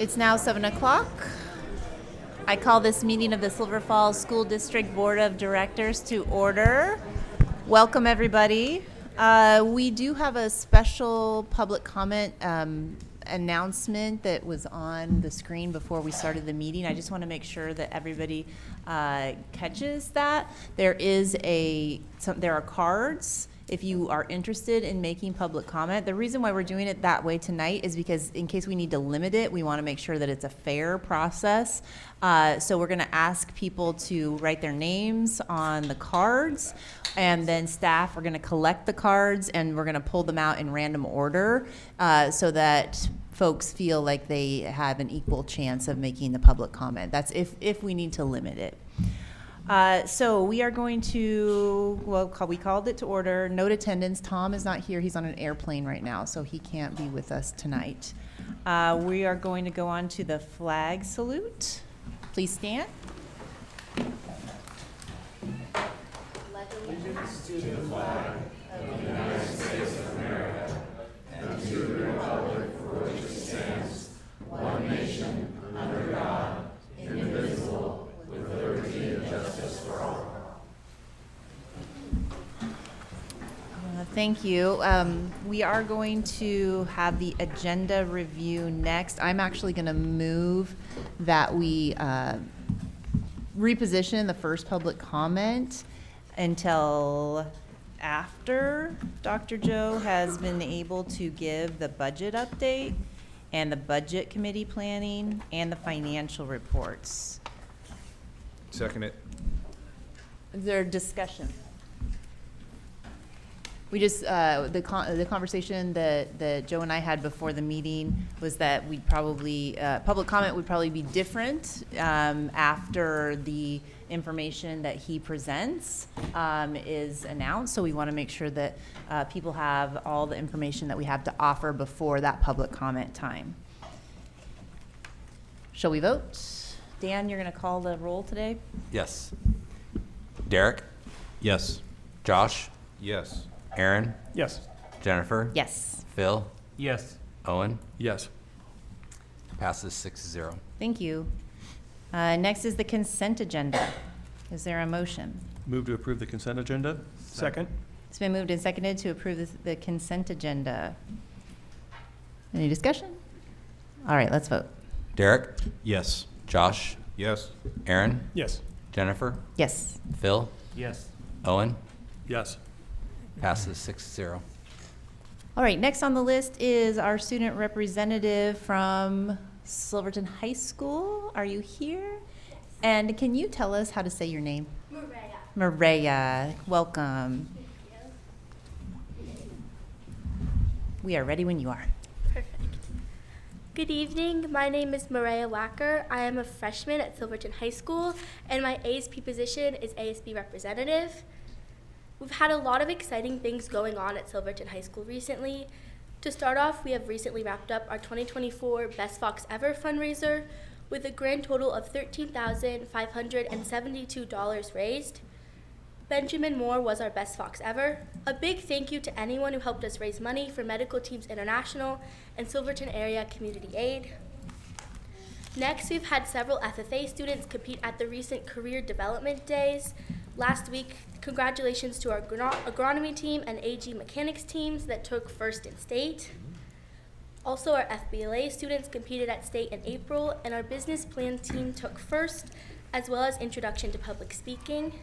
It's now 7 o'clock. I call this meeting of the Silver Falls School District Board of Directors to order. Welcome, everybody. We do have a special public comment announcement that was on the screen before we started the meeting. I just want to make sure that everybody catches that. There are cards if you are interested in making public comment. The reason why we're doing it that way tonight is because in case we need to limit it, we want to make sure that it's a fair process. So we're going to ask people to write their names on the cards, and then staff are going to collect the cards and we're going to pull them out in random order so that folks feel like they have an equal chance of making the public comment. That's if we need to limit it. So we are going to, we called it to order. Note attendance. Tom is not here. He's on an airplane right now, so he can't be with us tonight. We are going to go on to the flag salute. Please stand. Allegiance to the flag of the United States of America and to the republic for which it stands, one nation, under God, indivisible, with liberty and justice for all. Thank you. We are going to have the agenda review next. I'm actually going to move that we reposition the first public comment until after Dr. Joe has been able to give the budget update and the budget committee planning and the financial reports. Second it. Is there discussion? We just, the conversation that Joe and I had before the meeting was that we'd probably, public comment would probably be different after the information that he presents is announced. So we want to make sure that people have all the information that we have to offer before that public comment time. Shall we vote? Dan, you're going to call the roll today? Yes. Derek? Yes. Josh? Yes. Aaron? Yes. Jennifer? Yes. Phil? Yes. Owen? Yes. Passes 6-0. Thank you. Next is the consent agenda. Is there a motion? Move to approve the consent agenda. Second. It's been moved and seconded to approve the consent agenda. Any discussion? All right, let's vote. Derek? Yes. Josh? Yes. Aaron? Yes. Jennifer? Yes. Phil? Yes. Owen? Yes. Passes 6-0. All right, next on the list is our student representative from Silverton High School. Are you here? And can you tell us how to say your name? Maria. Welcome. We are ready when you are. Perfect. Good evening. My name is Maria Wacker. I am a freshman at Silverton High School, and my ASP position is ASB representative. We've had a lot of exciting things going on at Silverton High School recently. To start off, we have recently wrapped up our 2024 Best Fox Ever fundraiser with a grand total of $13,572 raised. Benjamin Moore was our Best Fox Ever. A big thank you to anyone who helped us raise money for Medical Teams International and Silverton Area Community Aid. Next, we've had several FFA students compete at the recent Career Development Days. Last week, congratulations to our agronomy team and AG mechanics teams that took first in state. Also, our FBLA students competed at state in April, and our business plan team took first, as well as introduction to public speaking.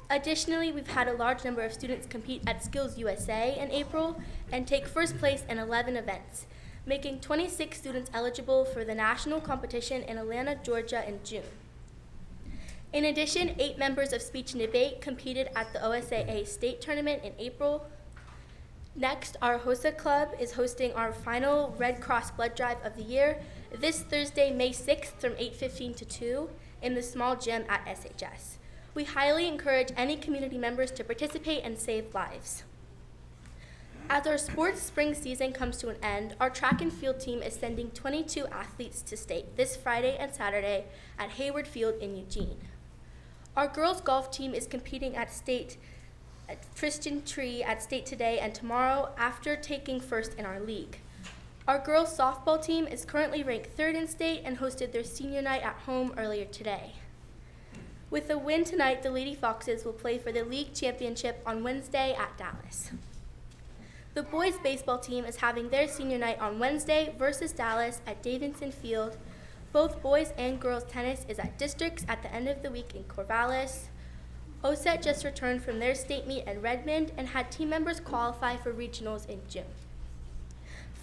Additionally, we've had a large number of students compete at Skills USA in April and take first place in 11 events, making 26 students eligible for the national competition in Atlanta, Georgia in June. In addition, 8 members of speech and debate competed at the OSAA state tournament in April. Next, our HOSA club is hosting our final Red Cross blood drive of the year this Thursday, May 6th from 8:15 to 2 in the small gym at SHS. We highly encourage any community members to participate and save lives. As our sports spring season comes to an end, our track and field team is sending 22 athletes to state this Friday and Saturday at Hayward Field in Eugene. Our girls golf team is competing at state at Tristan Tree at state today and tomorrow after taking first in our league. Our girls softball team is currently ranked 3rd in state and hosted their senior night at home earlier today. With a win tonight, the Lady Foxes will play for the league championship on Wednesday at Dallas. The boys baseball team is having their senior night on Wednesday versus Dallas at Davidson Field. Both boys and girls tennis is at districts at the end of the week in Corvallis. OSET just returned from their state meet in Redmond and had team members qualify for regionals in June.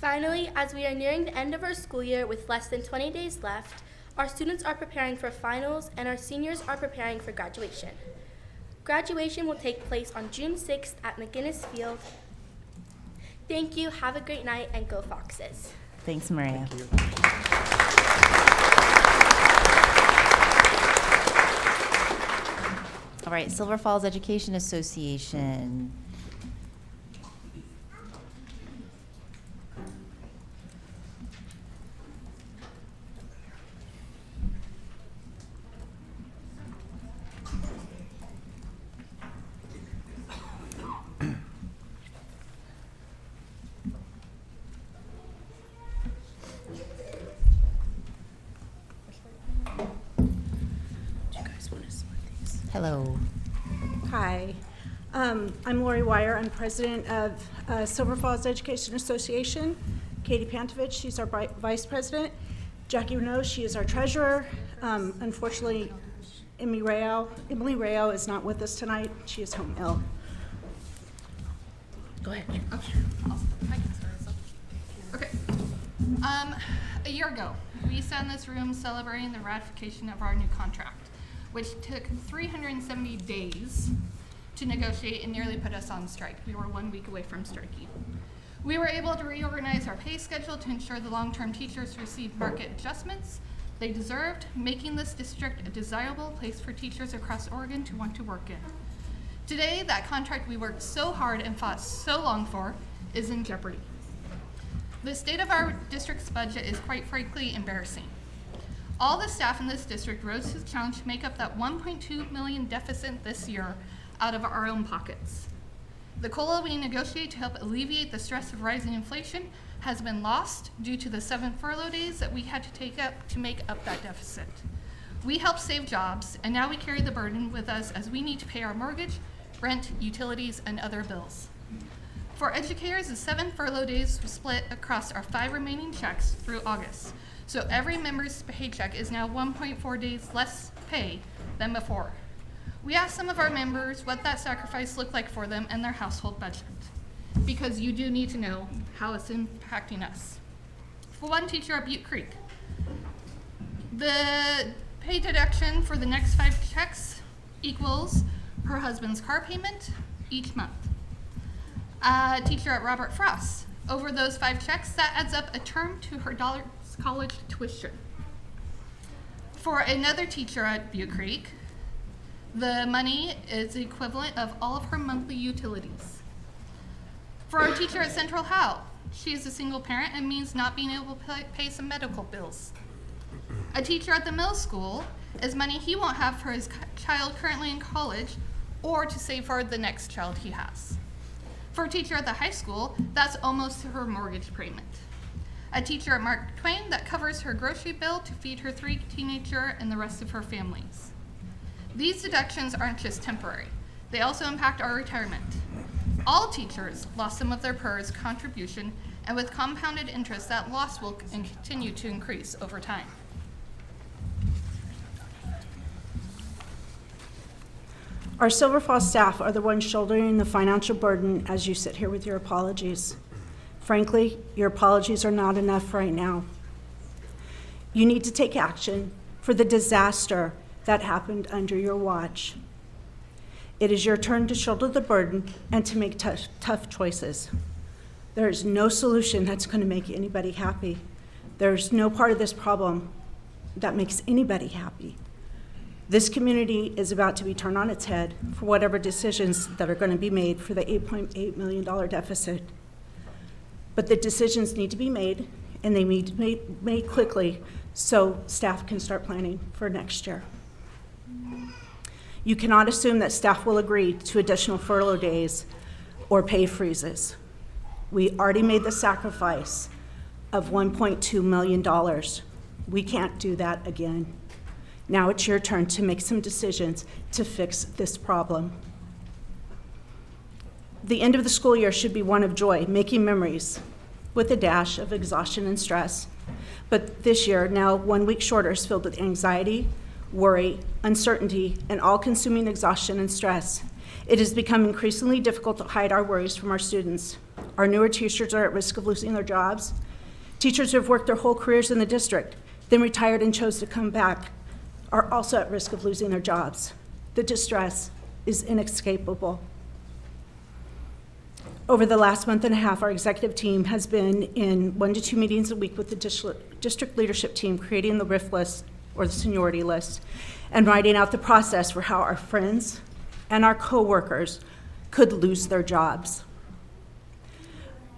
Finally, as we are nearing the end of our school year with less than 20 days left, our students are preparing for finals and our seniors are preparing for graduation. Graduation will take place on June 6th at McGinnis Field. Thank you, have a great night, and go Foxes. Thanks, Maria. All right, Silver Falls Education Association. Hello. Hi, I'm Lori Wire. I'm president of Silver Falls Education Association. Katie Pantovich, she's our vice president. Jackie Renaud, she is our treasurer. Unfortunately, Emily Rayo is not with us tonight. She is home ill. Go ahead. Okay, awesome. I can start us off. Okay. A year ago, we sat in this room celebrating the ratification of our new contract, which took 370 days to negotiate and nearly put us on strike. We were 1 week away from striking. We were able to reorganize our pay schedule to ensure the long-term teachers received market adjustments they deserved, making this district a desirable place for teachers across Oregon to want to work in. Today, that contract we worked so hard and fought so long for is in jeopardy. The state of our district's budget is quite frankly embarrassing. All the staff in this district rose to the challenge to make up that $1.2 million deficit this year out of our own pockets. The COLA we negotiated to help alleviate the stress of rising inflation has been lost due to the 7 furlough days that we had to take up to make up that deficit. We helped save jobs, and now we carry the burden with us as we need to pay our mortgage, rent, utilities, and other bills. For educators, the 7 furlough days was split across our 5 remaining checks through August. So every member's paycheck is now 1.4 days less pay than before. We asked some of our members what that sacrifice looked like for them and their household budget, because you do need to know how it's impacting us. For one teacher at Butte Creek, the pay deduction for the next 5 checks equals her husband's car payment each month. A teacher at Robert Frost, over those 5 checks, that adds up a term to her college tuition. For another teacher at Butte Creek, the money is the equivalent of all of her monthly utilities. For our teacher at Central Howell, she is a single parent and means not being able to pay some medical bills. A teacher at the middle school is money he won't have for his child currently in college or to save for the next child he has. For a teacher at the high school, that's almost her mortgage payment. A teacher at Mark Twain, that covers her grocery bill to feed her 3 teenagers and the rest of her families. These deductions aren't just temporary. They also impact our retirement. All teachers lost some of their PERS contribution, and with compounded interest, that loss will continue to increase over time. Our Silver Falls staff are the ones shouldering the financial burden as you sit here with your apologies. Frankly, your apologies are not enough right now. You need to take action for the disaster that happened under your watch. It is your turn to shoulder the burden and to make tough choices. There is no solution that's going to make anybody happy. There's no part of this problem that makes anybody happy. This community is about to be turned on its head for whatever decisions that are going to be made for the $8.8 million deficit. But the decisions need to be made, and they need to be made quickly so staff can start planning for next year. You cannot assume that staff will agree to additional furlough days or pay freezes. We already made the sacrifice of $1.2 million. We can't do that again. Now it's your turn to make some decisions to fix this problem. The end of the school year should be one of joy, making memories, with a dash of exhaustion and stress. But this year, now 1 week shorter, is filled with anxiety, worry, uncertainty, and all-consuming exhaustion and stress. It has become increasingly difficult to hide our worries from our students. Our newer teachers are at risk of losing their jobs. Teachers who have worked their whole careers in the district, then retired and chose to come back, are also at risk of losing their jobs. The distress is inescapable. Over the last month and a half, our executive team has been in 1 to 2 meetings a week with the district leadership team, creating the RIF list, or the seniority list, and writing out the process for how our friends and our coworkers could lose their jobs.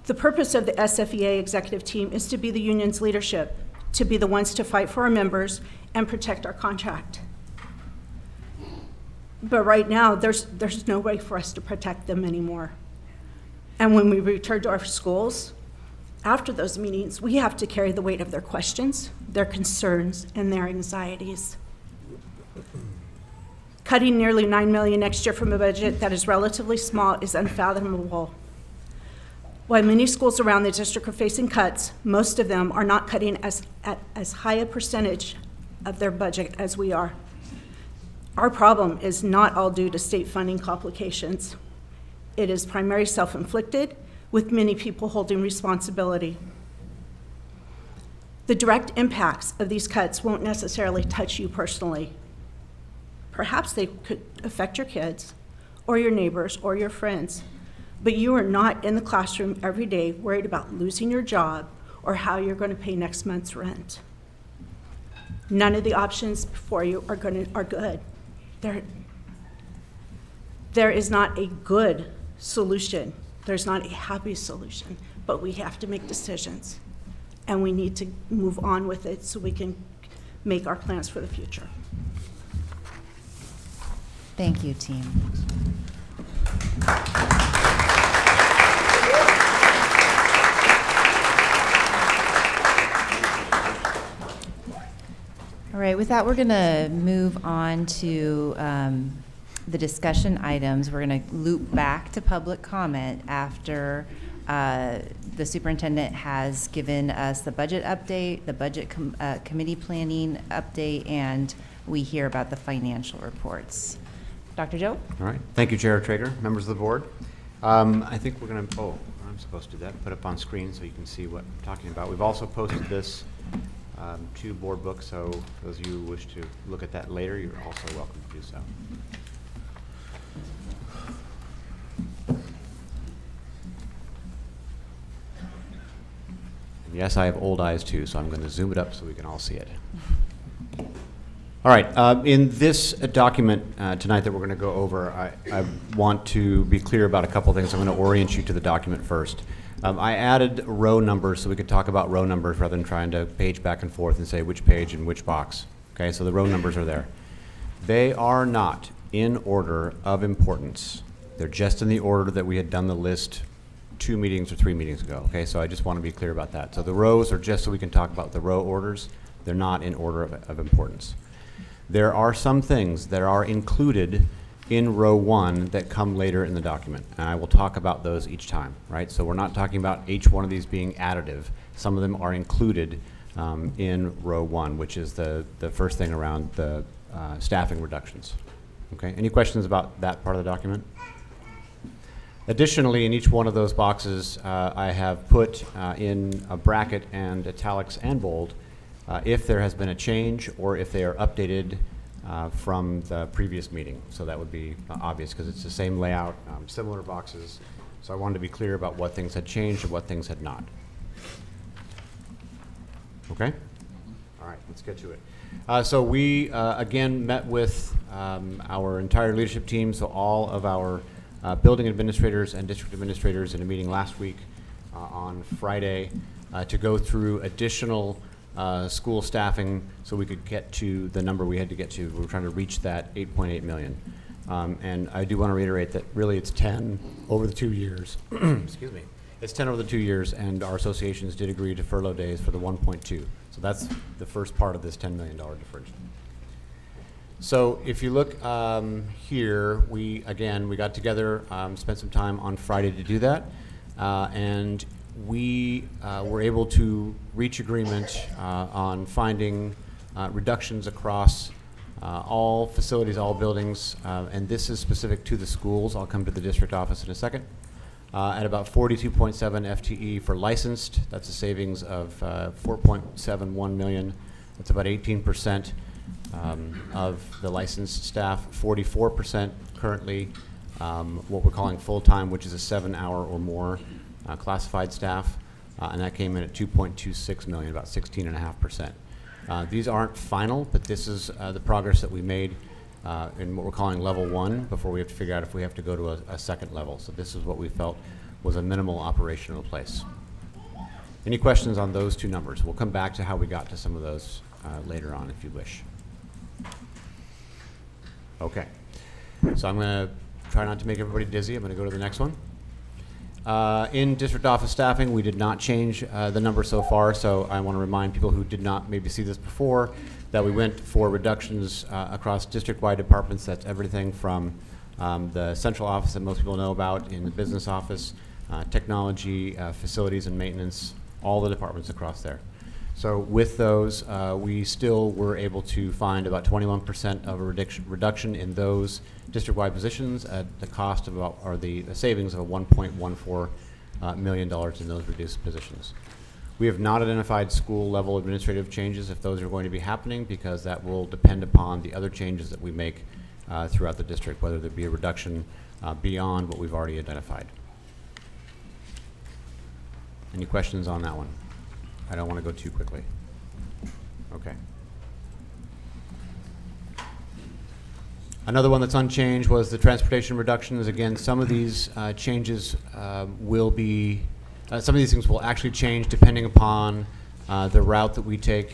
The purpose of the SFEA executive team is to be the union's leadership, to be the ones to fight for our members and protect our contract. But right now, there's no way for us to protect them anymore. And when we return to our schools, after those meetings, we have to carry the weight of their questions, their concerns, and their anxieties. Cutting nearly $9 million next year from a budget that is relatively small is unfathomable. While many schools around the district are facing cuts, most of them are not cutting at as high a percentage of their budget as we are. Our problem is not all due to state funding complications. It is primarily self-inflicted, with many people holding responsibility. The direct impacts of these cuts won't necessarily touch you personally. Perhaps they could affect your kids, or your neighbors, or your friends, but you are not in the classroom every day worried about losing your job or how you're going to pay next month's rent. None of the options before you are good. There is not a good solution. There's not a happy solution, but we have to make decisions, and we need to move on with it so we can make our plans for the future. Thank you, team. All right, with that, we're going to move on to the discussion items. We're going to loop back to public comment after the superintendent has given us the budget update, the budget committee planning update, and we hear about the financial reports. Dr. Joe? All right. Thank you, Chair Traeger, members of the board. I think we're going to, I'm supposed to do that, put up on screen so you can see what I'm talking about. We've also posted this to board book, so those of you who wish to look at that later, you're also welcome to do so. And yes, I have old eyes too, so I'm going to zoom it up so we can all see it. All right, in this document tonight that we're going to go over, I want to be clear about a couple things. I'm going to orient you to the document first. I added row numbers so we could talk about row numbers rather than trying to page back and forth and say which page and which box. Okay, so the row numbers are there. They are not in order of importance. They're just in the order that we had done the list 2 meetings or 3 meetings ago. Okay, so I just want to be clear about that. So the rows are just so we can talk about the row orders. They're not in order of importance. There are some things that are included in row 1 that come later in the document, and I will talk about those each time, right? So we're not talking about each one of these being additive. Some of them are included in row 1, which is the first thing around the staffing reductions. Okay, any questions about that part of the document? Additionally, in each one of those boxes, I have put in a bracket and italics and bold if there has been a change or if they are updated from the previous meeting. So that would be obvious because it's the same layout, similar boxes. So I wanted to be clear about what things had changed and what things had not. Okay? All right, let's get to it. So we, again, met with our entire leadership team, so all of our building administrators and district administrators in a meeting last week on Friday to go through additional school staffing so we could get to the number we had to get to. We were trying to reach that 8.8 million. And I do want to reiterate that really it's 10 over the 2 years. Excuse me. It's 10 over the 2 years, and our associations did agree to furlough days for the 1.2. So that's the first part of this $10 million difference. So if you look here, we got together, spent some time on Friday to do that, and we were able to reach agreement on finding reductions across all facilities, all buildings, and this is specific to the schools. I'll come to the district office in a second. At about 42.7 FTE for licensed, that's a savings of 4.71 million. That's about 18% of the licensed staff. 44% currently what we're calling full-time, which is a 7-hour or more classified staff, and that came in at 2.26 million, about 16.5%. These aren't final, but this is the progress that we made in what we're calling level 1 before we have to figure out if we have to go to a second level. So this is what we felt was a minimal operational place. Any questions on those two numbers? We'll come back to how we got to some of those later on if you wish. Okay, so I'm going to try not to make everybody dizzy. I'm going to go to the next one. In district office staffing, we did not change the number so far, so I want to remind people who did not maybe see this before that we went for reductions across district-wide departments. That's everything from the central office that most people know about, in the business office, technology, facilities and maintenance, all the departments across there. So with those, we still were able to find about 21% of a reduction in those district-wide positions at the cost of about, or the savings of $1.14 million in those reduced positions. We have not identified school-level administrative changes if those are going to be happening, because that will depend upon the other changes that we make throughout the district, whether there be a reduction beyond what we've already identified. Any questions on that one? I don't want to go too quickly. Okay. Another one that's unchanged was the transportation reductions. Again, some of these changes will be, some of these things will actually change depending upon the route that we take.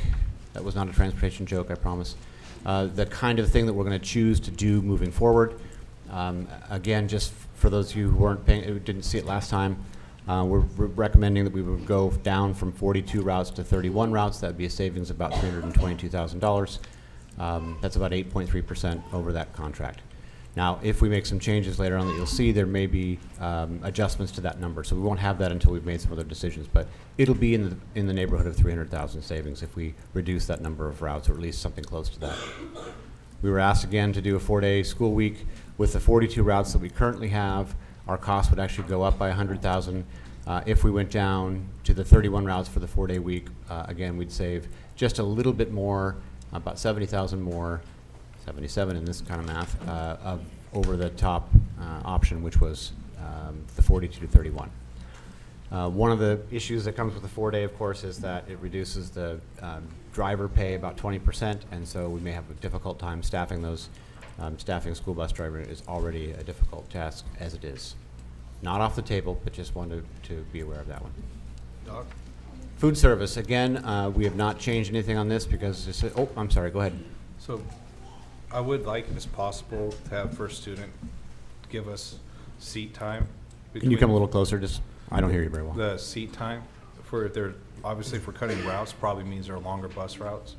That was not a transportation joke, I promise. The kind of thing that we're going to choose to do moving forward. Again, just for those of you who weren't paying, who didn't see it last time, we're recommending that we would go down from 42 routes to 31 routes. That would be a savings of about $322,000. That's about 8.3% over that contract. Now, if we make some changes later on that you'll see, there may be adjustments to that number. So we won't have that until we've made some other decisions. But it'll be in the neighborhood of 300,000 savings if we reduce that number of routes, or at least something close to that. We were asked again to do a 4-day school week. With the 42 routes that we currently have, our cost would actually go up by 100,000. If we went down to the 31 routes for the 4-day week, again, we'd save just a little bit more, about 70,000 more, 77 in this kind of math, over the top option, which was the 42 to 31. One of the issues that comes with the 4-day, of course, is that it reduces the driver pay about 20%, and so we may have a difficult time staffing those. Staffing a school bus driver is already a difficult task as it is. Not off the table, but just wanted to be aware of that one. Doc? Food service, again, we have not changed anything on this because this is, oh, I'm sorry, go ahead. So I would like, if it's possible, to have first student give us seat time. Can you come a little closer? Just, I don't hear you very well. The seat time, for if they're, obviously if we're cutting routes, probably means there are longer bus routes.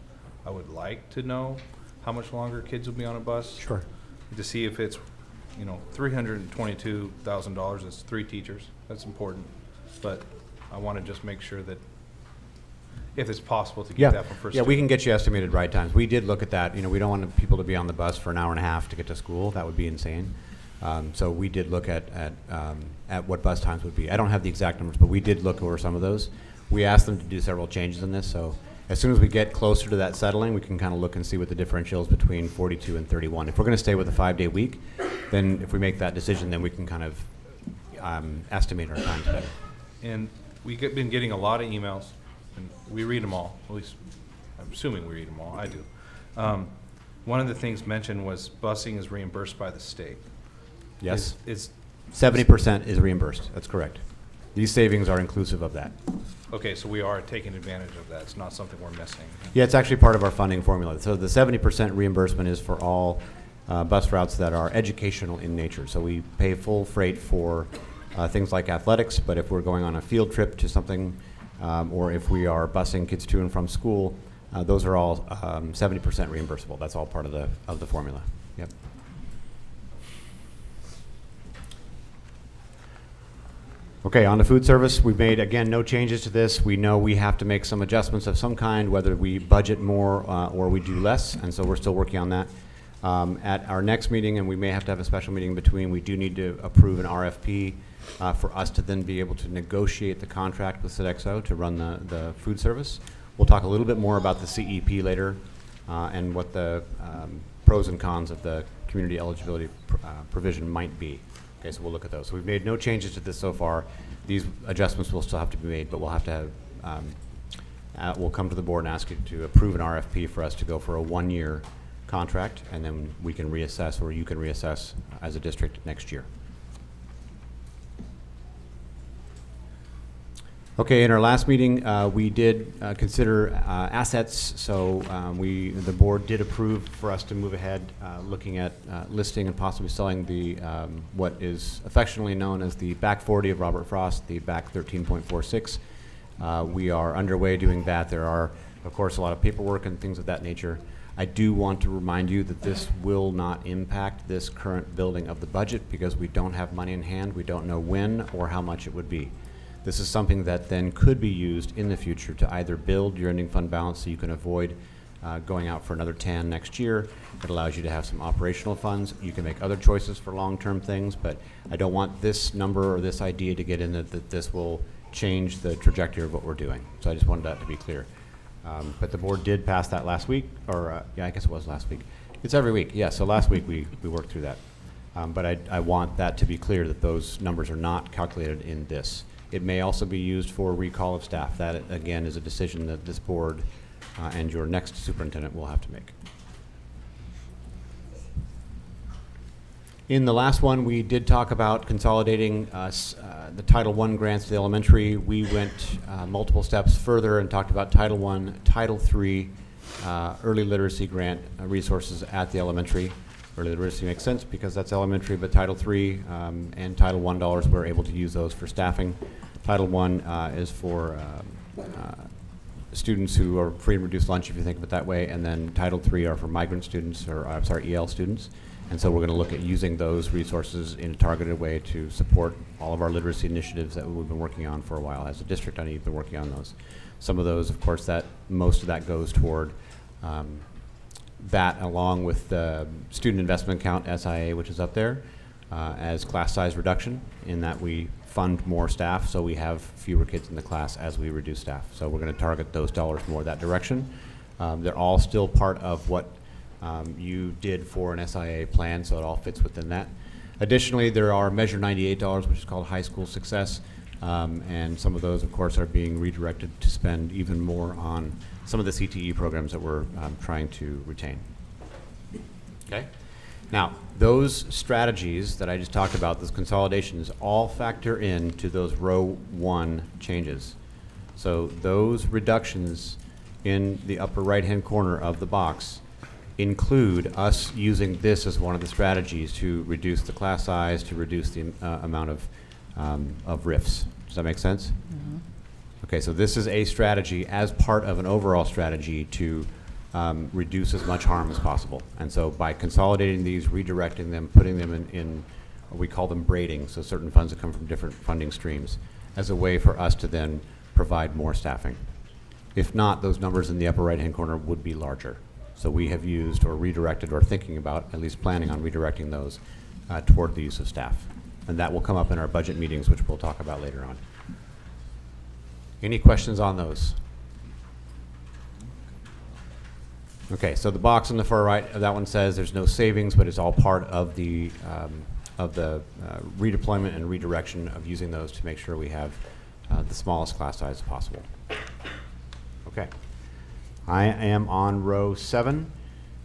I would like to know how much longer kids will be on a bus. Sure. To see if it's, you know, $322,000, that's 3 teachers. That's important. But I want to just make sure that if it's possible to get that from first Yeah, student. we can get you estimated ride times. We did look at that. You know, we don't want people to be on the bus for an hour and a half to get to school. That would be insane. So we did look at what bus times would be. I don't have the exact numbers, but we did look over some of those. We asked them to do several changes in this, so as soon as we get closer to that settling, we can kind of look and see what the differential is between 42 and 31. If we're going to stay with a 5-day week, then if we make that decision, then we can kind of estimate our times better. And we've been getting a lot of emails, and we read them all. At least, I'm assuming we read them all. I do. One of the things mentioned was busing is reimbursed by the state. Yes. Is 70% is reimbursed. That's correct. These savings are inclusive of that. okay, so we are taking advantage of that. It's not something we're missing. Yeah, it's actually part of our funding formula. So the 70% reimbursement is for all bus routes that are educational in nature. So we pay full freight for things like athletics, but if we're going on a field trip to something, or if we are busing kids to and from school, those are all 70% reimbursable. That's all part of the formula. Yep. Okay, on to food service. We've made, again, no changes to this. We know we have to make some adjustments of some kind, whether we budget more or we do less, and so we're still working on that. At our next meeting, and we may have to have a special meeting in between, we do need to approve an RFP for us to then be able to negotiate the contract with Sodexo to run the food service. We'll talk a little bit more about the CEP later and what the pros and cons of the community eligibility provision might be. Okay, so we'll look at those. So we've made no changes to this so far. These adjustments will still have to be made, but we'll have to have, we'll come to the board and ask you to approve an RFP for us to go for a 1-year contract, and then we can reassess, or you can reassess as a district next year. Okay, in our last meeting, we did consider assets, so the board did approve for us to move ahead looking at listing and possibly selling the what is affectionately known as the back 40 of Robert Frost, the back 13.46. We are underway doing that. There are, of course, a lot of paperwork and things of that nature. I do want to remind you that this will not impact this current building of the budget because we don't have money in hand. We don't know when or how much it would be. This is something that then could be used in the future to either build your ending fund balance so you can avoid going out for another 10 next year. It allows you to have some operational funds. You can make other choices for long-term things, but I don't want this number or this idea to get in that this will change the trajectory of what we're doing. So I just wanted that to be clear. But the board did pass that last week, or yeah, I guess it was last week. It's every week, yeah, so last week we worked through that. But I want that to be clear that those numbers are not calculated in this. It may also be used for recall of staff. That, again, is a decision that this board and your next superintendent will have to make. In the last one, we did talk about consolidating the Title I grants to the elementary. We went multiple steps further and talked about Title I, Title III, early literacy grant resources at the elementary. Early literacy makes sense because that's elementary, but Title III and Title I dollars, we're able to use those for staffing. Title I is for students who are free and reduced lunch, if you think of it that way, and then Title III are for migrant students, or I'm sorry, EL students. And so we're going to look at using those resources in a targeted way to support all of our literacy initiatives that we've been working on for a while. As a district, I know you've been working on those. Some of those, of course, most of that goes toward that, along with the student investment account, SIA, which is up there, as class size reduction, in that we fund more staff, so we have fewer kids in the class as we reduce staff. So we're going to target those dollars more that direction. They're all still part of what you did for an SIA plan, so it all fits within that. Additionally, there are Measure 98 dollars, which is called High School Success, and some of those, of course, are being redirected to spend even more on some of the CTE programs that we're trying to retain. Okay? Now, those strategies that I just talked about, those consolidations, all factor into those row 1 changes. So those reductions in the upper right-hand corner of the box include us using this as one of the strategies to reduce the class size, to reduce the amount of RIFs. Does that make sense? Mm-hmm. Okay, so this is a strategy as part of an overall strategy to reduce as much harm as possible. And so by consolidating these, redirecting them, putting them in we call them braiding, so certain funds that come from different funding streams, as a way for us to then provide more staffing. If not, those numbers in the upper right-hand corner would be larger. So we have used or redirected, or thinking about, at least planning on redirecting those toward the use of staff. And that will come up in our budget meetings, which we'll talk about later on. Any questions on those? Okay, so the box on the far right of that one says there's no savings, but it's all part of the redeployment and redirection of using those to make sure we have the smallest class size possible. Okay, I am on row 7.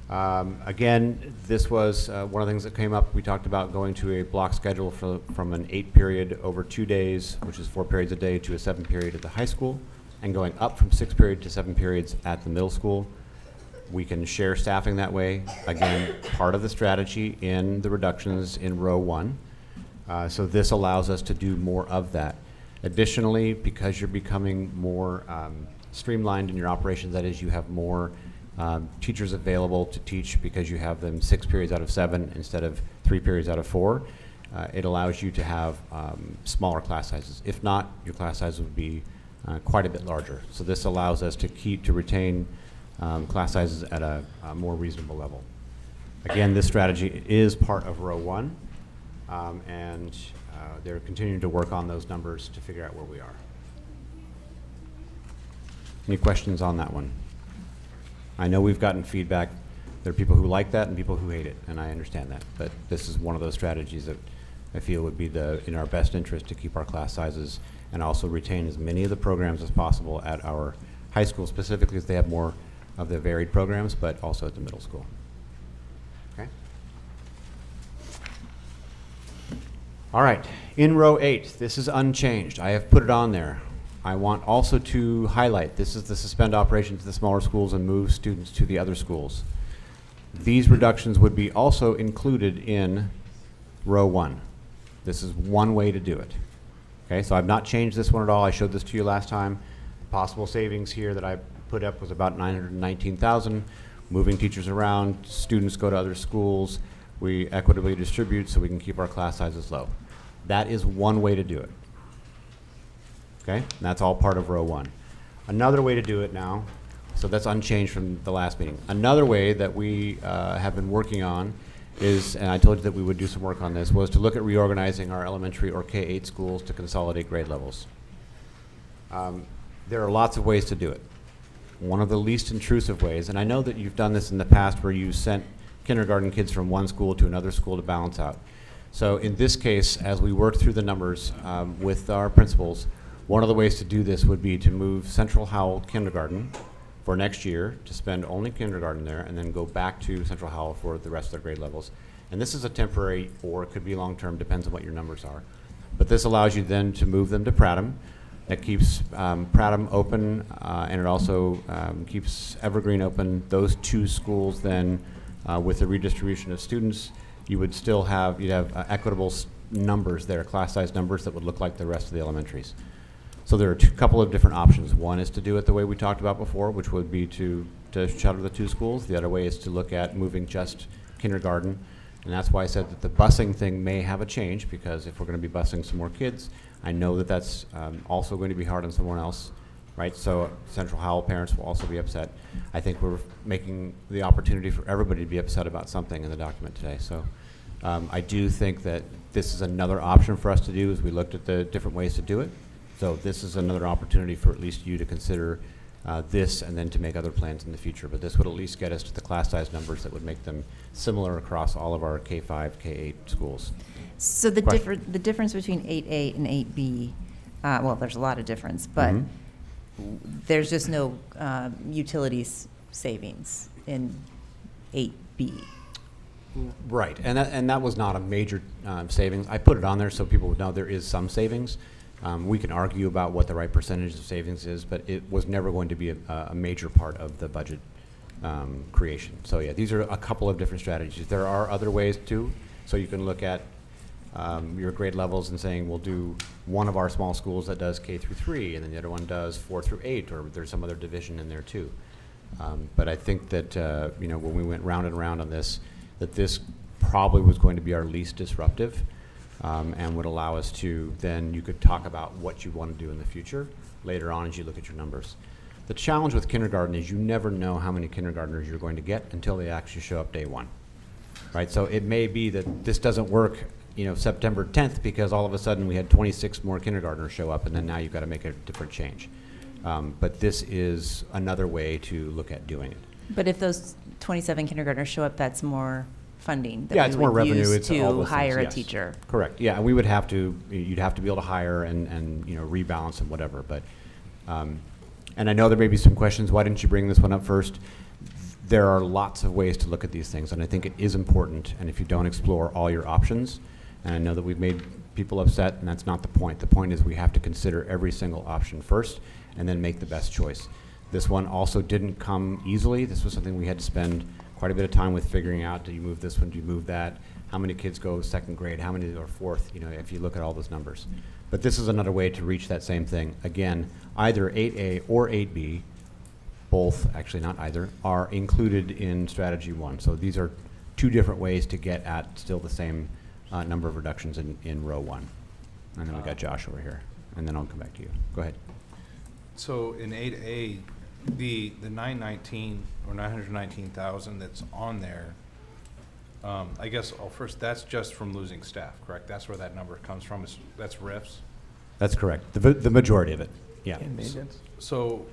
Again, this was one of the things that came up. We talked about going to a block schedule from an 8-period over 2 days, which is 4 periods a day, to a 7-period at the high school, and going up from 6 period to 7 periods at the middle school. We can share staffing that way. Again, part of the strategy in the reductions in row 1. So this allows us to do more of that. Additionally, because you're becoming more streamlined in your operations, that is, you have more teachers available to teach because you have them 6 periods out of 7 instead of 3 periods out of 4. It allows you to have smaller class sizes. If not, your class size would be quite a bit larger. So this allows us to retain class sizes at a more reasonable level. Again, this strategy is part of row 1, and they're continuing to work on those numbers to figure out where we are. Any questions on that one? I know we've gotten feedback. There are people who like that and people who hate it, and I understand that. But this is one of those strategies that I feel would be in our best interest to keep our class sizes and also retain as many of the programs as possible at our high school, specifically as they have more of the varied programs, but also at the middle school. Okay? All right, in row 8, this is unchanged. I have put it on there. I want also to highlight, this is the suspend operations to the smaller schools and move students to the other schools. These reductions would be also included in row 1. This is one way to do it. Okay, so I've not changed this one at all. I showed this to you last time. Possible savings here that I put up was about $919,000. Moving teachers around, students go to other schools. We equitably distribute so we can keep our class sizes low. That is one way to do it. Okay, and that's all part of row 1. Another way to do it now, so that's unchanged from the last meeting. Another way that we have been working on is, and I told you that we would do some work on this, was to look at reorganizing our elementary or K-8 schools to consolidate grade levels. There are lots of ways to do it. One of the least intrusive ways, and I know that you've done this in the past where you sent kindergarten kids from one school to another school to balance out. So in this case, as we work through the numbers with our principals, one of the ways to do this would be to move Central Howell Kindergarten for next year, to spend only kindergarten there, and then go back to Central Howell for the rest of their grade levels. And this is a temporary, or it could be long-term, depends on what your numbers are. But this allows you then to move them to Prattam. That keeps Prattam open, and it also keeps Evergreen open. Those 2 schools then, with the redistribution of students, you'd have equitable numbers there, class size numbers that would look like the rest of the elementaries. So there are a couple of different options. One is to do it the way we talked about before, which would be to shutter the 2 schools. The other way is to look at moving just kindergarten. And that's why I said that the busing thing may have a change, because if we're going to be busing some more kids, I know that that's also going to be hard on someone else, right? So Central Howell parents will also be upset. I think we're making the opportunity for everybody to be upset about something in the document today. So I do think that this is another option for us to do as we looked at the different ways to do it. So this is another opportunity for at least you to consider this and then to make other plans in the future. But this would at least get us to the class size numbers that would make them similar across all of our K-5, K-8 schools. So the difference between 8A and 8B, well, there's a lot of difference, but there's just no utilities savings in 8B. Right, and that was not a major savings. I put it on there so people would know there is some savings. We can argue about what the right percentage of savings is, but it was never going to be a major part of the budget creation. So yeah, these are a couple of different strategies. There are other ways too. So you can look at your grade levels and saying we'll do one of our small schools that does K through 3, and then the other one does 4 through 8, or there's some other division in there too. But I think that when we went round and round on this, that this probably was going to be our least disruptive. And would allow us to, then you could talk about what you want to do in the future later on as you look at your numbers. The challenge with kindergarten is you never know how many kindergartners you're going to get until they actually show up day 1, right? So it may be that this doesn't work, September 10th, because all of a sudden we had 26 more kindergartners show up, and then now you've got to make a different change. But this is another way to look at doing it. But if those 27 kindergartners show up, that's more funding that it's we more would revenue. use It's all to those hire things, a yes. teacher. Correct. Yeah, and we would have to. You'd have to be able to hire and rebalance and whatever. But and I know there may be some questions. Why didn't you bring this one up first? There are lots of ways to look at these things, and I think it is important. And if you don't explore all your options, and I know that we've made people upset, and that's not the point. The point is we have to consider every single option first, and then make the best choice. This one also didn't come easily. This was something we had to spend quite a bit of time with figuring out. Do you move this one? Do you move that? how many kids go second grade, how many are fourth, if you look at all those numbers. But this is another way to reach that same thing. Again, either 8A or 8B, both, actually not either, are included in strategy 1. So these are 2 different ways to get at still the same number of reductions in row 1. And then we got Josh over here, and then I'll come back to you. Go ahead. So in 8A, the 919 or 919,000 that's on there, I guess, first, that's just from losing staff, correct? That's where that number comes from, that's RIFs? That's correct. The majority of it, yeah. So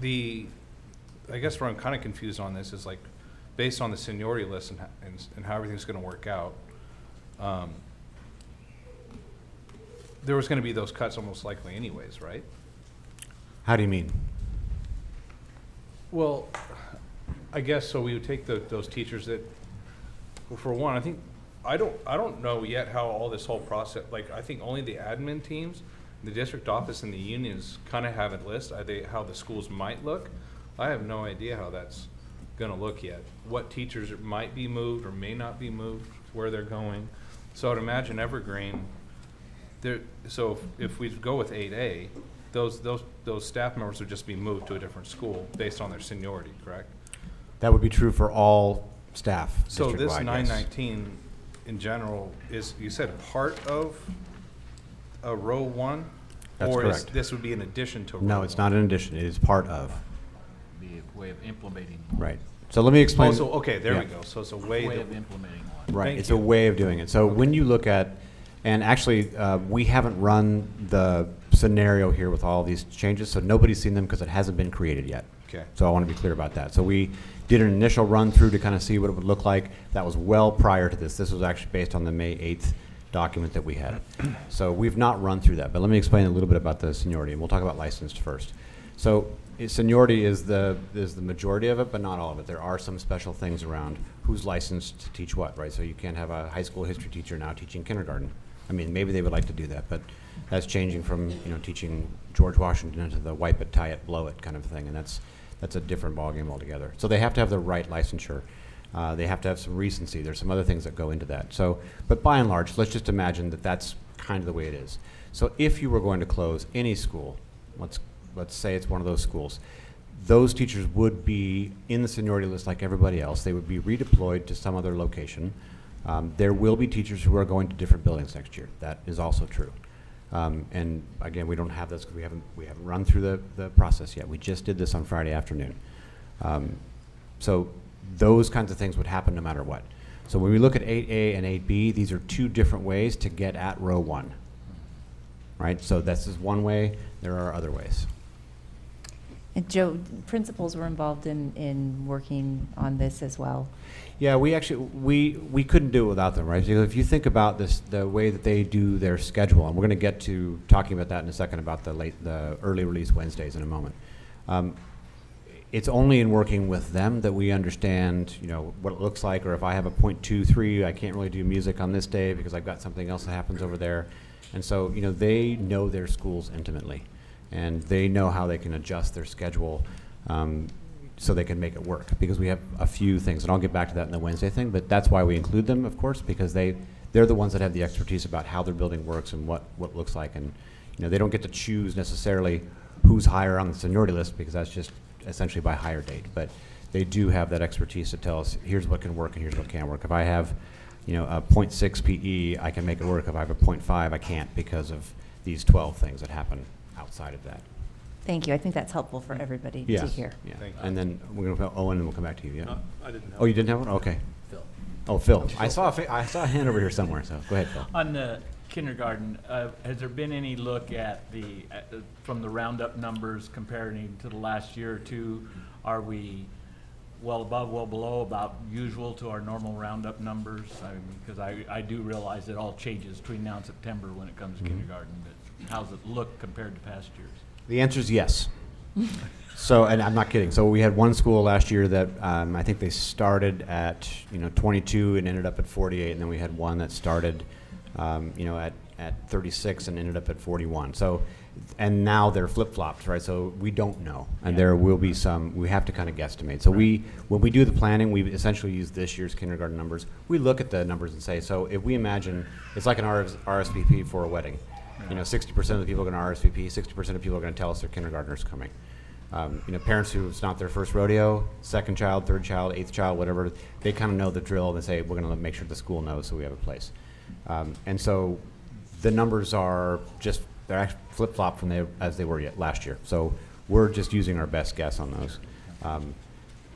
I guess where I'm kind of confused on this is like, based on the seniority list and how everything's going to work out, there was going to be those cuts almost likely anyways, right? How do you mean? Well, I guess so. We would take those teachers that, well, for one, I don't know yet how all this whole process. Like, I think only the admin teams, the district office, and the unions kind of have it listed. How the schools might look. I have no idea how that's going to look yet. What teachers might be moved or may not be moved, where they're going. So I'd imagine Evergreen. So if we go with 8A, those staff members would just be moved to a different school based on their seniority, correct? That would be true for all staff. So this district-wide, yes. 919 in general is, you said, part of a row 1? That's or correct. This would be in addition to row No, it's 1? not an addition. It is part of. Be a way of implementing. Right. So let me explain. Also, okay, there yeah. we go. So it's a way Way that, of implementing one. Right. Thank It's you. a way of doing it. So when you look at, and actually, we haven't run the scenario here with all these changes, so nobody's seen them because it hasn't been created yet. okay. So I want to be clear about that. So we did an initial run through to kind of see what it would look like. That was well prior to this. This was actually based on the May 8th document that we had. So we've not run through that, but let me explain a little bit about the seniority, and we'll talk about licensed first. So seniority is the majority of it, but not all of it. There are some special things around who's licensed to teach what, right? So you can't have a high school history teacher now teaching kindergarten. I mean, maybe they would like to do that, but that's changing from, teaching George Washington into the wipe it, tie it, blow it kind of thing, and that's a different ballgame altogether. So they have to have the right licensure. They have to have some recency. There's some other things that go into that. So, but by and large, let's just imagine that that's kind of the way it is. So if you were going to close any school, let's say it's one of those schools, those teachers would be in the seniority list like everybody else. They would be redeployed to some other location. There will be teachers who are going to different buildings next year. That is also true. And again, we don't have this because we haven't run through the process yet. We just did this on Friday afternoon. So those kinds of things would happen no matter what. So when we look at 8A and 8B, these are 2 different ways to get at row 1. Right? So this is one way. There are other ways. And Joe, principals were involved in working on this as well. Yeah, we actually we couldn't do it without them, right? So if you think about this, the way that they do their schedule, and we're going to get to talking about that in a second about the early release Wednesdays in a moment. It's only in working with them that we understand, what it looks like, or if I have a .23, I can't really do music on this day because I've got something else that happens over there, and so they know their schools intimately, and they know how they can adjust their schedule. So they can make it work, because we have a few things, and I'll get back to that in the Wednesday thing, but that's why we include them, of course, because they're the ones that have the expertise about how their building works and what it looks like, and they don't get to choose necessarily who's higher on the seniority list, because that's just essentially by hire date, but they do have that expertise to tell us here's what can work and here's what can't work. If I have a 0.6 PE, I can make it work. If I have a 0.5, I can't, because of these 12 things that happen outside of that. Thank you. I think that's helpful for everybody to hear. Yeah. Thank you. And then we're going to go Owen, and we'll come back to you. Yeah. I didn't have. Oh, you didn't have one? Okay. Phil. Oh, Phil. I saw a hand over here somewhere. So go ahead, Phil. On the kindergarten, has there been any look at from the roundup numbers comparing to the last year or two? Are we well above, well below, about usual to our normal roundup numbers? I mean, because I do realize it all changes between now and September when it comes to kindergarten, but how's it look compared to past years? The answer is yes. So, and I'm not kidding. So we had one school last year that I think they started at 22 and ended up at 48, and then we had one that started at at 36 and ended up at 41. So, and now they're flip-flopped, right? So we don't know, and there will be some, we have to kind of guesstimate. So when we do the planning, we essentially use this year's kindergarten numbers. We look at the numbers and say, so if we imagine, it's like an RSVP for a wedding. 60% of the people are going to RSVP, 60% of people are going to tell us their kindergartner's coming. Parents who it's not their first rodeo, second child, third child, eighth child, whatever, they kind of know the drill. They say, we're going to make sure the school knows so we have a place. And so the numbers are just, they're actually flip-flopped from as they were last year. So we're just using our best guess on those.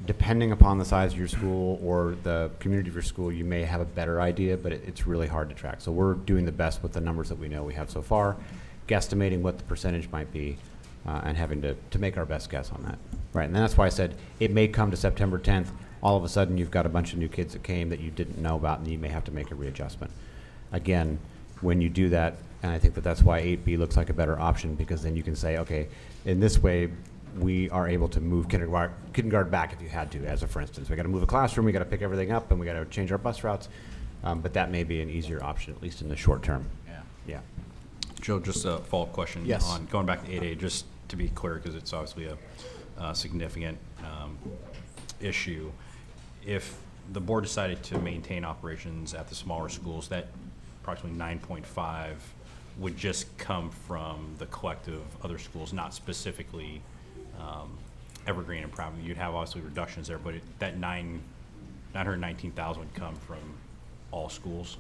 Depending upon the size of your school or the community of your school, you may have a better idea, but it's really hard to track. So we're doing the best with the numbers that we know we have so far, guesstimating what the percentage might be, and having to make our best guess on that. Right, and that's why I said it may come to September 10th. All of a sudden, you've got a bunch of new kids that came that you didn't know about, and you may have to make a readjustment. Again, when you do that, and I think that's why 8B looks like a better option, because then you can say, okay, in this way, we are able to move kindergarten back if you had to, as a for instance. We got to move a classroom, we got to pick everything up, and we got to change our bus routes. But that may be an easier option, at least in the short term. Yeah. Joe, just a follow-up question. Yes. On going back to 8A, just to be clear, because it's obviously a significant issue. If the board decided to maintain operations at the smaller schools, that approximately 9.5 would just come from the collective other schools, not specifically Evergreen and Prouty. You'd have obviously reductions there, but that 919,000 would come from all schools.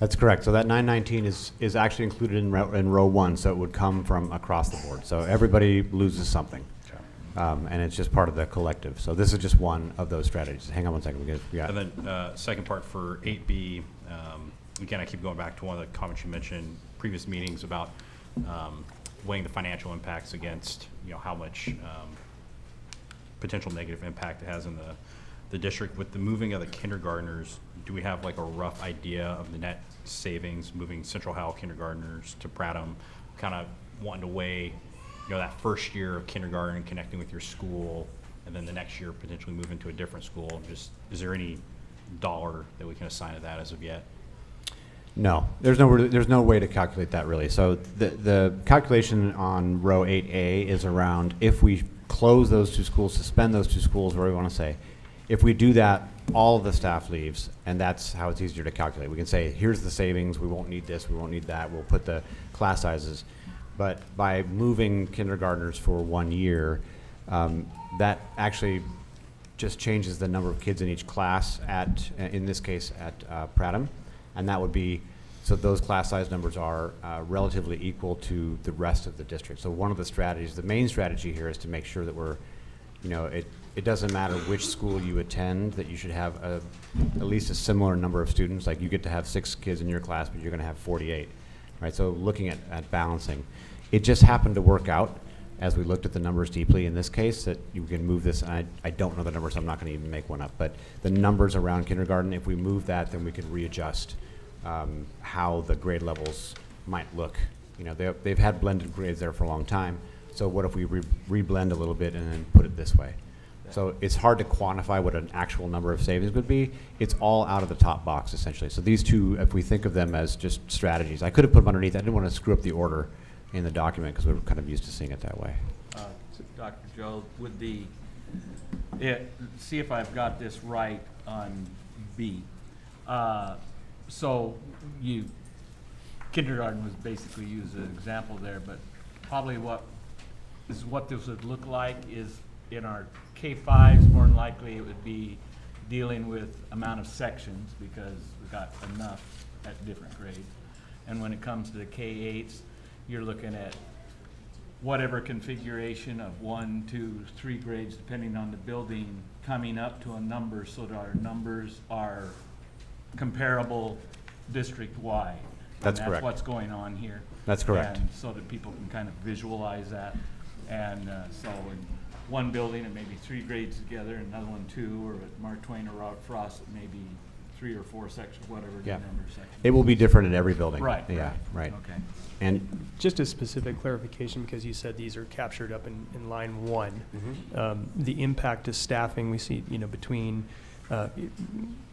That's correct. So that 919 is actually included in row 1, so it would come from across the board. So everybody loses something, and it's just part of the collective. So this is just one of those strategies. Hang on one second. We got. And then second part for 8B, again, I keep going back to one of the comments you mentioned in previous meetings about weighing the financial impacts against how much potential negative impact it has in the district. With the moving of the kindergartners, do we have like a rough idea of the net savings moving Central Howell kindergartners to Prattham, kind of wanting to weigh that first year of kindergarten connecting with your school, and then the next year potentially moving to a different school? Just, is there any dollar that we can assign to that as of yet? No, there's no way to calculate that really. So the calculation on row 8A is around if we close those two schools, suspend those two schools, whatever we want to say. If we do that, all of the staff leaves, and that's how it's easier to calculate. We can say, here's the savings, we won't need this, we won't need that, we'll put the class sizes. But by moving kindergartners for 1 year, that actually just changes the number of kids in each class in this case, at Prattham. And that would be, so those class size numbers are relatively equal to the rest of the district. So one of the strategies, the main strategy here is to make sure that we're, it doesn't matter which school you attend, that you should have at least a similar number of students. Like you get to have 6 kids in your class, but you're going to have 48, right? So looking at balancing. It just happened to work out as we looked at the numbers deeply in this case that you can move this. And I don't know the numbers, so I'm not going to even make one up. But the numbers around kindergarten, if we move that, then we could readjust how the grade levels might look. They've had blended grades there for a long time. So what if we reblend a little bit and then put it this way? So it's hard to quantify what an actual number of savings would be. It's all out of the top box, essentially. So these two, if we think of them as just strategies, I could have put them underneath. I didn't want to screw up the order in the document because we're kind of used to seeing it that way. Dr. Joe, see if I've got this right on B. So kindergarten was basically used as an example there, but probably what this would look like is in our K-5s, more than likely it would be dealing with amount of sections because we've got enough at different grades. And when it comes to the K-8s, you're looking at whatever configuration of 1, 2, 3 grades, depending on the building, coming up to a number so that our numbers are comparable district-wide. That's And correct. that's what's going on here. That's correct. And so that people can kind of visualize that. And so in one building, it may be 3 grades together, another one 2, or at Mark Twain or Robert Frost, it may be 3 or 4 sections, whatever the number of sections. It will be different in every building. Right. Yeah, right. Okay. And Just a specific clarification, because you said these are captured up in line 1. The impact to staffing, we see, between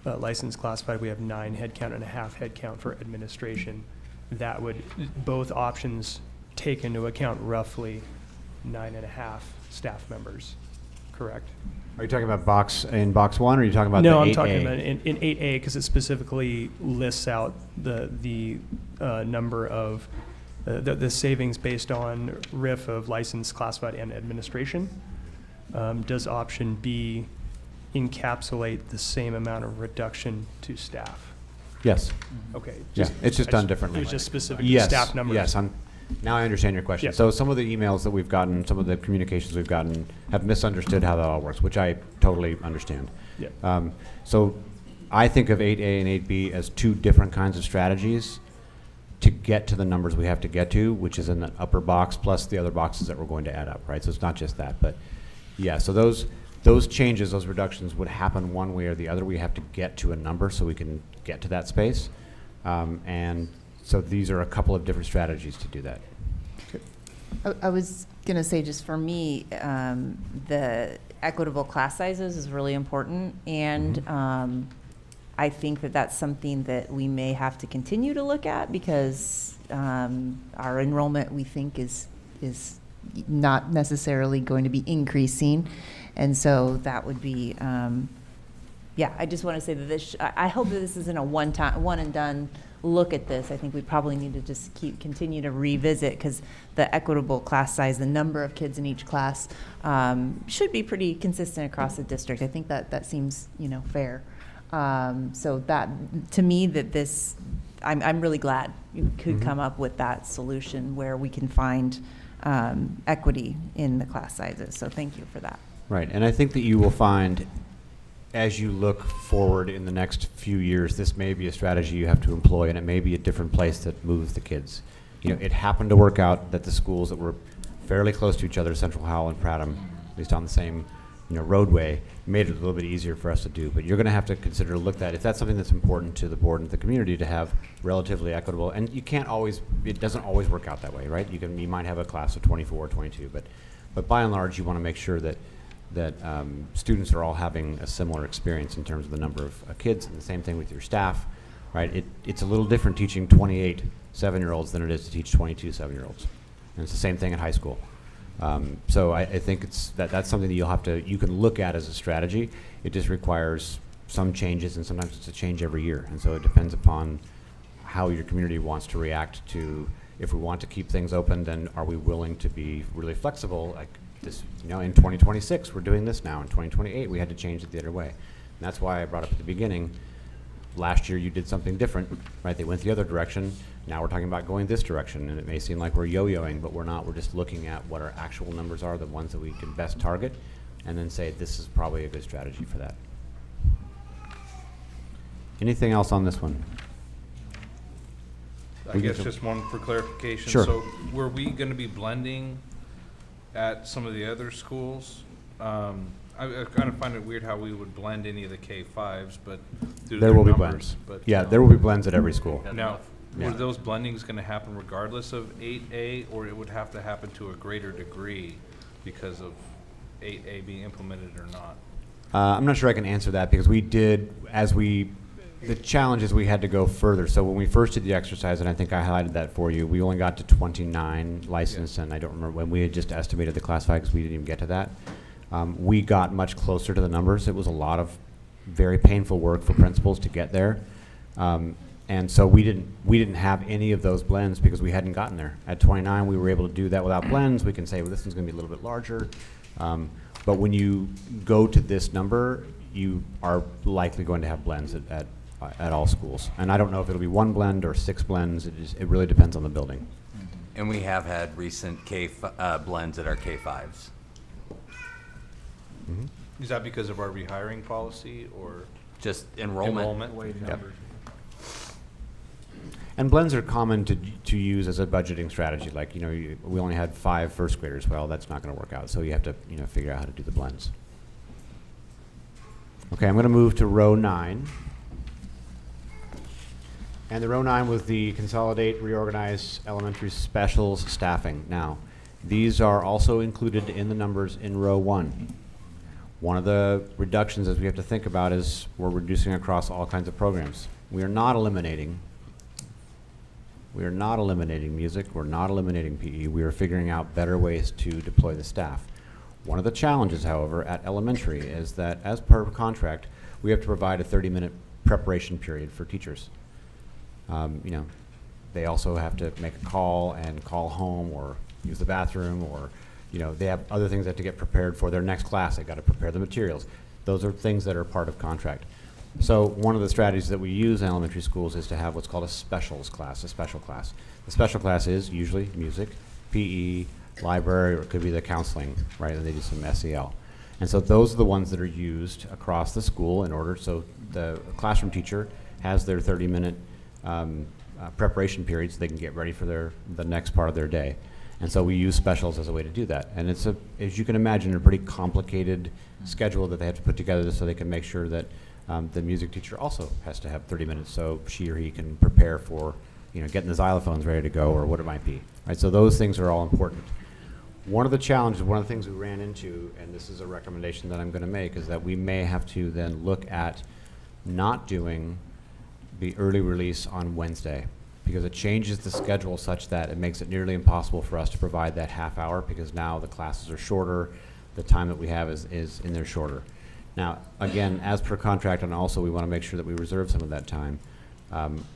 licensed classified, we have 9 headcount and a half headcount for administration. that would, both options take into account roughly 9.5 staff members, correct? Are you talking about box 1, or are you talking about No, the I'm 8A? talking about in 8A, because it specifically lists out the number of, the savings based on RIF of licensed, classified, and administration. Does option B encapsulate the same amount of reduction to staff? Yes. Okay. Yeah, it's just done differently. It was just specific to Yes, staff numbers. yes, now I understand your question. Yeah. So some of the emails that we've gotten, some of the communications we've gotten have misunderstood how that all works, which I totally understand. Yeah. So I think of 8A and 8B as two different kinds of strategies to get to the numbers we have to get to, which is in the upper box plus the other boxes that we're going to add up, right? So it's not just that, but yeah, so those changes, those reductions would happen one way or the other. We have to get to a number so we can get to that space. And so these are a couple of different strategies to do that. I was going to say, just for me, the equitable class sizes is really important. And I think that that's something that we may have to continue to look at, because our enrollment, we think, is not necessarily going to be increasing. And so that would be, yeah, I just want to say that this, I hope that this isn't a one and done look at this. I think we probably need to just continue to revisit, because the equitable class size, the number of kids in each class, should be pretty consistent across the district. I think that seems, fair. So that, to me, that this, I'm really glad you could come up with that solution where we can find equity in the class sizes. So thank you for that. Right, and I think that you will find, as you look forward in the next few years, this may be a strategy you have to employ, and it may be a different place that moves the kids. It happened to work out that the schools that were fairly close to each other, Central Howell and Prattam, at least on the same roadway, made it a little bit easier for us to do. But you're going to have to consider, look at if that's something that's important to the board and the community to have relatively equitable. And you can't always, it doesn't always work out that way, right? You might have a class of 24 or 22, but by and large, you want to make sure that students are all having a similar experience in terms of the number of kids, and the same thing with your staff, right? It's a little different teaching 28 7-year-olds than it is to teach 22 7-year-olds. And it's the same thing at high school. So I think that's something that you can look at as a strategy. It just requires some changes, and sometimes it's a change every year. And so it depends upon how your community wants to react to. If we want to keep things open, then are we willing to be really flexible? Like this, in 2026, we're doing this now. In 2028, we had to change it the other way. And that's why I brought up at the beginning, last year you did something different, right? They went the other direction. Now we're talking about going this direction, and it may seem like we're yo-yoing, but we're not. We're just looking at what our actual numbers are, the ones that we can best target, and then say this is probably a good strategy for that. Anything else on this one? I guess just one for clarification. Sure. So were we going to be blending at some of the other schools? I kind of find it weird how we would blend any of the K-5s, but due to There their will be numbers, blends. but, Yeah, there will be blends at every school. Now, Yeah. were those blendings going to happen regardless of 8A, or it would have to happen to a greater degree because of 8A being implemented or not? I'm not sure I can answer that, because we did, the challenge is we had to go further. So when we first did the exercise, and I think I highlighted that for you, we only got to 29 licensed, and I don't remember when we had just estimated the classified, because we didn't even get to that. We got much closer to the numbers. It was a lot of very painful work for principals to get there. And so we didn't have any of those blends because we hadn't gotten there. At 29, we were able to do that without blends. We can say, well, this one's going to be a little bit larger. But when you go to this number, you are likely going to have blends at all schools. And I don't know if it'll be 1 blend or 6 blends. It really depends on the building. And we have had recent blends at our K-5s. Mm-hmm. Is that because of our rehiring policy or Just enrollment. Yep. And blends are common to use as a budgeting strategy. Like, we only had 5 first graders. Well, that's not going to work out. So you have to, figure out how to do the blends. Okay, I'm going to move to row 9. And the row 9 was the consolidate, reorganize elementary specials staffing. Now, these are also included in the numbers in row 1. One of the reductions as we have to think about is we're reducing across all kinds of programs. We are not eliminating. We are not eliminating music. We're not eliminating PE. We are figuring out better ways to deploy the staff. One of the challenges, however, at elementary is that as per contract, we have to provide a 30-minute preparation period for teachers. You know, they also have to make a call and call home or use the bathroom, or, you know, they have other things they have to get prepared for their next class. They've got to prepare the materials. Those are things that are part of contract. So one of the strategies that we use in elementary schools is to have what's called a specials class, a special class. The special class is usually music, PE, library, or it could be the counseling, right? And they do some SEL. And so those are the ones that are used across the school in order, so the classroom teacher has their 30-minute preparation period so they can get ready for the next part of their day. And so we use specials as a way to do that. And it's, as you can imagine, a pretty complicated schedule that they have to put together so they can make sure that the music teacher also has to have 30 minutes so she or he can prepare for, you know, getting the xylophones ready to go or what it might be. Right? So those things are all important. One of the challenges, one of the things we ran into, and this is a recommendation that I'm going to make, is that we may have to then look at not doing the early release on Wednesday, because it changes the schedule such that it makes it nearly impossible for us to provide that half hour, because now the classes are shorter, the time that we have is in there shorter. Now, again, as per contract, and also we want to make sure that we reserve some of that time,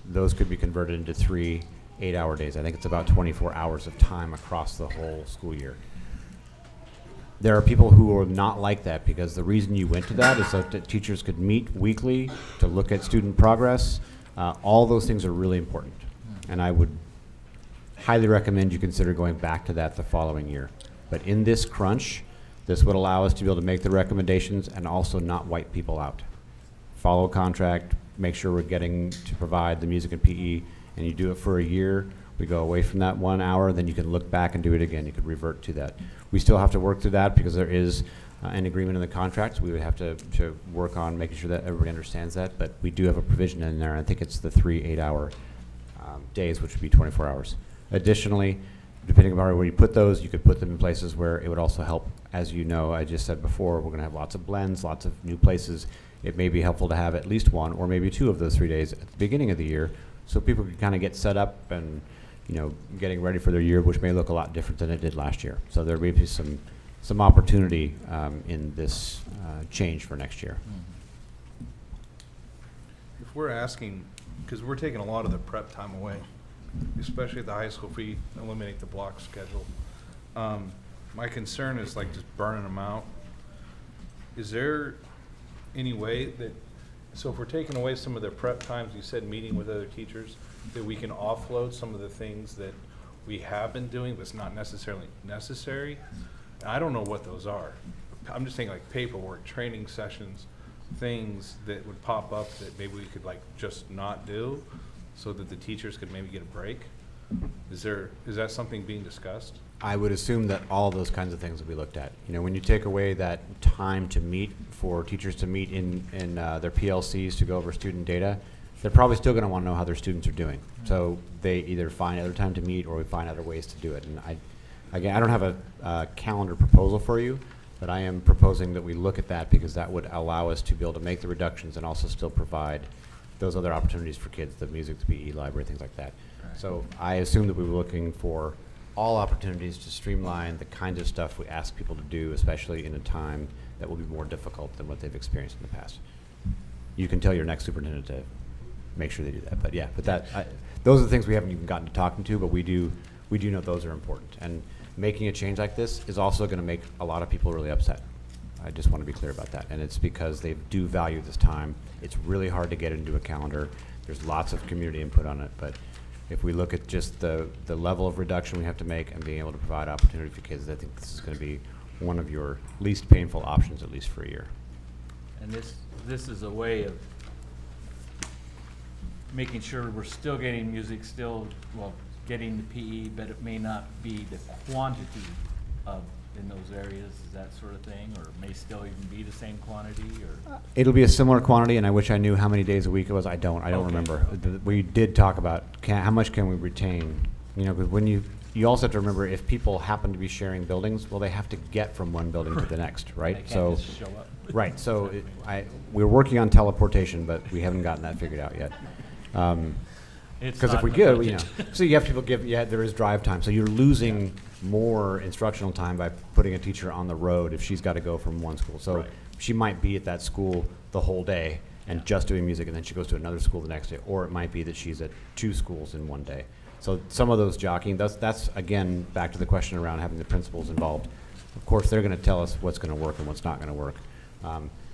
those could be converted into 3 8-hour days. I think it's about 24 hours of time across the whole school year. There are people who are not like that, because the reason you went to that is so that teachers could meet weekly to look at student progress. All those things are really important. And I would highly recommend you consider going back to that the following year. But in this crunch, this would allow us to be able to make the recommendations and also not wipe people out. Follow contract, make sure we're getting to provide the music and PE, and you do it for a year. We go away from that 1 hour, then you can look back and do it again. You could revert to that. We still have to work through that because there is an agreement in the contract. So we would have to work on making sure that everybody understands that, but we do have a provision in there. I think it's the 3 8-hour days, which would be 24 hours. Additionally, depending on where you put those, you could put them in places where it would also help. As you know, I just said before, we're going to have lots of blends, lots of new places. It may be helpful to have at least 1 or maybe 2 of those 3 days at the beginning of the year, so people can kind of get set up and, you know, getting ready for their year, which may look a lot different than it did last year. So there may be some opportunity in this change for next year. If we're asking, because we're taking a lot of the prep time away, especially at the high school, if we eliminate the block schedule. My concern is like just burning them out. Is there any way that, so if we're taking away some of their prep times, you said meeting with other teachers, that we can offload some of the things that we have been doing that's not necessarily necessary? I don't know what those are. I'm just thinking like paperwork, training sessions, things that would pop up that maybe we could like just not do so that the teachers could maybe get a break. Is that something being discussed? I would assume that all of those kinds of things will be looked at. You know, when you take away that time to meet, for teachers to meet in their PLCs to go over student data, they're probably still going to want to know how their students are doing. So they either find other time to meet or we find other ways to do it. And I don't have a calendar proposal for you, but I am proposing that we look at that because that would allow us to be able to make the reductions and also still provide those other opportunities for kids, the music, the PE, library, things like that. Right. So I assume that we were looking for all opportunities to streamline the kinds of stuff we ask people to do, especially in a time that will be more difficult than what they've experienced in the past. You can tell your next superintendent to make sure they do that. But yeah, but those are the things we haven't even gotten to talking to, but we do know those are important. And making a change like this is also going to make a lot of people really upset. I just want to be clear about that. And it's because they do value this time. It's really hard to get into a calendar. There's lots of community input on it, but if we look at just the level of reduction we have to make and being able to provide opportunity for kids, I think this is going to be one of your least painful options, at least for a year. And this is a way of making sure we're still getting music, getting the PE, but it may not be the quantity of in those areas, is that sort of thing, or may still even be the same quantity, or? It'll be a similar quantity, and I wish I knew how many days a week it was. I don't Okay. remember. We did talk about how much can we retain, you know, because when you also have to remember if people happen to be sharing buildings, well, they have to get from one building to the next, right? They can't just show up. Right, so we're working on teleportation, but we haven't gotten that figured out yet. It's Because if not we in the give, budget. so you have people give, there is drive time. So you're losing more instructional time by putting a teacher on the road if she's got to go from one school. So Right. she might be at that school the whole day and just doing music, and then she goes to another school the next day. Or it might be that she's at 2 schools in one day. So some of those jockeying, that's again, back to the question around having the principals involved. Of course, they're going to tell us what's going to work and what's not going to work.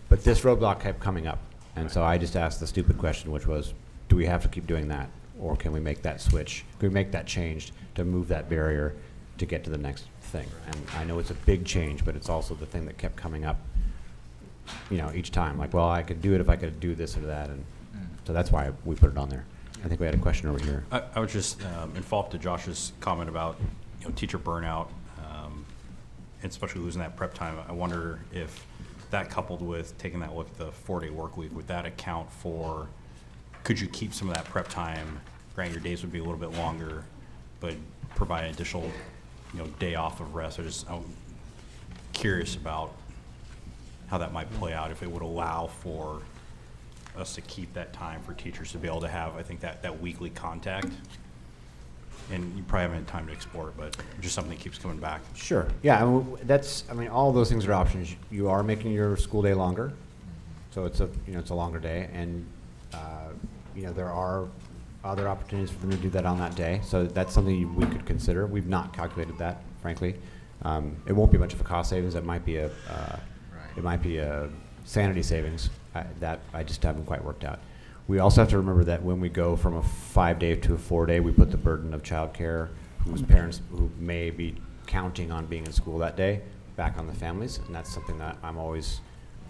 But this roadblock kept coming up. And so I just asked the stupid question, which was, do we have to keep doing that? Or can we make that switch? Can we make that change to move that barrier to get to the next thing? And I know it's a big change, but it's also the thing that kept coming up, each time. Like, well, I could do it if I could do this or that. And so that's why we put it on there. I think we had a question over here. I was just in follow-up to Josh's comment about teacher burnout, and especially losing that prep time. I wonder if that coupled with taking that look at the 4-day work week, would that account for, could you keep some of that prep time? Granted, your days would be a little bit longer, but provide an additional day off of rest. I'm curious about how that might play out, if it would allow for us to keep that time for teachers to be able to have, I think, that weekly contact. And you probably haven't had time to explore it, but just something that keeps coming back. Sure. Yeah, all of those things are options. You are making your school day longer, so it's a longer day, and there are other opportunities for them to do that on that day. So that's something we could consider. We've not calculated that, frankly. It won't be much of a cost savings. It might be a sanity savings that I just haven't quite worked out. We also have to remember that when we go from a 5-day to a 4-day, we put the burden of childcare, whose parents who may be counting on being in school that day, back on the families. And that's something that I'm always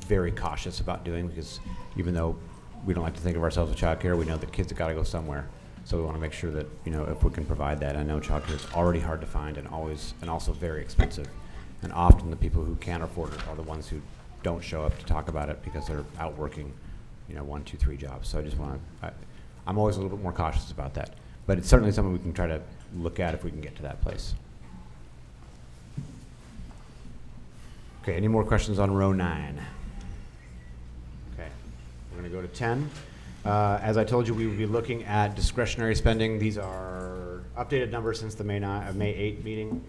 very cautious about doing, because even though we don't like to think of ourselves as childcare, we know that kids have got to go somewhere. So we want to make sure that, if we can provide that. I know childcare is already hard to find and also very expensive. And often the people who can't afford it are the ones who don't show up to talk about it because they're out working 1, 2, 3 jobs. So I just want to, I'm always a little bit more cautious about that. But it's certainly something we can try to look at if we can get to that place. Okay, any more questions on row 9? Okay, we're going to go to 10. As I told you, we will be looking at discretionary spending. These are updated numbers since the May 8 meeting.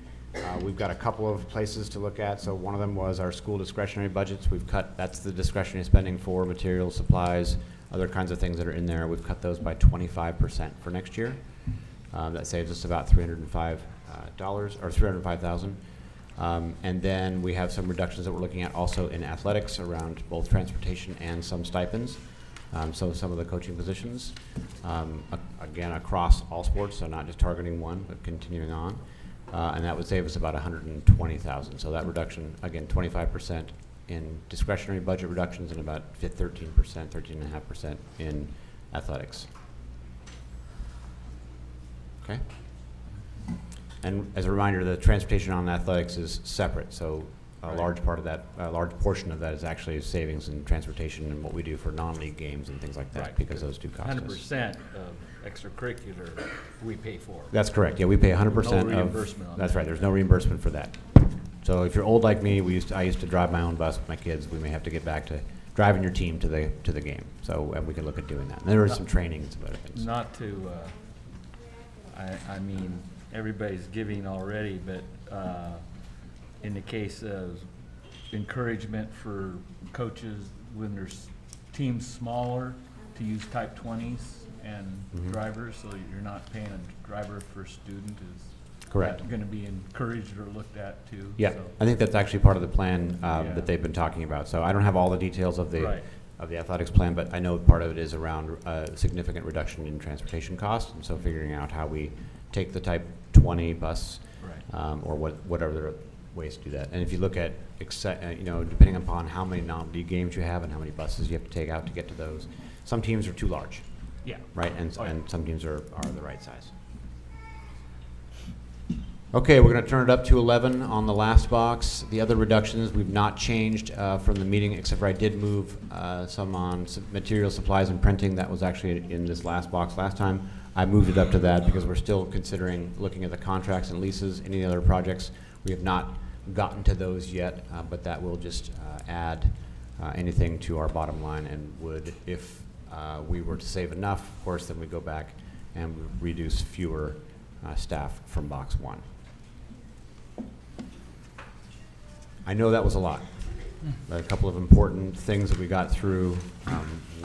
We've got a couple of places to look at. So one of them was our school discretionary budgets. We've cut, that's the discretionary spending for materials, supplies, other kinds of things that are in there. We've cut those by 25% for next year. That saves us about $305 or $305,000. And then we have some reductions that we're looking at also in athletics around both transportation and some stipends. So some of the coaching positions, again, across all sports, so not just targeting one, but continuing on. And that would save us about $120,000. So that reduction, again, 25% in discretionary budget reductions and about 13.5% in athletics. Okay. And as a reminder, the transportation on athletics is separate. So a large part of that, a large portion of that is actually savings in transportation and what we do for non-league games and things like that, because those do cost us. 100% of extracurricular we pay for. That's correct. Yeah, we pay 100% No of. reimbursement on That's that. right. There's no reimbursement for that. So if you're old like me, I used to drive my own bus with my kids. We may have to get back to driving your team to the game. So and we can look at doing that. And there is some training and some other things. Not to, I mean, everybody's giving already, but in the case of encouragement for coaches when there's teams smaller to use type 20s and drivers, so you're not paying a driver for a student, is Correct. that going to be encouraged or looked at too? Yeah, So- I think that's actually part of the plan Yeah. that they've been talking about. So I don't have all the details of the Right. athletics plan, but I know part of it is around significant reduction in transportation costs, and so figuring out how we take the type 20 bus, Right. or whatever there are ways to do that. And if you look at, depending upon how many non-league games you have and how many buses you have to take out to get to those, some teams are too large, Yeah. right? And Oh, yeah. and some teams are the right size. Okay, we're going to turn it up to 11 on the last box. The other reductions we've not changed from the meeting, except for I did move some on some material, supplies, and printing. That was actually in this last box last time. I moved it up to that because we're still considering looking at the contracts and leases. Any other projects, we have not gotten to those yet, but that will just add anything to our bottom line, and would, if we were to save enough, of course, then we go back and reduce fewer staff from box 1. I know that was a lot. A couple of important things that we got through.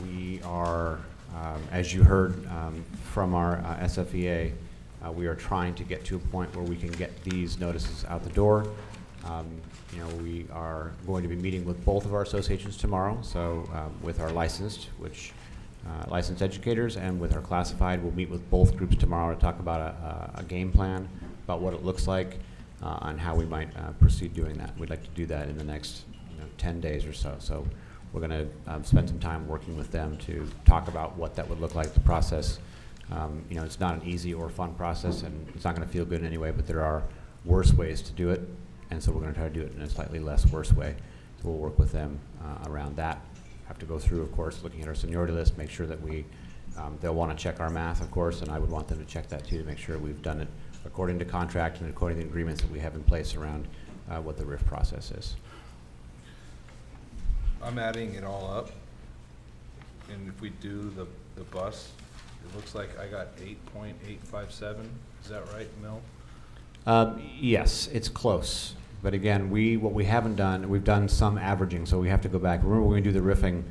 We are, as you heard from our SFEA, we are trying to get to a point where we can get these notices out the door. We are going to be meeting with both of our associations tomorrow. So with our licensed, licensed educators, and with our classified, we'll meet with both groups tomorrow to talk about a game plan, about what it looks like, on how we might proceed doing that. We'd like to do that in the next 10 days or so. So we're going to spend some time working with them to talk about what that would look like, the process. It's not an easy or fun process, and it's not going to feel good anyway, but there are worse ways to do it, and so we're going to try to do it in a slightly less worse way. So we'll work with them around that. Have to go through, of course, looking at our seniority list, make sure that they'll want to check our math, of course, and I would want them to check that too, to make sure we've done it according to contract and according to the agreements that we have in place around what the RIF process is. I'm adding it all up, and if we do the bus, it looks like I got 8.857. Is that right, Mel? Yes, it's close. But again, what we haven't done, we've done some averaging, so we have to go back. Remember when we do the riffing,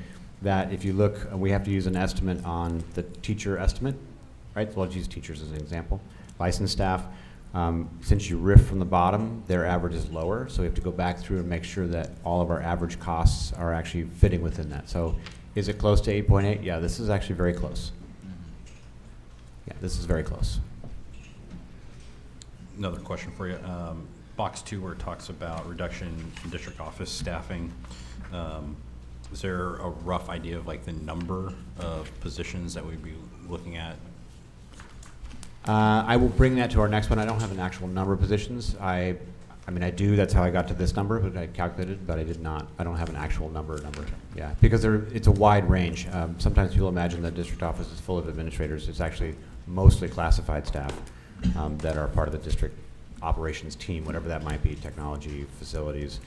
that if you look, we have to use an estimate on the teacher estimate, right? So I'll use teachers as an example. Licensed staff, since you riff from the bottom, their average is lower, so we have to go back through and make sure that all of our average costs are actually fitting within that. So is it close to 8.8? Yeah, this is actually very close. Yeah, this is very close. Another question for you. Box 2, where it talks about reduction in district office staffing, is there a rough idea of like the number of positions that we'd be looking at? I will bring that to our next one. I don't have an actual number of positions. I mean, I do. That's how I got to this number, but I calculated, but I did not. I don't have an actual number. Yeah, because it's a wide range. Sometimes people imagine that district office is full of administrators. It's actually mostly classified staff that are part of the district operations team, whatever that might be, technology, facilities,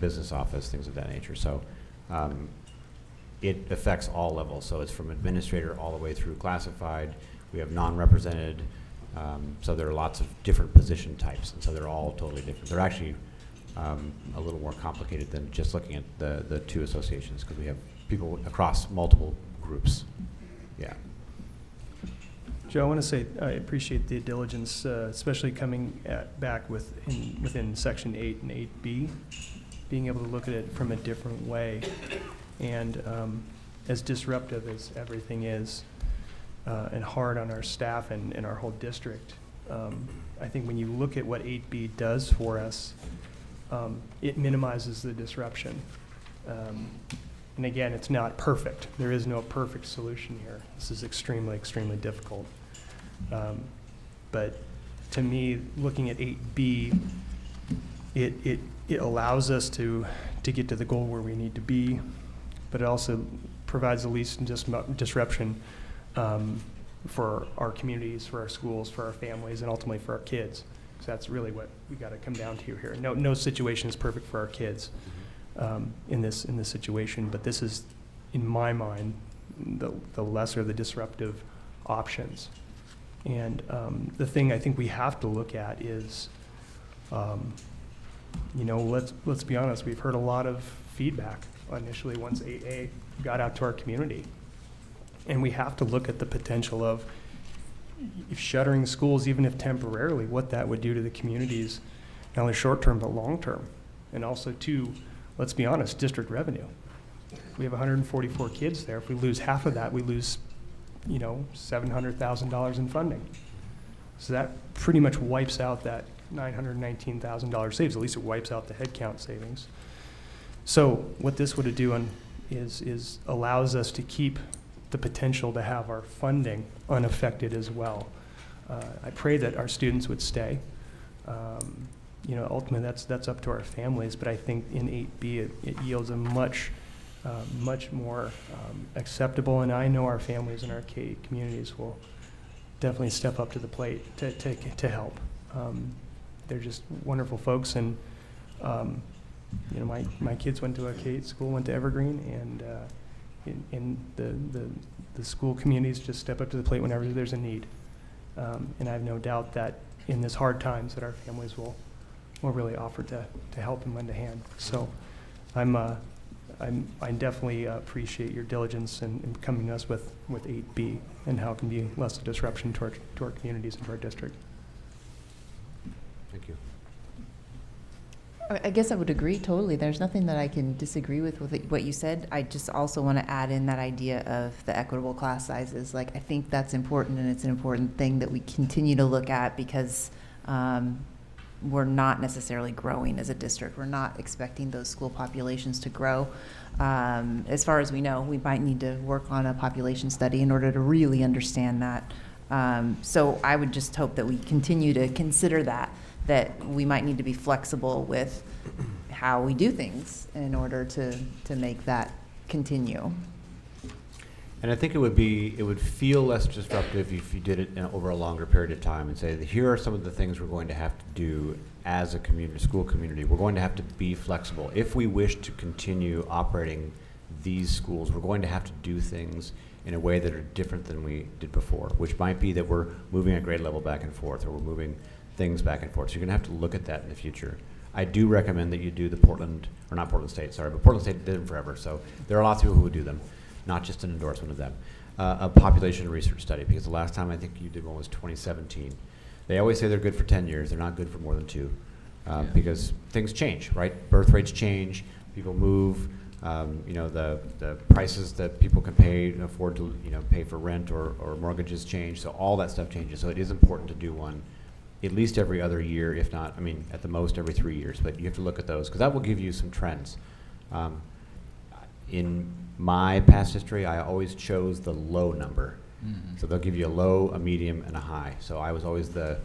business office, things of that nature. So it affects all levels. So it's from administrator all the way through classified. We have non-represented. So there are lots of different position types, and so they're all totally different. They're actually a little more complicated than just looking at the two associations, because we have people across multiple groups. Yeah. Joe, I want to say I appreciate the diligence, especially coming back within Section 8 and 8B, being able to look at it from a different way. And as disruptive as everything is, and hard on our staff and our whole district, I think when you look at what 8B does for us, it minimizes the disruption. And again, it's not perfect. There is no perfect solution here. This is extremely, extremely difficult. But to me, looking at 8B, it allows us to get to the goal where we need to be, but it also provides the least disruption for our communities, for our schools, for our families, and ultimately for our kids. So that's really what we got to come down to here. No situation is perfect for our kids in this situation, but this is, in my mind, the lesser of the disruptive options. And the thing I think we have to look at is, let's be honest. We've heard a lot of feedback initially once 8A got out to our community. And we have to look at the potential of if shuttering schools, even if temporarily, what that would do to the communities, not only short term, but long term. And also, too, let's be honest, district revenue. We have 144 kids there. If we lose half of that, we lose, $700,000 in funding. So that pretty much wipes out that $919,000 saves. At least it wipes out the headcount savings. So what this would do is allows us to keep the potential to have our funding unaffected as well. I pray that our students would stay. Ultimately that's up to our families, but I think in 8B it yields a much more acceptable, and I know our families and our communities will definitely step up to the plate to help. They're just wonderful folks, and my kids went to a K school, went to Evergreen, and in the school communities just step up to the plate whenever there's a need. And I have no doubt that in this hard times that our families will really offer to help and lend a hand. So I definitely appreciate your diligence in coming to us with 8B and how it can be less a disruption to our communities and to our district. Thank you. I guess I would agree totally. There's nothing that I can disagree with what you said. I just also want to add in that idea of the equitable class sizes. Like, I think that's important, and it's an important thing that we continue to look at because we're not necessarily growing as a district. We're not expecting those school populations to grow. As far as we know, we might need to work on a population study in order to really understand that. So I would just hope that we continue to consider that we might need to be flexible with how we do things in order to make that continue. And I think it would feel less disruptive if you did it over a longer period of time and say, here are some of the things we're going to have to do as a community, school community. We're going to have to be flexible. If we wish to continue operating these schools, we're going to have to do things in a way that are different than we did before, which might be that we're moving a grade level back and forth, or we're moving things back and forth. So you're going to have to look at that in the future. I do recommend that you do the Portland State, but Portland State did them forever, so there are lots of people who would do them, not just an endorsement of them. A population research study, because the last time I think you did one was 2017. They always say they're good for 10 years. They're not good for more than 2, because things change, right? Birth rates change, people move, the prices that people can afford to pay for rent or mortgages change, so all that stuff changes. So it is important to do one at least every other year, if not, at the most every 3 years. But you have to look at those, because that will give you some trends. In my past history, I always chose the low number. Mm-hmm. So they'll give you a low, a medium, and a high. So I was always the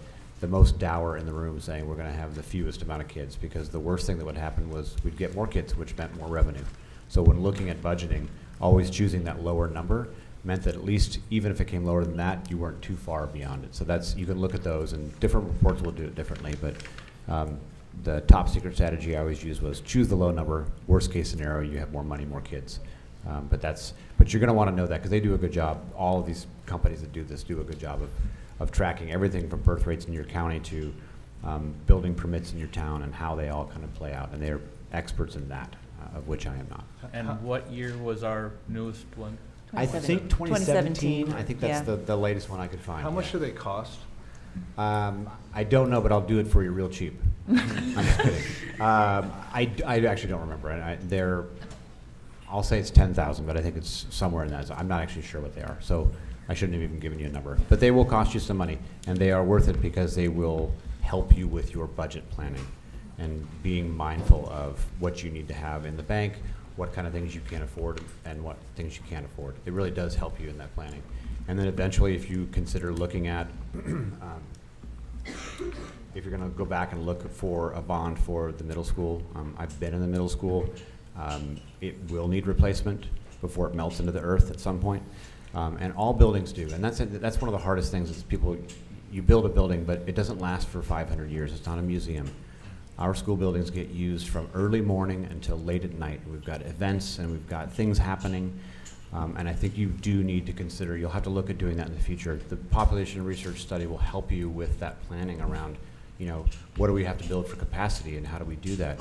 most dour in the room, saying we're going to have the fewest amount of kids, because the worst thing that would happen was we'd get more kids, which meant more revenue. So when looking at budgeting, always choosing that lower number meant that at least, even if it came lower than that, you weren't too far beyond it. So you can look at those, and different reports will do it differently, but the top secret strategy I always used was choose the low number. Worst case scenario, you have more money, more kids. But you're going to want to know that, because they do a good job. All of these companies that do this do a good job of tracking everything from birth rates in your county to building permits in your town and how they all kind of play out. And they're experts in that, of which I am not. And what year was our newest one? I think 2017. I think that's yeah. the latest one I could find. How much do they cost? I don't know, but I'll do it for you real cheap. I'm just kidding. I actually don't remember. I'll say it's 10,000, but I think it's somewhere in that. I'm not actually sure what they are, so I shouldn't have even given you a number. But they will cost you some money, and they are worth it because they will help you with your budget planning and being mindful of what you need to have in the bank, what kind of things you can afford, and what things you can't afford. It really does help you in that planning. And then eventually, if you consider looking at, if you're going to go back and look for a bond for the middle school, I've been in the middle school. It will need replacement before it melts into the earth at some point. And all buildings do. And that's one of the hardest things is you build a building, but it doesn't last for 500 years. It's not a museum. Our school buildings get used from early morning until late at night. We've got events and we've got things happening. And I think you do need to consider, you'll have to look at doing that in the future. The population research study will help you with that planning around, what do we have to build for capacity and how do we do that?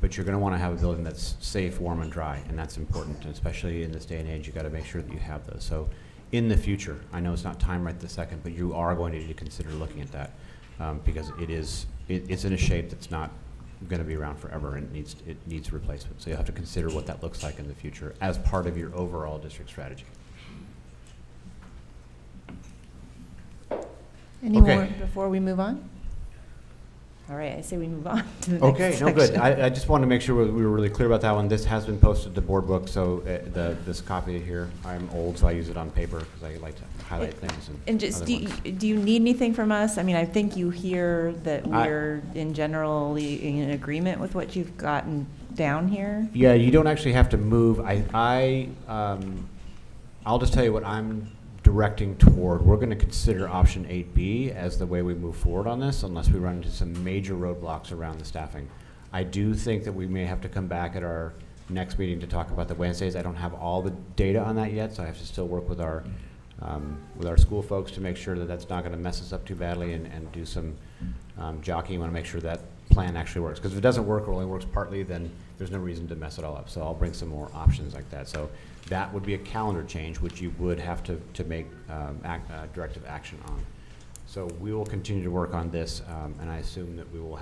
But you're going to want to have a building that's safe, warm, and dry, and that's important. And especially in this day and age, you've got to make sure that you have those. So in the future, I know it's not time right this second, but you are going to need to consider looking at that because it's in a shape that's not going to be around forever, and it needs replacement. So you'll have to consider what that looks like in the future as part of your overall district strategy. Any Okay. more before we move on? All right, I say we move on to the next Okay, section. no, good. I just wanted to make sure we were really clear about that one. This has been posted to board book, so this copy here, I'm old, so I use it on paper because I like to highlight things. And just, other do you need anything from us? I mean, I think you hear that we're in generally in agreement with what you've gotten down here. Yeah, you don't actually have to move. I'll just tell you what I'm directing toward. We're going to consider option 8B as the way we move forward on this, unless we run into some major roadblocks around the staffing. I do think that we may have to come back at our next meeting to talk about the Wednesdays. I don't have all the data on that yet, so I have to still work with our with our school folks to make sure that that's not going to mess us up too badly, and do some jockeying. We want to make sure that plan actually works. Because if it doesn't work or only works partly, then there's no reason to mess it all up. So I'll bring some more options like that. So that would be a calendar change, which you would have to make directive action on. So we will continue to work on this, and I assume that we'll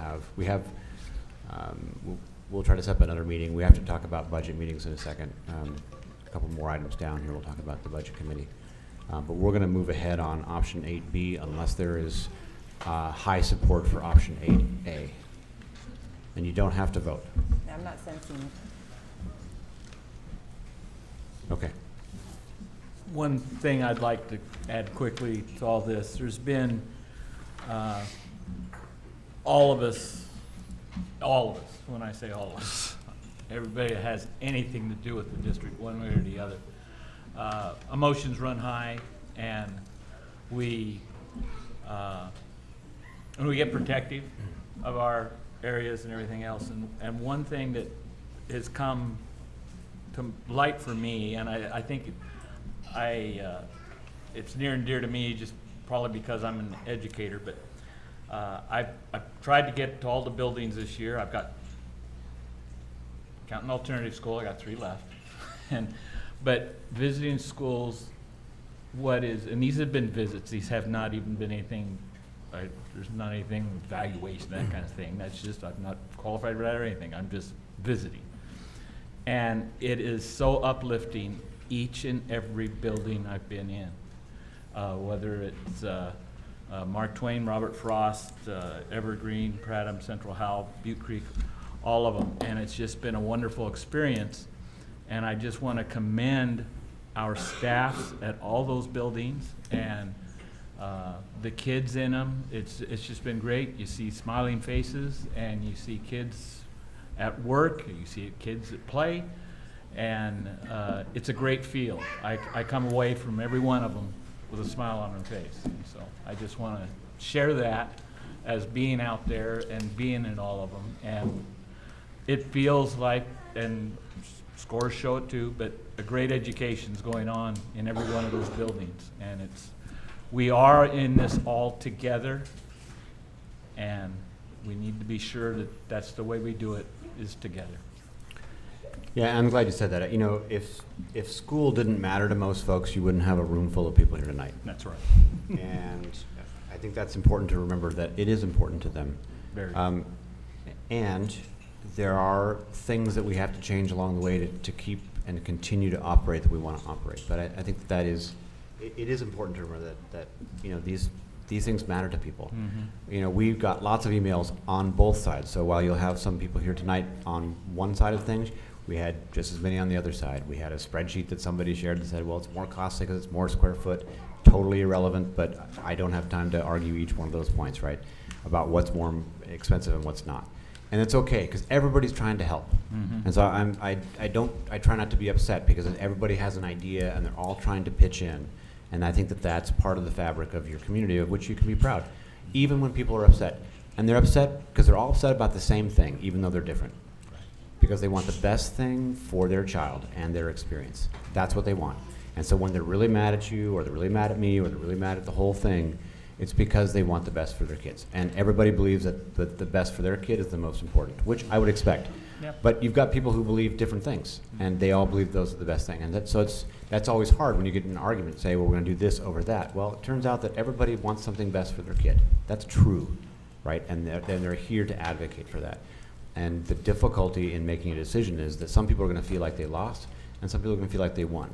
try to set up another meeting. We have to talk about budget meetings in a second. A couple more items down here. We'll talk about the budget committee. But we're going to move ahead on option 8B unless there is high support for option 8A. And you don't have to vote. I'm not sensing it. Okay. One thing I'd like to add quickly to all this, there's been all of us, when I say all of us, everybody that has anything to do with the district one way or the other. Emotions run high, and we get protective of our areas and everything else. And one thing that has come to light for me, and I think it's near and dear to me, just probably because I'm an educator, but I've tried to get to all the buildings this year. I've got, counting alternative school, I got 3 left. But visiting schools, and these have been visits, these have not even been anything, there's not anything evaluation, that kind of thing. That's just, I'm not qualified for that or anything, I'm just visiting. And it is so uplifting, each and every building I've been in. Whether it's Mark Twain, Robert Frost, Evergreen, Prattam, Central Howell, Butte Creek, all of them. And it's just been a wonderful experience. And I just want to commend our staffs at all those buildings and the kids in them. It's just been great. You see smiling faces, and you see kids at work, you see kids at play, and it's a great feel. I come away from every one of them with a smile on their face. And so I just want to share that as being out there and being in all of them. And it feels like, and scores show it too, but a great education is going on in every one of those buildings. And we are in this all together, and we need to be sure that that's the way we do it, is together. Yeah, I'm glad you said that. You know, if school didn't matter to most folks, you wouldn't have a room full of people here tonight. That's right. And I think that's important to remember, that it is important to them. Very. And there are things that we have to change along the way to keep and continue to operate that we want to operate. But I think it is important to remember that you know, these things matter to people. Mm-hmm. You know, we've got lots of emails on both sides. So while you'll have some people here tonight on one side of things, we had just as many on the other side. We had a spreadsheet that somebody shared that said, well, it's more costly because it's more square foot. Totally irrelevant, but I don't have time to argue each one of those points, right? About what's more expensive and what's not. And it's okay, because everybody's trying to help. Mm-hmm. And so I try not to be upset, because everybody has an idea and they're all trying to pitch in. And I think that that's part of the fabric of your community, of which you can be proud, even when people are upset. And they're upset because they're all upset about the same thing, even though they're different. Because they want the best thing for their child and their experience. That's what they want. And so when they're really mad at you, or they're really mad at me, or they're really mad at the whole thing, it's because they want the best for their kids. And everybody believes that the best for their kid is the most important, which I would expect. Yep. But you've got people who believe different things, and they all believe those are the best thing. And that's always hard when you get in an argument and say, well, we're going to do this over that. Well, it turns out that everybody wants something best for their kid. That's true, right? And they're here to advocate for that. And the difficulty in making a decision is that some people are going to feel like they lost, and some people are going to feel like they won.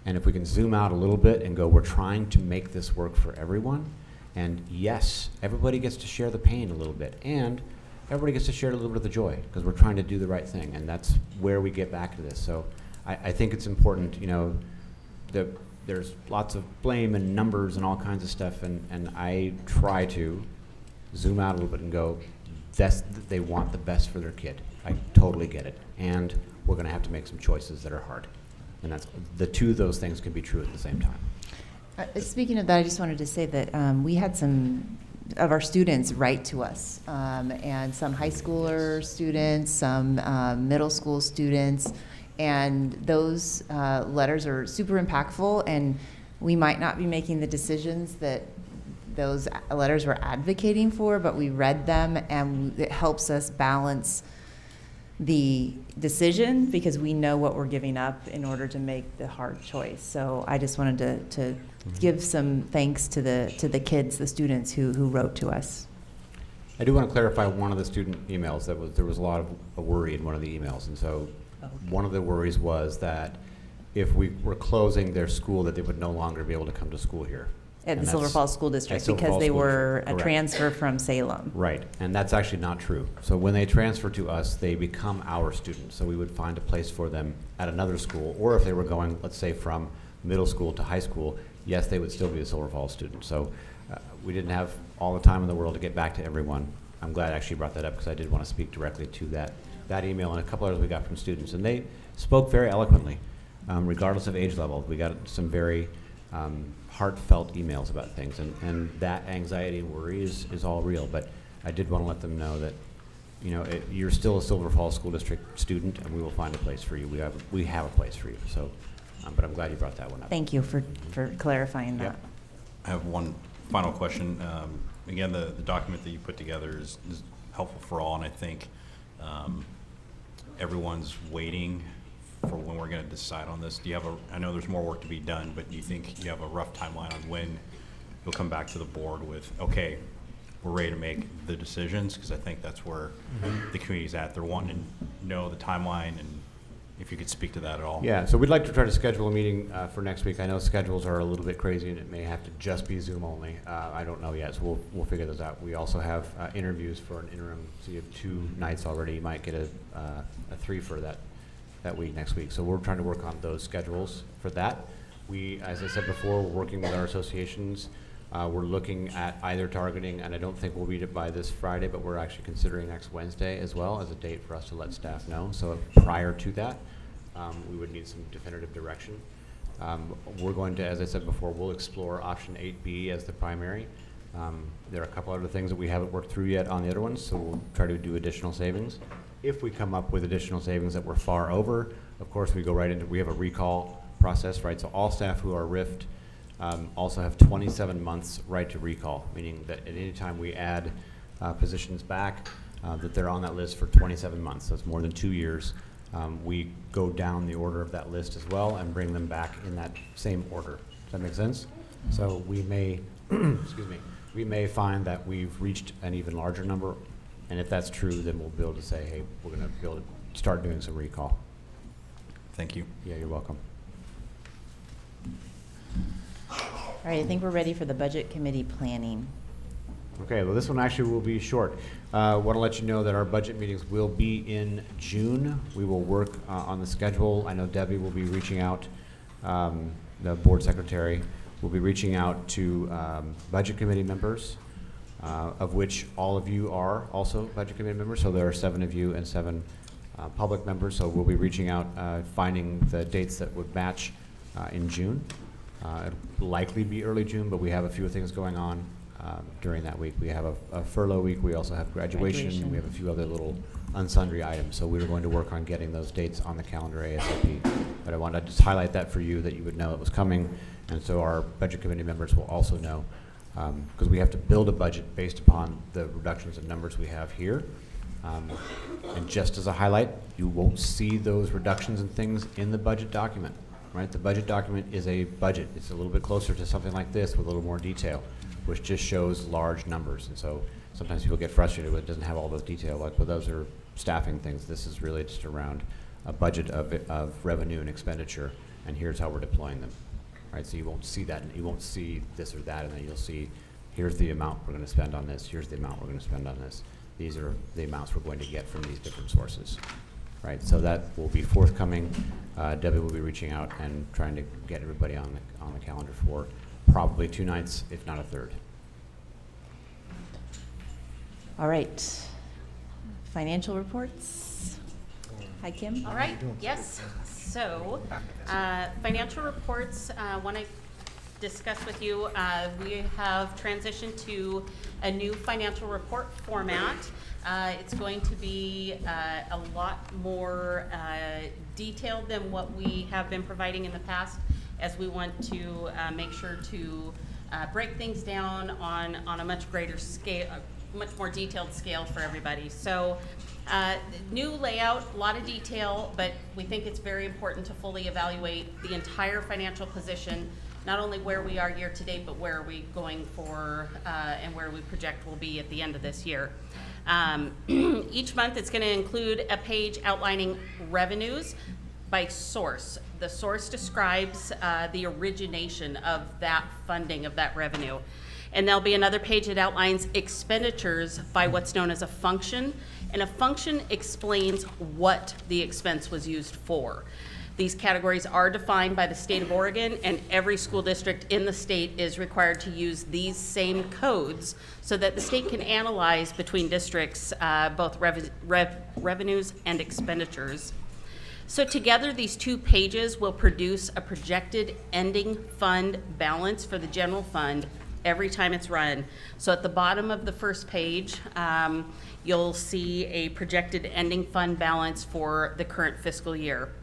And if we can zoom out a little bit and go, we're trying to make this work for everyone, and yes, everybody gets to share the pain a little bit, and everybody gets to share a little bit of the joy, because we're trying to do the right thing, and that's where we get back to this. So I think it's important, you know, there's lots of blame and numbers and all kinds of stuff, and I try to zoom out a little bit and go, they want the best for their kid. I totally get it. And we're going to have to make some choices that are hard. And that's the two of those things can be true at the same time. Speaking of that, I just wanted to say that we had some of our students write to us, and some high schooler students, some middle school students, and those letters are super impactful, and we might not be making the decisions that those letters were advocating for, but we read them and it helps us balance the decision because we know what we're giving up in order to make the hard choice. So I just wanted to give some thanks to the kids, the students who wrote to us. I do want to clarify one of the student emails. There was a lot of worry in one of the emails, and so one of the worries was that if we were closing their school, that they would no longer be able to come to school here. At the Silver Falls School District Silver because Falls they School were District, a correct. transfer from Salem. Right, and that's actually not true. So when they transfer to us, they become our students. So we would find a place for them at another school, or if they were going, let's say, from middle school to high school, yes, they would still be a Silver Falls student. So we didn't have all the time in the world to get back to everyone. I'm glad I actually brought that up because I did want to speak directly to that email and a couple others we got from students. And they spoke very eloquently, regardless of age level. We got some very heartfelt emails about things, and that anxiety and worry is all real. But I did want to let them know that, you know, you're still a Silver Falls School District student, and we will find a place for you. We have a place for you. So, but I'm glad you brought that one up. Thank you for clarifying that. Yep. I have one final question. Again, the document that you put together is helpful for all, and I think everyone's waiting for when we're going to decide on this. Do you have I know there's more work to be done, but do you think you have a rough timeline on when you'll come back to the board with, okay, we're ready to make the decisions? Because I think that's where the community's at. They're wanting to know the timeline, and if you could speak to that at all. Yeah, so we'd like to try to schedule a meeting for next week. I know schedules are a little bit crazy, and it may have to just be Zoom only. I don't know yet, so we'll figure those out. We also have interviews for an interim, so you have 2 nights already. You might get a 3 for that week next week. So we're trying to work on those schedules for that. We, as I said before, we're working with our associations. We're looking at either targeting, and I don't think we'll read it by this Friday, but we're actually considering next Wednesday as well as a date for us to let staff know. So prior to that, we would need some definitive direction. We're going to, as I said before, we'll explore option 8B as the primary. There are a couple other things that we haven't worked through yet on the other ones, so we'll try to do additional savings. If we come up with additional savings that we're far over, of course, we go right into, we have a recall process, right? So all staff who are RIF'd also have 27 months right to recall, meaning that at any time we add positions back, that they're on that list for 27 months. So it's more than 2 years. We go down the order of that list as well and bring them back in that same order. Does that make sense? So we may, excuse me, we may find that we've reached an even larger number, and if that's true, then we'll be able to say, hey, we're going to be able to start doing some recall. Thank you. Yeah, you're welcome. All right, I think we're ready for the budget committee planning. Okay, well, this one actually will be short. Want to let you know that our budget meetings will be in June. We will work on the schedule. I know Debbie will be reaching out, the board secretary will be reaching out to budget committee members, of which all of you are also budget committee members. So there are 7 of you and 7 public members. So we'll be reaching out, finding the dates that would match in June. It'll likely be early June, but we have a few things going on during that week. We have a furlough week. We also have graduation. We have a few other little unsundry items. So we were going to work on getting those dates on the calendar ASAP. But I wanted to just highlight that for you, that you would know it was coming. And so our budget committee members will also know, because we have to build a budget based upon the reductions in numbers we have here. And just as a highlight, you won't see those reductions and things in the budget document, right? The budget document is a budget. It's a little bit closer to something like this with a little more detail, which just shows large numbers. And so sometimes people get frustrated when it doesn't have all those detail, like, well, those are staffing things. This is really just around a budget of revenue and expenditure, and here's how we're deploying them, right? So you won't see that, and you won't see this or that, and then you'll see, here's the amount we're going to spend on this, here's the amount we're going to spend on this. These are the amounts we're going to get from these different sources, right? So that will be forthcoming. Debbie will be reaching out and trying to get everybody on the calendar for probably 2 nights, if not a third. All right. Financial reports. Hi, Kim. All right, yes. So, financial reports, want to discuss with you, we have transitioned to a new financial report format. It's going to be a lot more detailed than what we have been providing in the past. as we want to make sure to break things down on a much greater scale, a much more detailed scale for everybody. So new layout, a lot of detail, but we think it's very important to fully evaluate the entire financial position, not only where we are year to date, but where are we going for and where we project we'll be at the end of this year. Each month it's going to include a page outlining revenues by source. The source describes the origination of that funding of that revenue. And there'll be another page that outlines expenditures by what's known as a function. And a function explains what the expense was used for. These categories are defined by the state of Oregon, and every school district in the state is required to use these same codes so that the state can analyze between districts both revenues and expenditures. So together, these two pages will produce a projected ending fund balance for the general fund every time it's run. So at the bottom of the first page, you'll see a projected ending fund balance for the current fiscal year.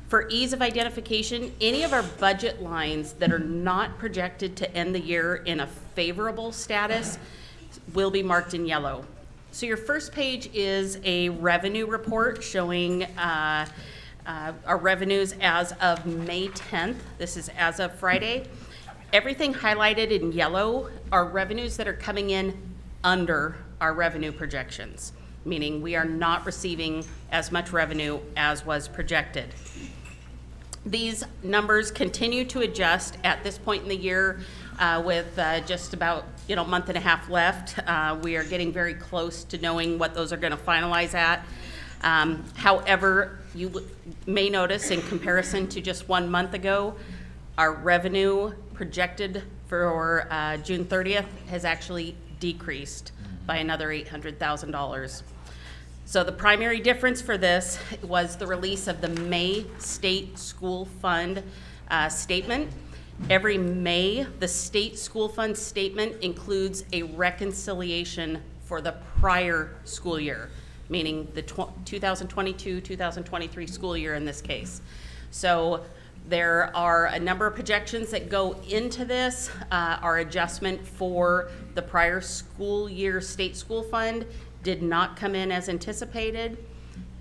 For ease of identification, any of our budget lines that are not projected to end the year in a favorable status will be marked in yellow. So your first page is a revenue report showing our revenues as of May 10th. This is as of Friday. Everything highlighted in yellow are revenues that are coming in under our revenue projections, meaning we are not receiving as much revenue as was projected. These numbers continue to adjust at this point in the year with just about a month and a half left. We are getting very close to knowing what those are going to finalize at. However, you may notice in comparison to just 1 month ago, our revenue projected for June 30th has actually decreased by another $800,000. So the primary difference for this was the release of the May State School Fund statement. Every May, the State School Fund statement includes a reconciliation for the prior school year, meaning the 2022-2023 school year in this case. So there are a number of projections that go into this. Our adjustment for the prior school year state school fund did not come in as anticipated.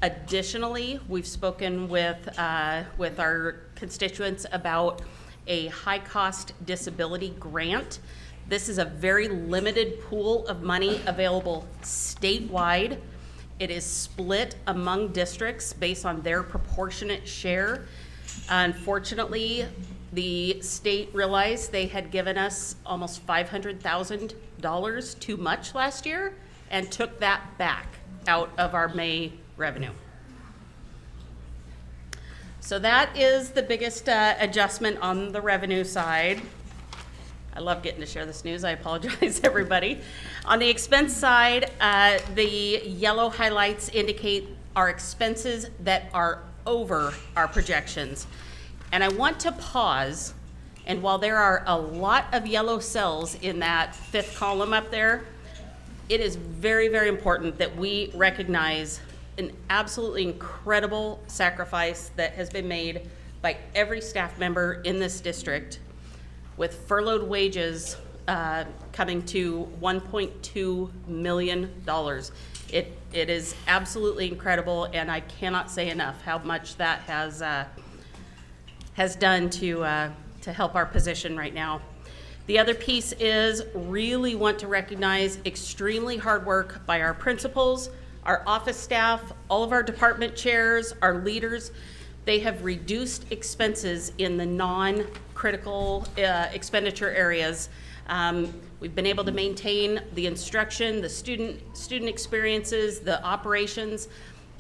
Additionally, we've spoken with our constituents about a high-cost disability grant. This is a very limited pool of money available statewide. It is split among districts based on their proportionate share. Unfortunately, the state realized they had given us almost $500,000 too much last year and took that back out of our May revenue. So that is the biggest adjustment on the revenue side. I love getting to share this news. I apologize, everybody. On the expense side, the yellow highlights indicate our expenses that are over our projections. And I want to pause, and while there are a lot of yellow cells in that fifth column up there, it is very, very important that we recognize an absolutely incredible sacrifice that has been made by every staff member in this district, with furloughed wages coming to $1.2 million. It is absolutely incredible, and I cannot say enough how much that has done to help our position right now. The other piece is really want to recognize extremely hard work by our principals, our office staff, all of our department chairs, our leaders. They have reduced expenses in the non-critical expenditure areas. We've been able to maintain the instruction, the student experiences, the operations,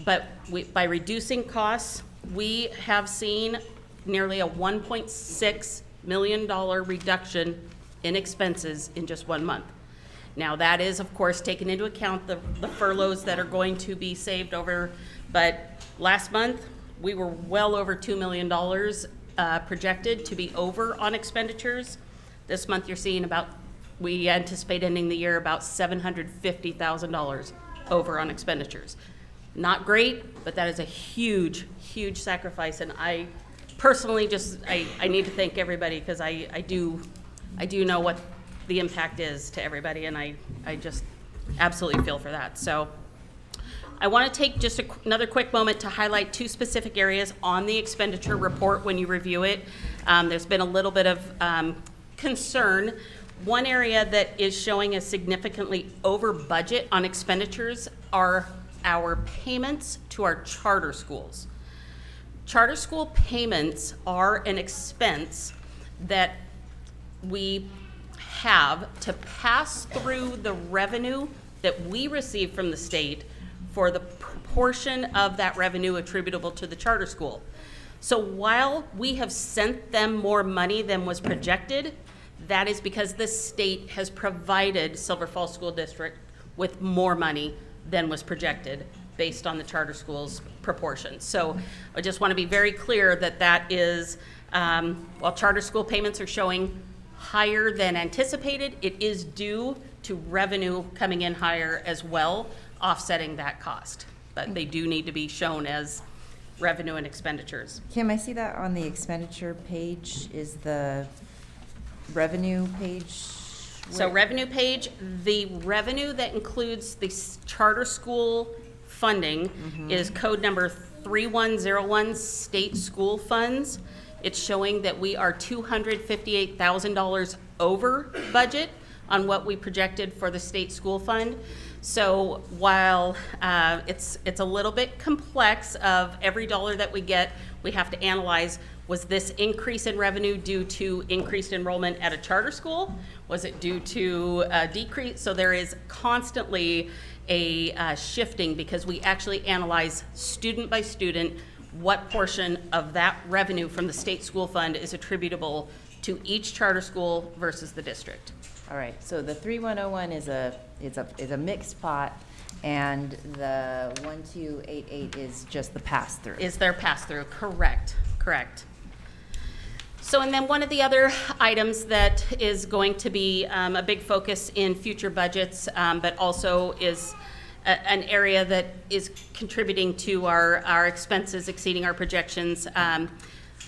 but by reducing costs, we have seen nearly a $1.6 million reduction in expenses in just 1 month. Now that is, of course, taken into account the furloughs that are going to be saved over, but last month we were well over $2 million projected to be over on expenditures. This month you're seeing we anticipate ending the year about $750,000 over on expenditures. Not great, but that is a huge, huge sacrifice, and I personally, just, I need to thank everybody, because I do know what the impact is to everybody, and I just absolutely feel for that. So I want to take just another quick moment to highlight 2 specific areas on the expenditure report when you review it. There's been a little bit of concern. One area that is showing a significantly over budget on expenditures are our payments to our charter schools. Charter school payments are an expense that we have to pass through the revenue that we receive from the state for the proportion of that revenue attributable to the charter school. So while we have sent them more money than was projected, that is because the state has provided Silver Falls School District with more money than was projected based on the charter school's proportions. So I just want to be very clear that that is, while charter school payments are showing higher than anticipated, it is due to revenue coming in higher as well, offsetting that cost. But they do need to be shown as revenue and expenditures. Kim, I see that on the expenditure page. Is the revenue page? So revenue page, the revenue that includes the charter school funding is code number 3101, state school funds. It's showing that we are $258,000 over budget on what we projected for the state school fund. So while it's a little bit complex of every dollar that we get, we have to analyze, was this increase in revenue due to increased enrollment at a charter school? Was it due to a decrease? So there is constantly a shifting, because we actually analyze student by student what portion of that revenue from the state school fund is attributable to each charter school versus the district. All right, so the 3101 is a mixed pot, and the 1288 is just the pass-through. Is their pass-through, correct. So, and then one of the other items that is going to be a big focus in future budgets, but also is an area that is contributing to our expenses exceeding our projections,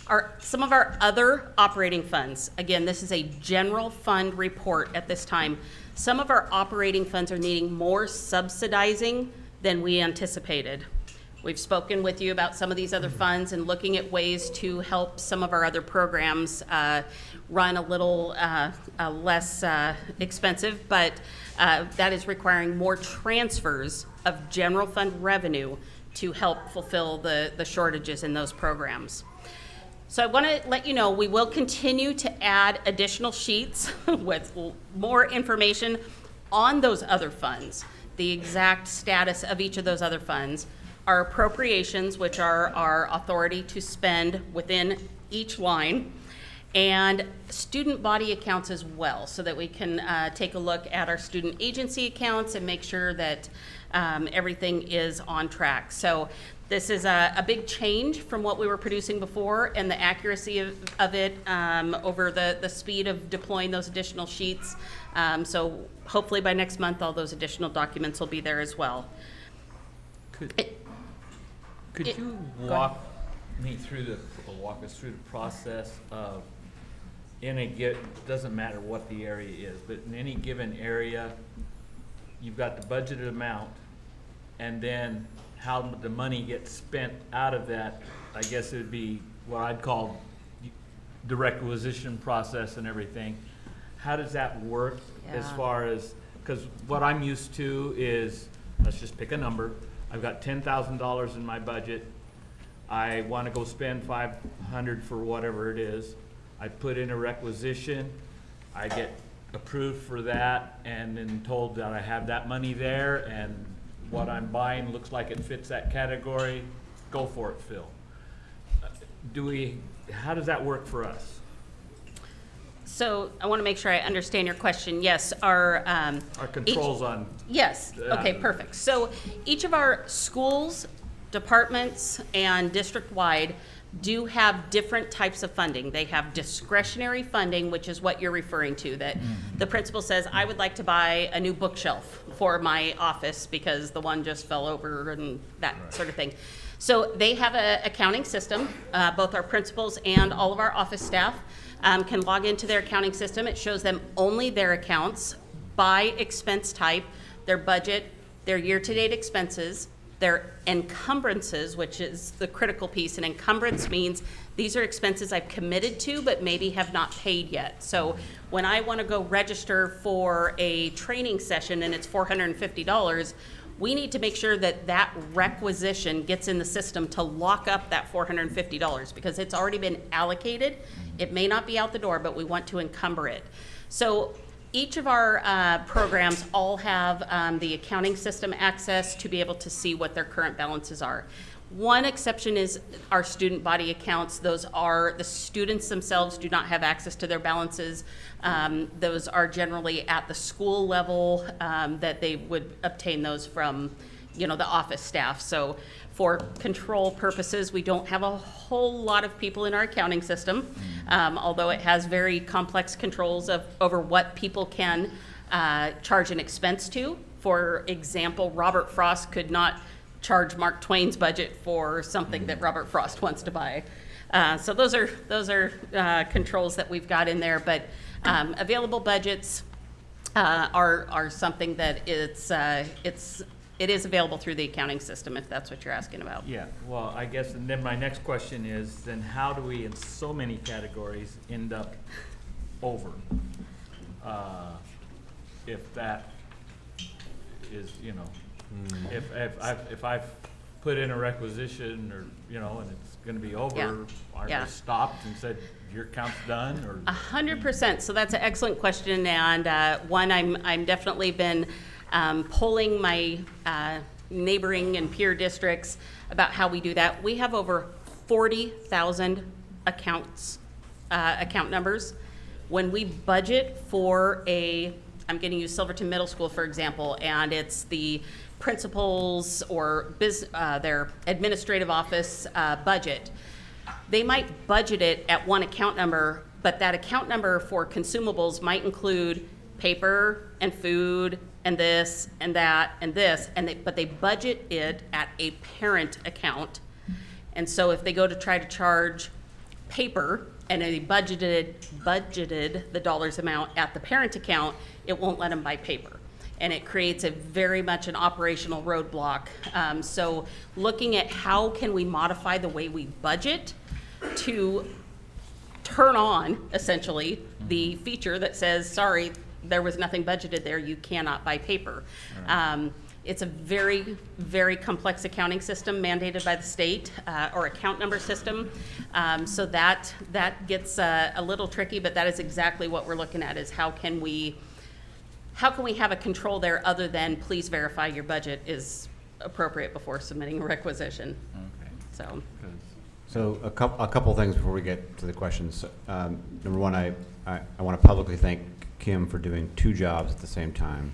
are some of our other operating funds. Again, this is a general fund report at this time. Some of our operating funds are needing more subsidizing than we anticipated. We've spoken with you about some of these other funds and looking at ways to help some of our other programs run a little less expensive, but that is requiring more transfers of general fund revenue to help fulfill the shortages in those programs. So I want to let you know we will continue to add additional sheets with more information on those other funds, the exact status of each of those other funds, our appropriations, which are our authority to spend within each line, and student body accounts as well, so that we can take a look at our student agency accounts and make sure that everything is on track. So this is a big change from what we were producing before, and the accuracy of it over the speed of deploying those additional sheets. So hopefully by next month, all those additional documents will be there as well. Could you walk us through the process of, doesn't matter what the area is, but in any given area, you've got the budgeted amount, and then how the money gets spent out of that? I guess it would be what I'd call the requisition process and everything. How does that work as far as, because what I'm used to is, let's just pick a number. I've got $10,000 in my budget. I want to go spend $500 for whatever it is. I put in a requisition. I get approved for that and then told that I have that money there and what I'm buying looks like it fits that category. Go for it, Phil. How does that work for us? So I want to make sure I understand your question. Yes, our controls on. Yes, okay, perfect. So each of our schools, departments, and district-wide do have different types of funding. They have discretionary funding, which is what you're referring to, that the principal says, I would like to buy a new bookshelf for my office because the one just fell over and that sort of thing. So they have an accounting system. Both our principals and all of our office staff can log into their accounting system. It shows them only their accounts by expense type, their budget, their year-to-date expenses, their encumbrances, which is the critical piece. An encumbrance means these are expenses I've committed to but maybe have not paid yet. So when I want to go register for a training session and it's $450, we need to make sure that that requisition gets in the system to lock up that $450 because it's already been allocated. It may not be out the door, but we want to encumber it. So each of our programs all have the accounting system access to be able to see what their current balances are. One exception is our student body accounts. Those are, the students themselves do not have access to their balances. Those are generally at the school level that they would obtain those from, you know, the office staff. So for control purposes, we don't have a whole lot of people in our accounting system, although it has very complex controls over what people can charge an expense to. For example, Robert Frost could not charge Mark Twain's budget for something that Robert Frost wants to buy. So those are controls that we've got in there, but available budgets are something that it is available through the accounting system, if that's what you're asking about. Yeah, well, I guess, and then my next question is, then how do we, in so many categories, end up over? If that is, you know, if I've put in a requisition or, you know, and it's gonna be over, are they stopped and said, your count's done, or? 100%, so that's an excellent question, and one I'm definitely been polling my neighboring and peer districts about how we do that. We have over 40,000 accounts, account numbers. When we budget for I'm going to use Silverton Middle School, for example, and it's the principals or their administrative office budget. They might budget it at one account number, but that account number for consumables might include paper and food and this and that and this, but they budget it at a parent account. And so if they go to try to charge paper and they budgeted the dollars amount at the parent account, it won't let them buy paper. And it creates a very much an operational roadblock. So looking at how can we modify the way we budget to turn on, essentially, the feature that says, sorry, there was nothing budgeted there, you cannot buy paper. Right. It's a very, very complex accounting system mandated by the state, or account number system. So that gets a little tricky, but that is exactly what we're looking at, is how can we have a control there other than please verify your budget is appropriate before submitting a requisition. Okay. So a couple things before we get to the questions. Number one, I want to publicly thank Kim for doing two jobs at the same time,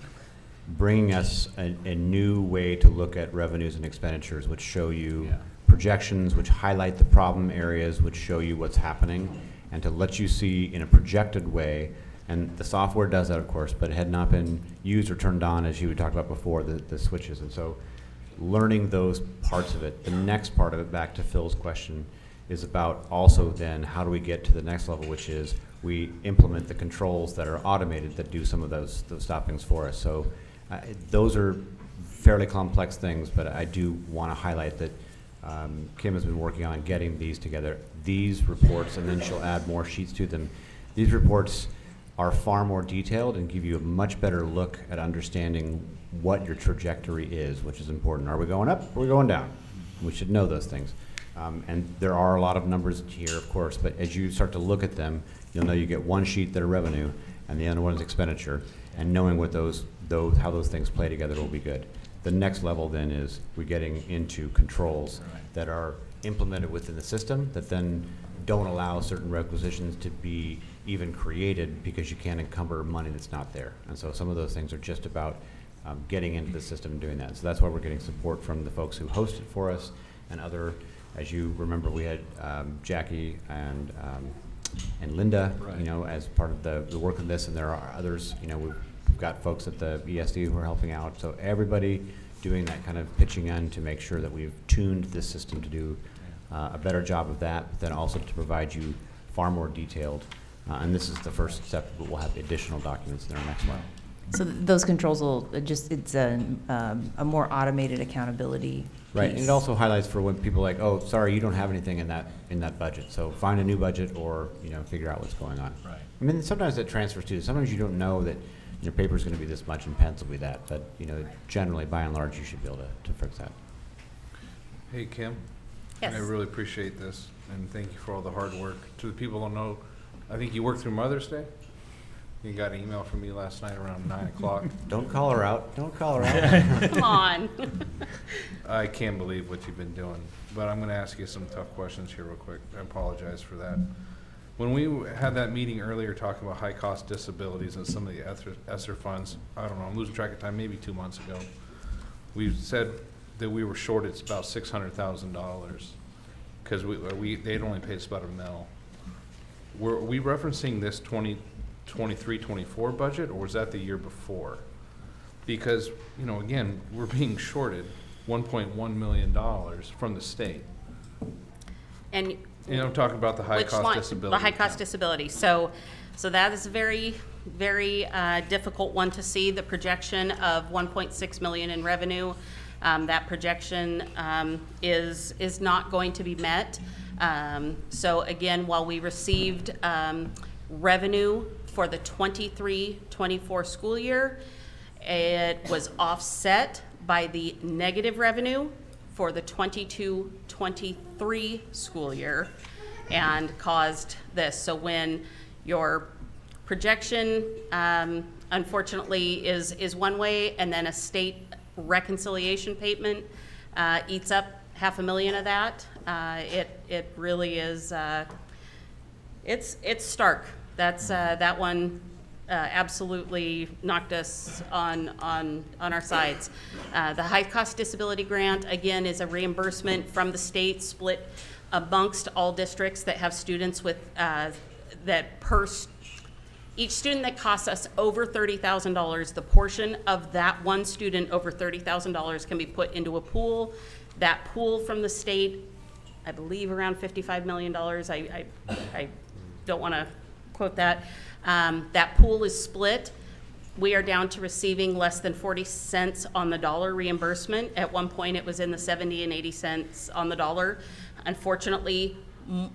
bringing us a new way to look at revenues and expenditures, which show you projections, which highlight the problem areas, which show you what's happening, and to let you see in a projected way. And the software does that, of course, but it had not been used or turned on, as you had talked about before, the switches. And so learning those parts of it. The next part of it, back to Phil's question, is about also then how do we get to the next level, which is we implement the controls that are automated that do some of those stoppings for us. So those are fairly complex things, but I do want to highlight that Kim has been working on getting these together. These reports, and then she'll add more sheets to them. These reports are far more detailed and give you a much better look at understanding what your trajectory is, which is important. Are we going up? Or are we going down? We should know those things. And there are a lot of numbers here, of course, but as you start to look at them, you'll know you get one sheet that are revenue and the other one is expenditure, and knowing what how those things play together will be good. The next level then is we're getting into controls that are implemented within the system that then don't allow certain requisitions to be even created because you can't encumber money that's not there. And so some of those things are just about getting into the system and doing that. So that's why we're getting support from the folks who host it for us and other As you remember, we had Jackie and Linda, Right. you know, as part of the work of this, and there are others. You know, we've got folks at the ESD who are helping out. So everybody doing that kind of pitching in to make sure that we've tuned this system to do a better job of that, but then also to provide you far more detailed. And this is the first step, but we'll have the additional documents in our next one. So those controls will it's a more automated accountability Right, and piece. it also highlights for when people are like, oh, sorry, you don't have anything in that budget. So find a new budget, or you know, figure out what's going on. Right. I mean, sometimes that transfers too. Sometimes you don't know that your paper's going to be this much and pencil will be that. But you know, generally, by and large, you should be able to fix that. Hey, Kim. Yes. I really appreciate this, and thank you for all the hard work. To the people who don't know, I think you worked through Mother's Day. You got an email from me last night around 9 o'clock. Don't call her out. Don't call her out. Come on. I can't believe what you've been doing, but I'm going to ask you some tough questions here real quick. I apologize for that. When we had that meeting earlier talking about high-cost disabilities and some of the ESSER funds, I don't know, I'm losing track of time, maybe 2 months ago, we said that we were short it's about $600,000 because they'd only paid us about $1 million. Were we referencing this 23-24 budget, or was that the year before? Because, you know, again, we're being shorted $1.1 million from the state. And You know, I'm talking about the which high-cost line? disability. The high-cost disability. So that is a very, very difficult one to see. The projection of 1.6 million in revenue, that projection is not going to be met. So again, while we received revenue for the 23-24 school year, it was offset by the negative revenue for the 22-23 school year and caused this. So when your projection unfortunately is one way, and then a state reconciliation payment eats up $500,000 of that, it really is it's stark. That's that one absolutely knocked us on our sides. The high-cost disability grant, again, is a reimbursement from the state split amongst all districts that have students with each student that costs us over $30,000, the portion of that one student over $30,000 can be put into a pool. That pool from the state, I believe around $55 million. I don't want to quote that. That pool is split. We are down to receiving less than 40 cents on the dollar reimbursement. At one point, it was in the 70 and 80 cents on the dollar. Unfortunately,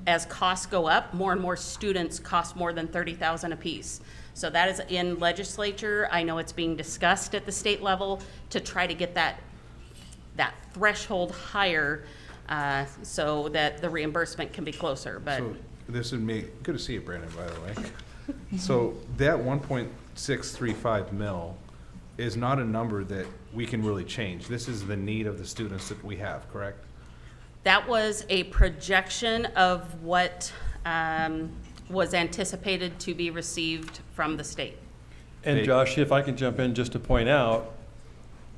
as costs go up, more and more students cost more than $30,000 apiece. So that is in legislature. I know it's being discussed at the state level to try to get that threshold higher so that the reimbursement can be closer. But So this would make, good to see you, Brandon, by the way. So that 1.635 mil is not a number that we can really change. This is the need of the students that we have, correct? that was a projection of what was anticipated to be received from the state. And Hey. Josh, if I can jump in just to point out,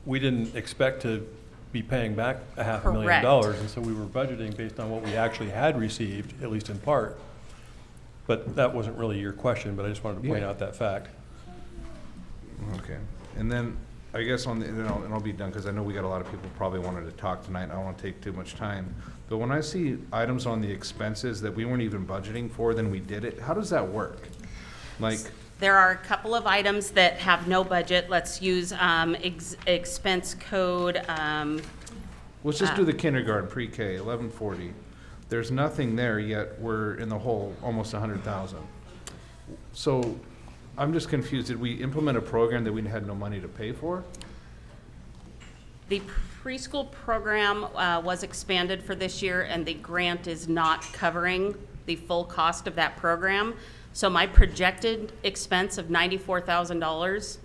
we didn't expect to be paying back $500,000, and so we were budgeting based on what we actually had received, at least in part. But that wasn't really your question, but I just wanted to point Yeah. out that fact. Okay, and then I guess on the, and I'll be done, because I know we got a lot of people probably wanted to talk tonight, and I don't want to take too much time. But when I see items on the expenses that we weren't even budgeting for, then we did it, how does that work? Like, There are a couple of items that have no budget. Let's use expense code. let's just do the kindergarten, pre-K, 1140. There's nothing there, yet we're in the hole, almost 100,000. So I'm just confused. Did we implement a program that we had no money to pay for? The preschool program was expanded for this year, and the grant is not covering the full cost of that program. So my projected expense of $94,000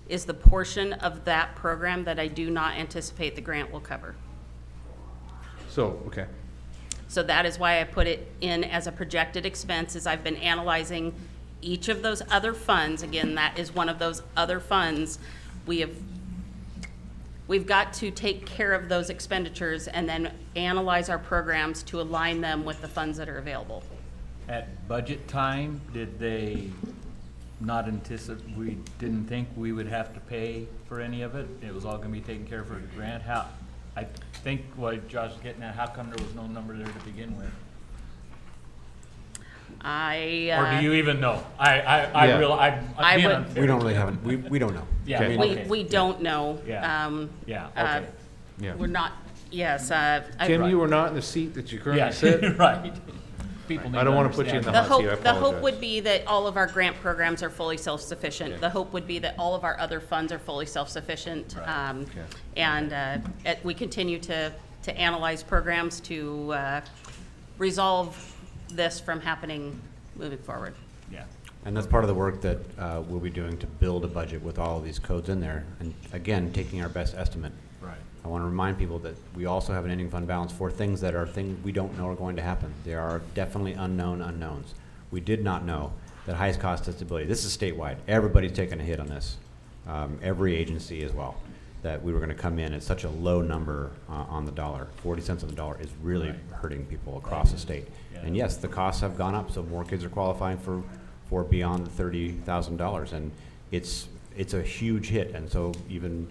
is the portion of that program that I do not anticipate the grant will cover. So, okay. So that is why I put it in as a projected expense, as I've been analyzing each of those other funds. Again, that is one of those other funds. We we've got to take care of those expenditures and then analyze our programs to align them with the funds that are available. At budget time, did they not anticipate, we didn't think we would have to pay for any of it? It was all gonna be taken care of for the grant? How, I think what Josh is getting at, how come there was no number there to begin with? Or do you even know? We don't really have it. We don't know. Yeah, I mean, okay. We don't know. Yeah. Yeah, okay. Yeah. We're not, yes. Tim, you were not in the seat that you currently sit. Yeah, right. People need I don't want to put you in understand the hot seat, I The hope apologize. would be that all of our grant programs are fully self-sufficient. Okay. The hope would be that all of our other funds are fully self-sufficient. Okay. And we continue to analyze programs to resolve this from happening moving forward. Yeah. And that's part of the work that we'll be doing to build a budget with all of these codes in there. And again, taking our best estimate. Right. I want to remind people that we also have an ending fund balance for things that are things we don't know are going to happen. There are definitely unknown unknowns. We did not know that highest cost disability, this is statewide, everybody's taking a hit on this, every agency as well, that we were going to come in at such a low number on the dollar. 40 cents on the dollar is really hurting people across the state. Yeah. And yes, the costs have gone up, so more kids are qualifying for beyond the $30,000, and it's a huge hit. And so even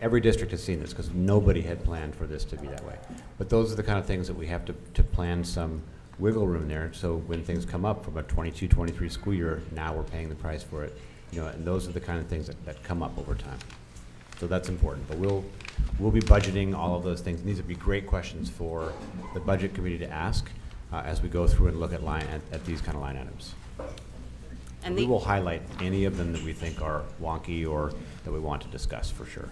every district has seen this because nobody had planned for this to be that way. But those are the kind of things that we have to plan some wiggle room there. So when things come up from a 22-23 school year, now we're paying the price for it. You know, and those are the kind of things that come up over time. So that's important. But we'll be budgeting all of those things. And these would be great questions for the budget committee to ask as we go through and look at these kind of line items. And We will highlight any of them that we think are wonky or that we want to discuss for sure.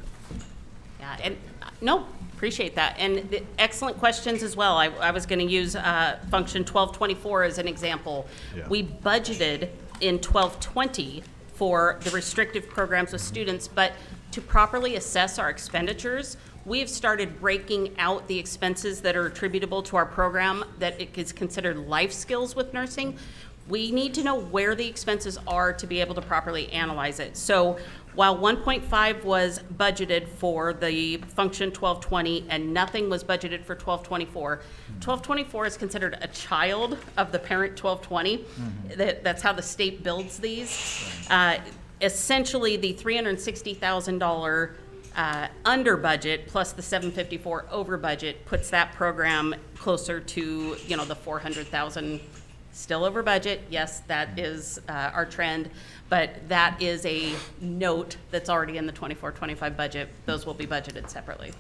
Yeah, and no, appreciate that. And the excellent questions as well. I was going to use function 1224 as an example. Yeah. We budgeted in 1220 for the restrictive programs with students, but to properly assess our expenditures, we have started breaking out the expenses that are attributable to our program that it is considered life skills with nursing. We need to know where the expenses are to be able to properly analyze it. So while 1.5 was budgeted for the function 1220 and nothing was budgeted for 1224, 1224 is considered a child of the parent 1220. That's how the state builds these. Essentially, the $360,000 under budget plus the $754 over budget puts that program closer to, you know, the $400,000. Still over budget, yes, that is our trend, but that is a note that's already in the 24-25 budget. Those will be budgeted separately.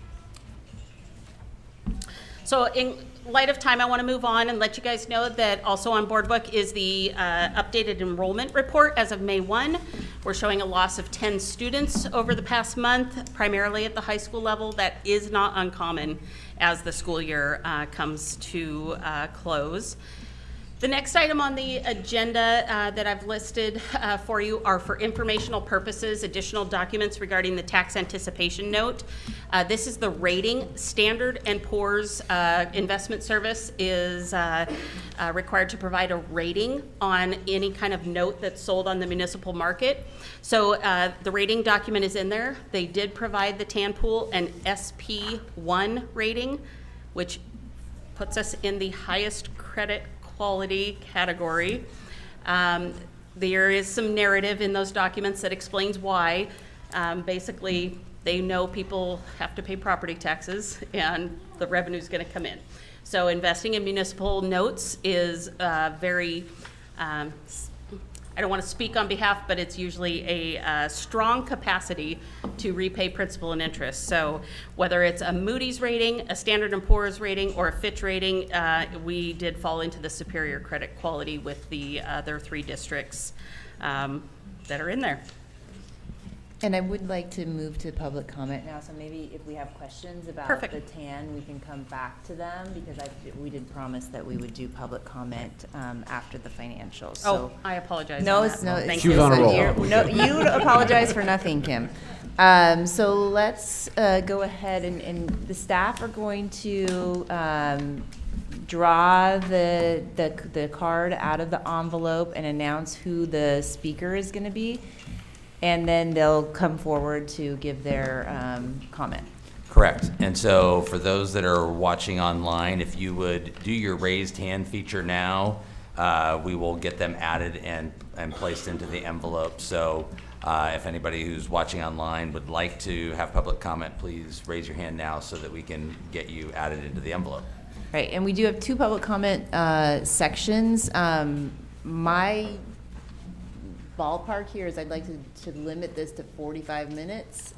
So in light of time, I want to move on and let you guys know that also on Board Book is the updated enrollment report as of May 1. We're showing a loss of 10 students over the past month, primarily at the high school level. That is not uncommon as the school year comes to close. The next item on the agenda that I've listed for you are for informational purposes, additional documents regarding the tax anticipation note. This is the rating. Standard & Poor's Investment Service is required to provide a rating on any kind of note that's sold on the municipal market. So the rating document is in there. They did provide the TAN pool an SP1 rating, which puts us in the highest credit quality category. There is some narrative in those documents that explains why. Basically, they know people have to pay property taxes and the revenue is going to come in. So investing in municipal notes is very, I don't want to speak on behalf, but it's usually a strong capacity to repay principal and interest. So whether it's a Moody's rating, a Standard & Poor's rating, or a Fitch rating, we did fall into the superior credit quality with the other 3 districts that are in there. And I would like to move to public comment now, so maybe if we have questions about Perfect. the TAN, we can come back to them, because we did promise that we would do public comment after the financials. Oh, So I apologize. no, on it's that. no. Thank She was you. on a roll. No, you apologize for nothing, Kim. So let's go ahead and the staff are going to draw the card out of the envelope and announce who the speaker is going to be. and then they'll come forward to give their comment. Correct. And so for those that are watching online, if you would do your raised hand feature now, we will get them added and placed into the envelope. So if anybody who's watching online would like to have public comment, please raise your hand now so that we can get you added into the envelope. Right, and we do have 2 public comment sections. My ballpark here is I'd like to limit this to 45 minutes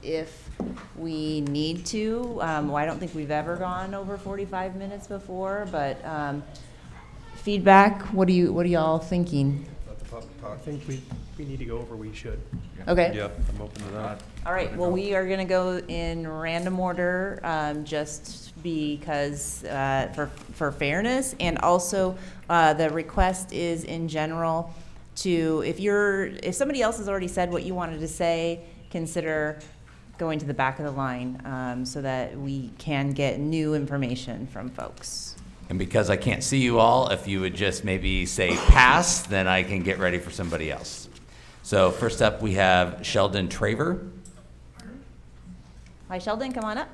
if we need to. Well, I don't think we've ever gone over 45 minutes before, but feedback, what are y'all thinking? I think we need to go over, we should. Okay. Yep, I'm open to that. All right, well, we are gonna go in random order, just because, for fairness, and also, the request is in general to, if somebody else has already said what you wanted to say, consider going to the back of the line, so that we can get new information from folks. And because I can't see you all, if you would just maybe say pass, then I can get ready for somebody else. So first up, we have Sheldon Traver. Hi, Sheldon, come on up.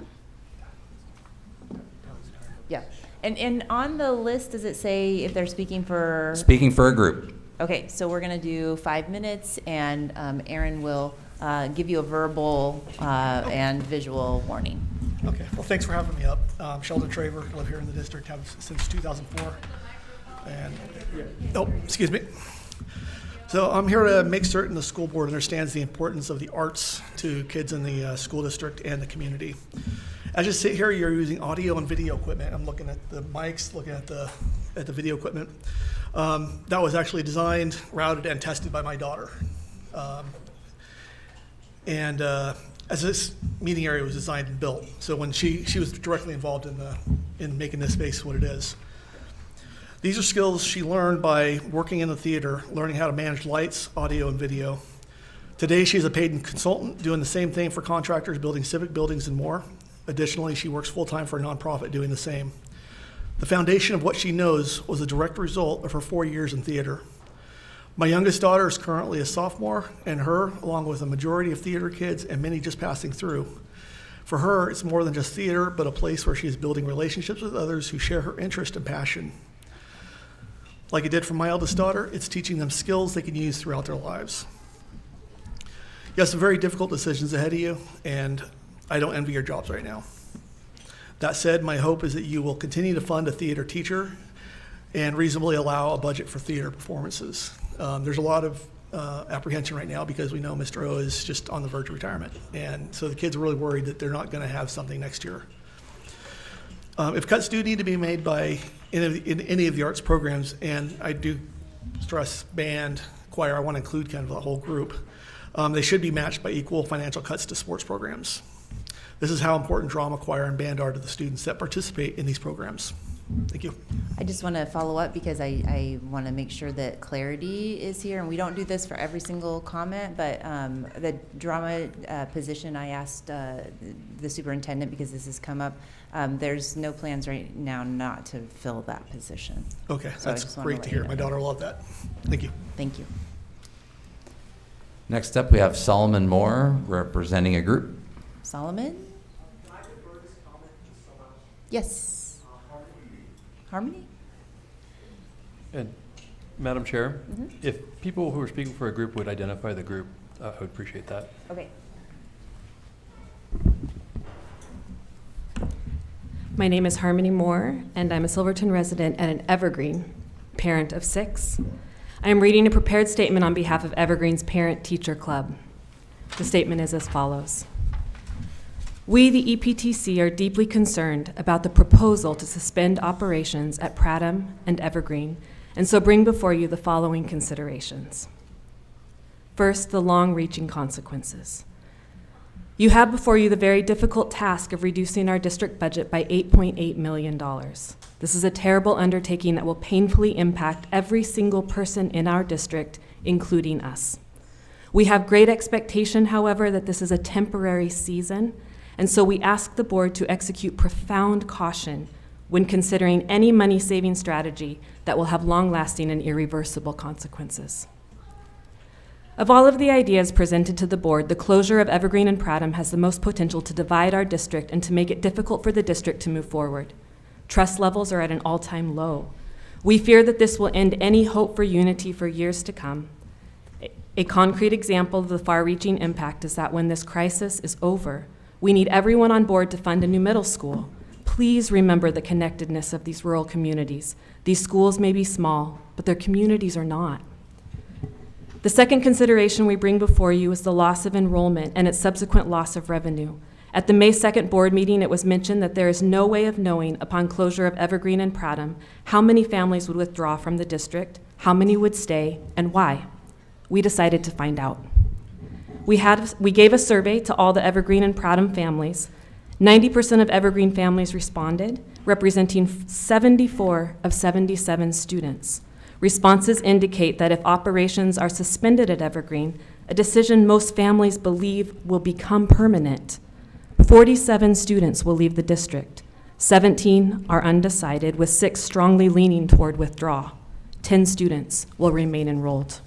Yeah, and on the list, does it say if they're speaking for? Speaking for a group. Okay, so we're gonna do 5 minutes, and Aaron will give you a verbal and visual warning. Okay, well, thanks for having me up. Sheldon Traver, live here in the district, have since 2004. And, oh, excuse me. So I'm here to make certain the school board understands the importance of the arts to kids in the school district and the community. As you sit here, you're using audio and video equipment. I'm looking at the mics, looking at the video equipment. That was actually designed, routed, and tested by my daughter. As this meeting area was designed and built, so when she was directly involved in making this space what it is. These are skills she learned by working in the theater, learning how to manage lights, audio, and video. Today, she's a paid consultant doing the same thing for contractors, building civic buildings and more. Additionally, she works full-time for a nonprofit doing the same. The foundation of what she knows was a direct result of her 4 years in theater. My youngest daughter is currently a sophomore, and her, along with a majority of theater kids and many just passing through. For her, it's more than just theater, but a place where she is building relationships with others who share her interest and passion. Like it did for my eldest daughter, it's teaching them skills they can use throughout their lives. You have some very difficult decisions ahead of you, and I don't envy your jobs right now. That said, my hope is that you will continue to fund a theater teacher and reasonably allow a budget for theater performances. There's a lot of apprehension right now because we know Mr. O is just on the verge of retirement. And so the kids are really worried that they're not going to have something next year. If cuts do need to be made in any of the arts programs, and I do stress band, choir, I want to include kind of the whole group, they should be matched by equal financial cuts to sports programs. This is how important drama, choir, and band are to the students that participate in these programs. Thank you. I just want to follow up because I want to make sure that clarity is here, and we don't do this for every single comment, but the drama position, I asked the superintendent because this has come up. There's no plans right now not to fill that position. Okay, So that's great to hear. My daughter will love that. Thank you. Thank you. Next up, we have Solomon Moore representing a group. Solomon? Yes. Harmony? And Madam Chair, if people who are speaking for a group would identify the group, I would appreciate that. Okay. My name is Harmony Moore, and I'm a Silverton resident and an Evergreen parent of 6. I am reading a prepared statement on behalf of Evergreen's Parent-Teacher Club. The statement is as follows. We, the EPTC, are deeply concerned about the proposal to suspend operations at Prattham and Evergreen, and so bring before you the following considerations. First, the long-reaching consequences. You have before you the very difficult task of reducing our district budget by $8.8 million. This is a terrible undertaking that will painfully impact every single person in our district, including us. We have great expectation, however, that this is a temporary season, and so we ask the board to execute profound caution when considering any money-saving strategy that will have long-lasting and irreversible consequences. Of all of the ideas presented to the board, the closure of Evergreen and Prattam has the most potential to divide our district and to make it difficult for the district to move forward. Trust levels are at an all-time low. We fear that this will end any hope for unity for years to come. A concrete example of the far-reaching impact is that when this crisis is over, we need everyone on board to fund a new middle school. Please remember the connectedness of these rural communities. These schools may be small, but their communities are not. The second consideration we bring before you is the loss of enrollment and its subsequent loss of revenue. At the May 2nd board meeting, it was mentioned that there is no way of knowing upon closure of Evergreen and Prattam how many families would withdraw from the district, how many would stay, and why. We decided to find out. We gave a survey to all the Evergreen and Prattam families. 90% of Evergreen families responded, representing 74 of 77 students. Responses indicate that if operations are suspended at Evergreen, a decision most families believe will become permanent. 47 students will leave the district. 17 are undecided, with 6 strongly leaning toward withdrawal. 10 students will remain enrolled.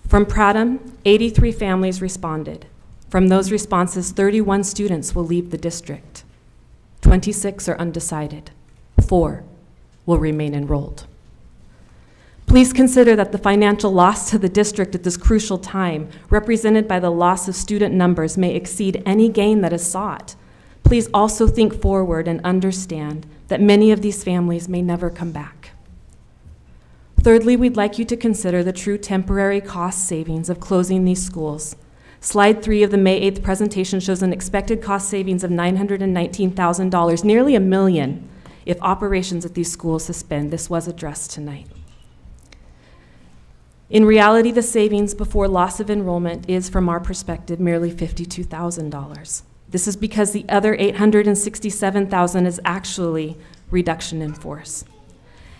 From Prattam, 83 families responded. From those responses, 31 students will leave the district. 26 are undecided. 4 will remain enrolled. Please consider that the financial loss to the district at this crucial time, represented by the loss of student numbers, may exceed any gain that is sought. Please also think forward and understand that many of these families may never come back. Thirdly, we'd like you to consider the true temporary cost savings of closing these schools. Slide 3 of the May 8th presentation shows an expected cost savings of $919,000, nearly $1 million, if operations at these schools suspend. This was addressed tonight. In reality, the savings before loss of enrollment is, from our perspective, merely $52,000. This is because the other $867,000 is actually reduction in force.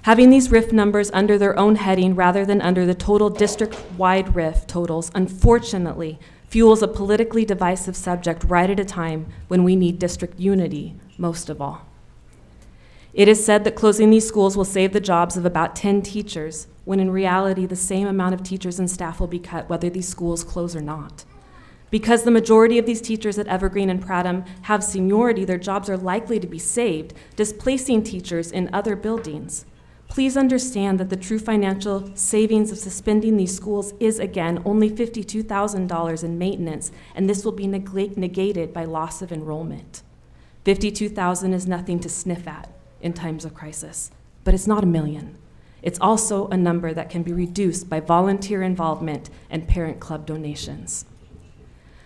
Having these RIF numbers under their own heading rather than under the total district-wide RIF totals, unfortunately, fuels a politically divisive subject right at a time when we need district unity most of all. It is said that closing these schools will save the jobs of about 10 teachers, when in reality the same amount of teachers and staff will be cut whether these schools close or not. Because the majority of these teachers at Evergreen and Prattam have seniority, their jobs are likely to be saved, displacing teachers in other buildings. Please understand that the true financial savings of suspending these schools is, again, only $52,000 in maintenance, and this will be negated by loss of enrollment. $52,000 is nothing to sniff at in times of crisis, but it's not $1 million. It's also a number that can be reduced by volunteer involvement and parent club donations.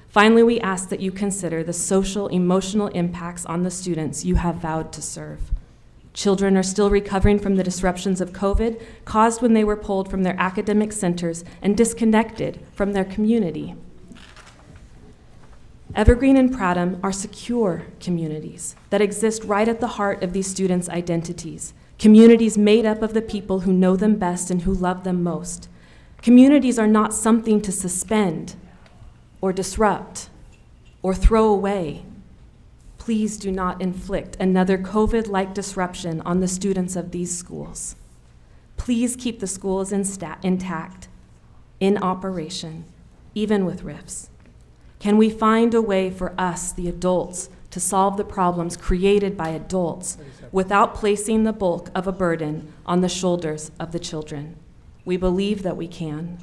Finally, we ask that you consider the social, emotional impacts on the students you have vowed to serve. Children are still recovering from the disruptions of COVID caused when they were pulled from their academic centers and disconnected from their community. Evergreen and Prattam are secure communities that exist right at the heart of these students' identities, communities made up of the people who know them best and who love them most. Communities are not something to suspend or disrupt or throw away. Please do not inflict another COVID-like disruption on the students of these schools. Please keep the schools intact, in operation, even with RIFs. Can we find a way for us, the adults, to solve the problems created by adults without placing the bulk of a burden on the shoulders of the children? We believe that we can.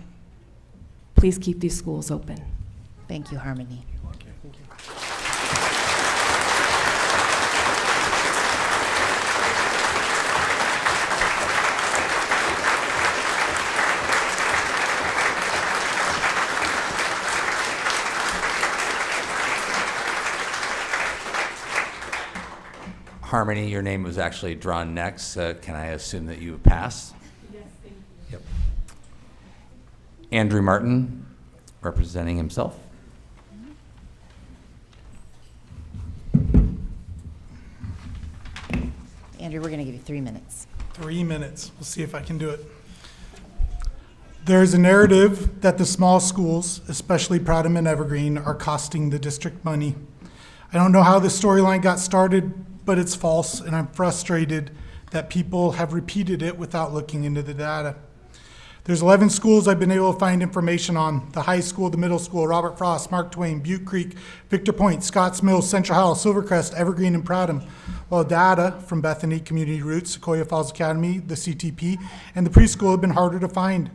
Please keep these schools open. Thank you, Harmony. Harmony, your name was actually drawn next. Can I assume that you passed? Yes, thank you. Yep. Andrew Martin, representing himself. Andrew, we're going to give you 3 minutes. 3 minutes. We'll see if I can do it. There is a narrative that the small schools, especially Prattam and Evergreen, are costing the district money. I don't know how the storyline got started, but it's false, and I'm frustrated that people have repeated it without looking into the data. There's 11 schools I've been able to find information on: the high school, the middle school, Robert Frost, Mark Twain, Butte Creek, Victor Point, Scotts Mills, Central Howell, Silvercrest, Evergreen, and Prattham. While data from Bethany Community Roots, Sequoia Falls Academy, the CTP, and the preschool have been harder to find.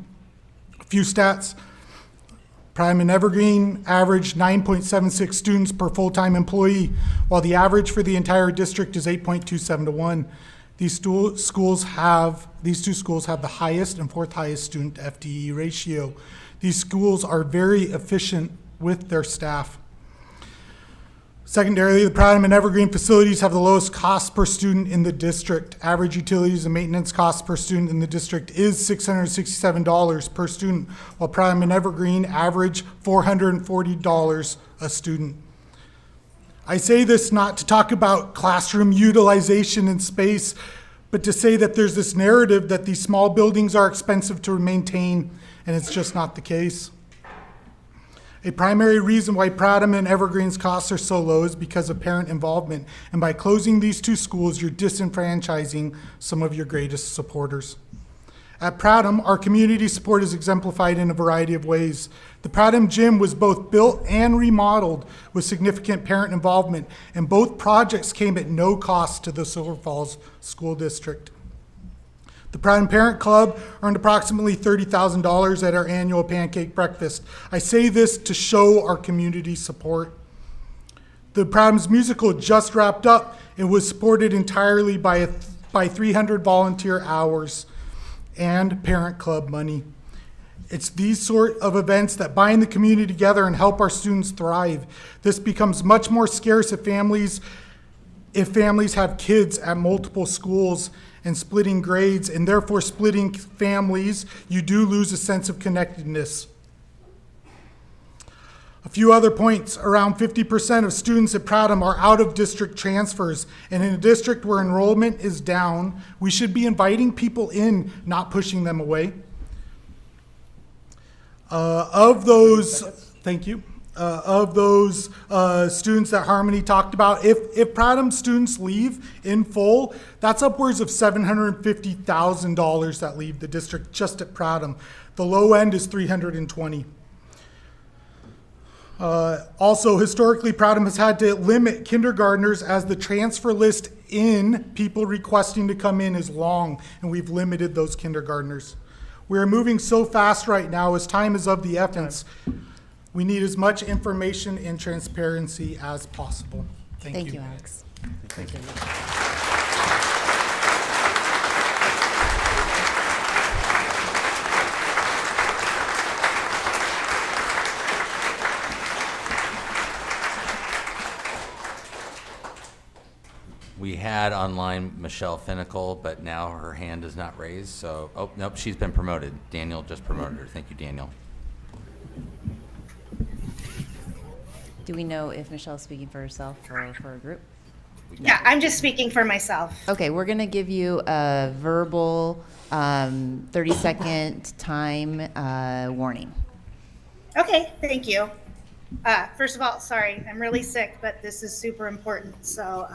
A few stats. Prattham and Evergreen average 9.76 students per full-time employee, while the average for the entire district is 8.27 to 1. These two schools have the highest and fourth highest student to FTE ratio. These schools are very efficient with their staff. Secondarily, the Prattham and Evergreen facilities have the lowest cost per student in the district. Average utilities and maintenance costs per student in the district is $667 per student, while Prattham and Evergreen average $440 a student. I say this not to talk about classroom utilization and space, but to say that there's this narrative that these small buildings are expensive to maintain, and it's just not the case. A primary reason why Prattham and Evergreen's costs are so low is because of parent involvement, and by closing these two schools, you're disenfranchising some of your greatest supporters. At Prattham, our community support is exemplified in a variety of ways. The Prattham gym was both built and remodeled with significant parent involvement, and both projects came at no cost to the Silver Falls School District. The Prattham Parent Club earned approximately $30,000 at our annual pancake breakfast. I say this to show our community support. The Pratham's musical just wrapped up. It was supported entirely by 300 volunteer hours and parent club money. It's these sort of events that bind the community together and help our students thrive. This becomes much more scarce if families have kids at multiple schools and splitting grades, and therefore splitting families. You do lose a sense of connectedness. A few other points. Around 50% of students at Prattham are out-of-district transfers, and in a district where enrollment is down, we should be inviting people in, not pushing them away. Of those students that Harmony talked about, if Prattham students leave in full, that's upwards of $750,000 that leave the district just at Prattham. The low end is $320,000. Also, historically, Prattham has had to limit kindergartners as the transfer list in people requesting to come in is long, and we've limited those kindergartners. We're moving so fast right now as time is of the essence. We need as much information and transparency as possible. Thank you. Alex. Thank you. We had online Michelle Finnicle, but now her hand is not raised, so, oh, nope, she's been promoted. Daniel just promoted her. Thank you, Daniel. Do we know if Michelle's speaking for herself or for a group? Yeah, I'm just speaking for myself. Okay, we're going to give you a verbal 30-second time warning. Okay, thank you. First of all, sorry, I'm really sick, but this is super important, so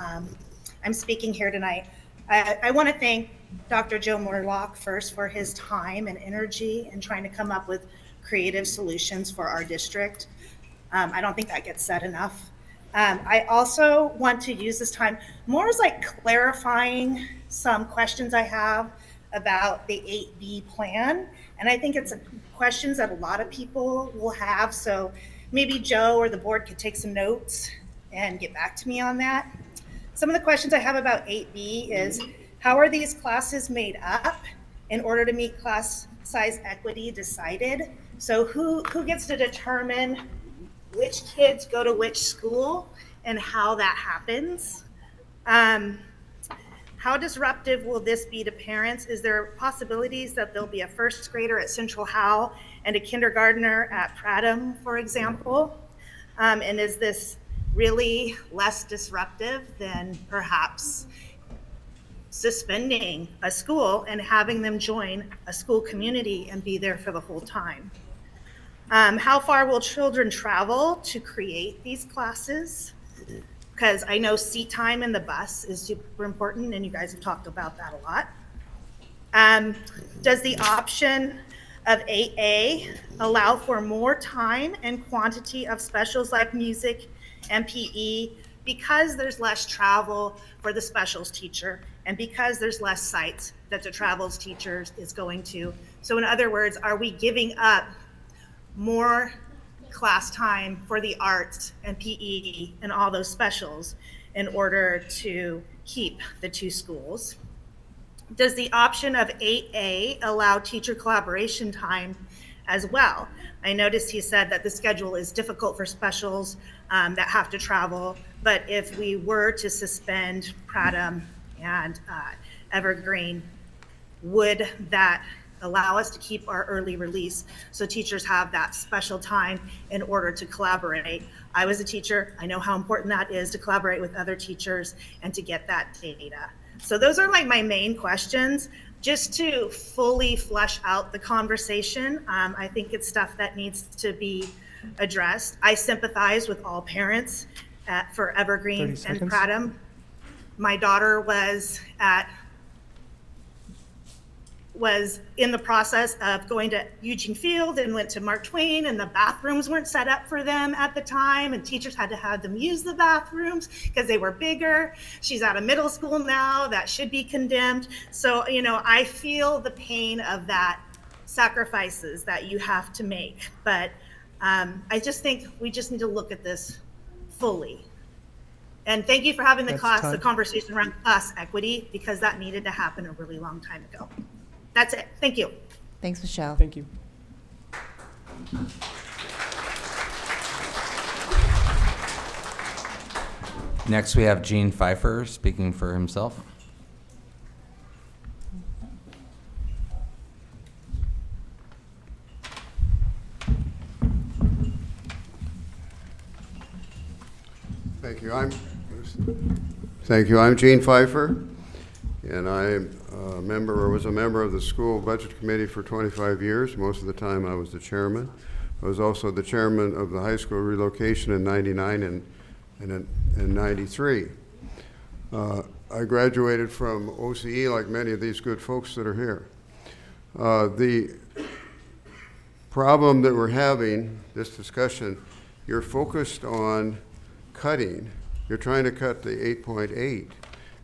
I'm speaking here tonight. I want to thank Dr. Joe Morlock first for his time and energy in trying to come up with creative solutions for our district. I don't think that gets said enough. I also want to use this time more as like clarifying some questions I have about the 8B plan. And I think it's questions that a lot of people will have. So maybe Joe or the board could take some notes and get back to me on that. Some of the questions I have about 8B is, how are these classes made up in order to meet class size equity decided? So who gets to determine which kids go to which school and how that happens? How disruptive will this be to parents? Is there possibilities that there'll be a first grader at Central Howell and a kindergartner at Prattham, for example? And is this really less disruptive than perhaps suspending a school and having them join a school community and be there for the whole time? How far will children travel to create these classes? Because I know seat time in the bus is super important, and you guys have talked about that a lot. Does the option of 8A allow for more time and quantity of specials like music and PE because there's less travel for the specials teacher and because there's less sites that the travels teacher is going to. So in other words, are we giving up more class time for the arts and PE and all those specials in order to keep the two schools? Does the option of 8A allow teacher collaboration time as well? I noticed he said that the schedule is difficult for specials that have to travel, but if we were to suspend Pradham and Evergreen, would that allow us to keep our early release so teachers have that special time in order to collaborate? I was a teacher. I know how important that is to collaborate with other teachers and to get that data. So those are like my main questions, just to fully flesh out the conversation. I think it's stuff that needs to be addressed. I sympathize with all parents for Evergreen and Pradham. My daughter was in the process of going to Eugene Field and went to Mark Twain, and the bathrooms weren't set up for them at the time, and teachers had to have them use the bathrooms because they were bigger. She's out of middle school now. That should be condemned. So, you know, I feel the pain of that sacrifices that you have to make. But I just think we just need to look at this fully. And thank you for having the conversation around class equity, because that needed to happen a really long time ago. That's it. Thank you. Thanks, Michelle. Thank you. Next, we have Gene Pfeiffer speaking for himself. Thank you. I'm Gene Pfeiffer, and I'm a member, or was a member of the school budget committee for 25 years. Most of the time I was the chairman. I was also the chairman of the high school relocation in 99 and in 93. I graduated from OCE like many of these good folks that are here. The problem that we're having, this discussion, you're focused on cutting. You're trying to cut the 8.8,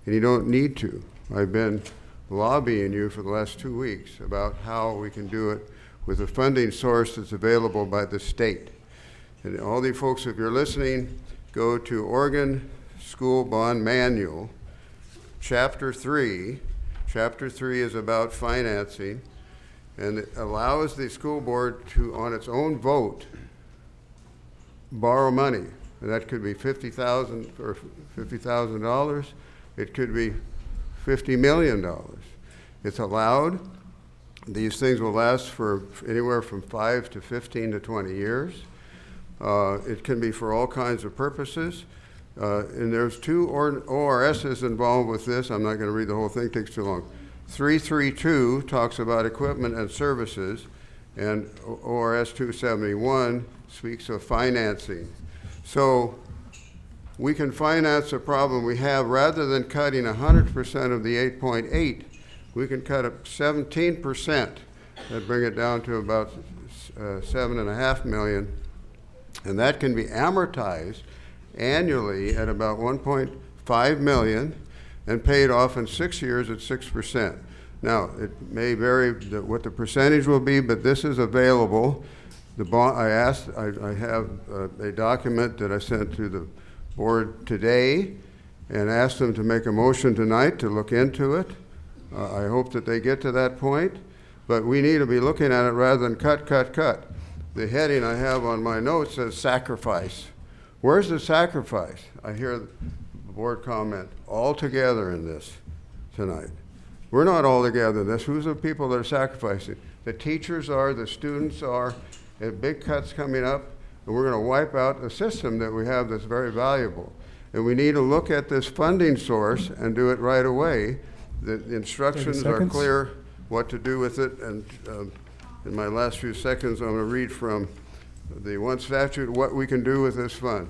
and you don't need to. I've been lobbying you for the last 2 weeks about how we can do it with a funding source that's available by the state. And all you folks, if you're listening, go to Oregon School Bond Manual, Chapter 3. Chapter 3 is about financing, and it allows the school board to, on its own vote, borrow money. And that could be $50,000 or $50,000. It could be $50 million. It's allowed. These things will last for anywhere from 5 to 15 to 20 years. It can be for all kinds of purposes. And there's two ORSs involved with this. I'm not going to read the whole thing, it takes too long. 332 talks about equipment and services, and ORS 271 speaks of financing. So we can finance a problem we have rather than cutting 100% of the 8.8. We can cut 17%. That'd bring it down to about 7.5 million. And that can be amortized annually at about 1.5 million and paid off in 6 years at 6%. Now, it may vary what the percentage will be, but this is available. The bond, I have a document that I sent to the board today and asked them to make a motion tonight to look into it. I hope that they get to that point, but we need to be looking at it rather than cut. The heading I have on my notes says sacrifice. Where's the sacrifice? I hear the board comment, all together in this tonight. We're not all together in this. Who's the people that are sacrificing? The teachers are, the students are, and big cuts coming up, and we're going to wipe out a system that we have that's very valuable. And we need to look at this funding source and do it right away. The instructions are clear what to do with it, and in my last few seconds I'm going to read from the one statute what we can do with this fund.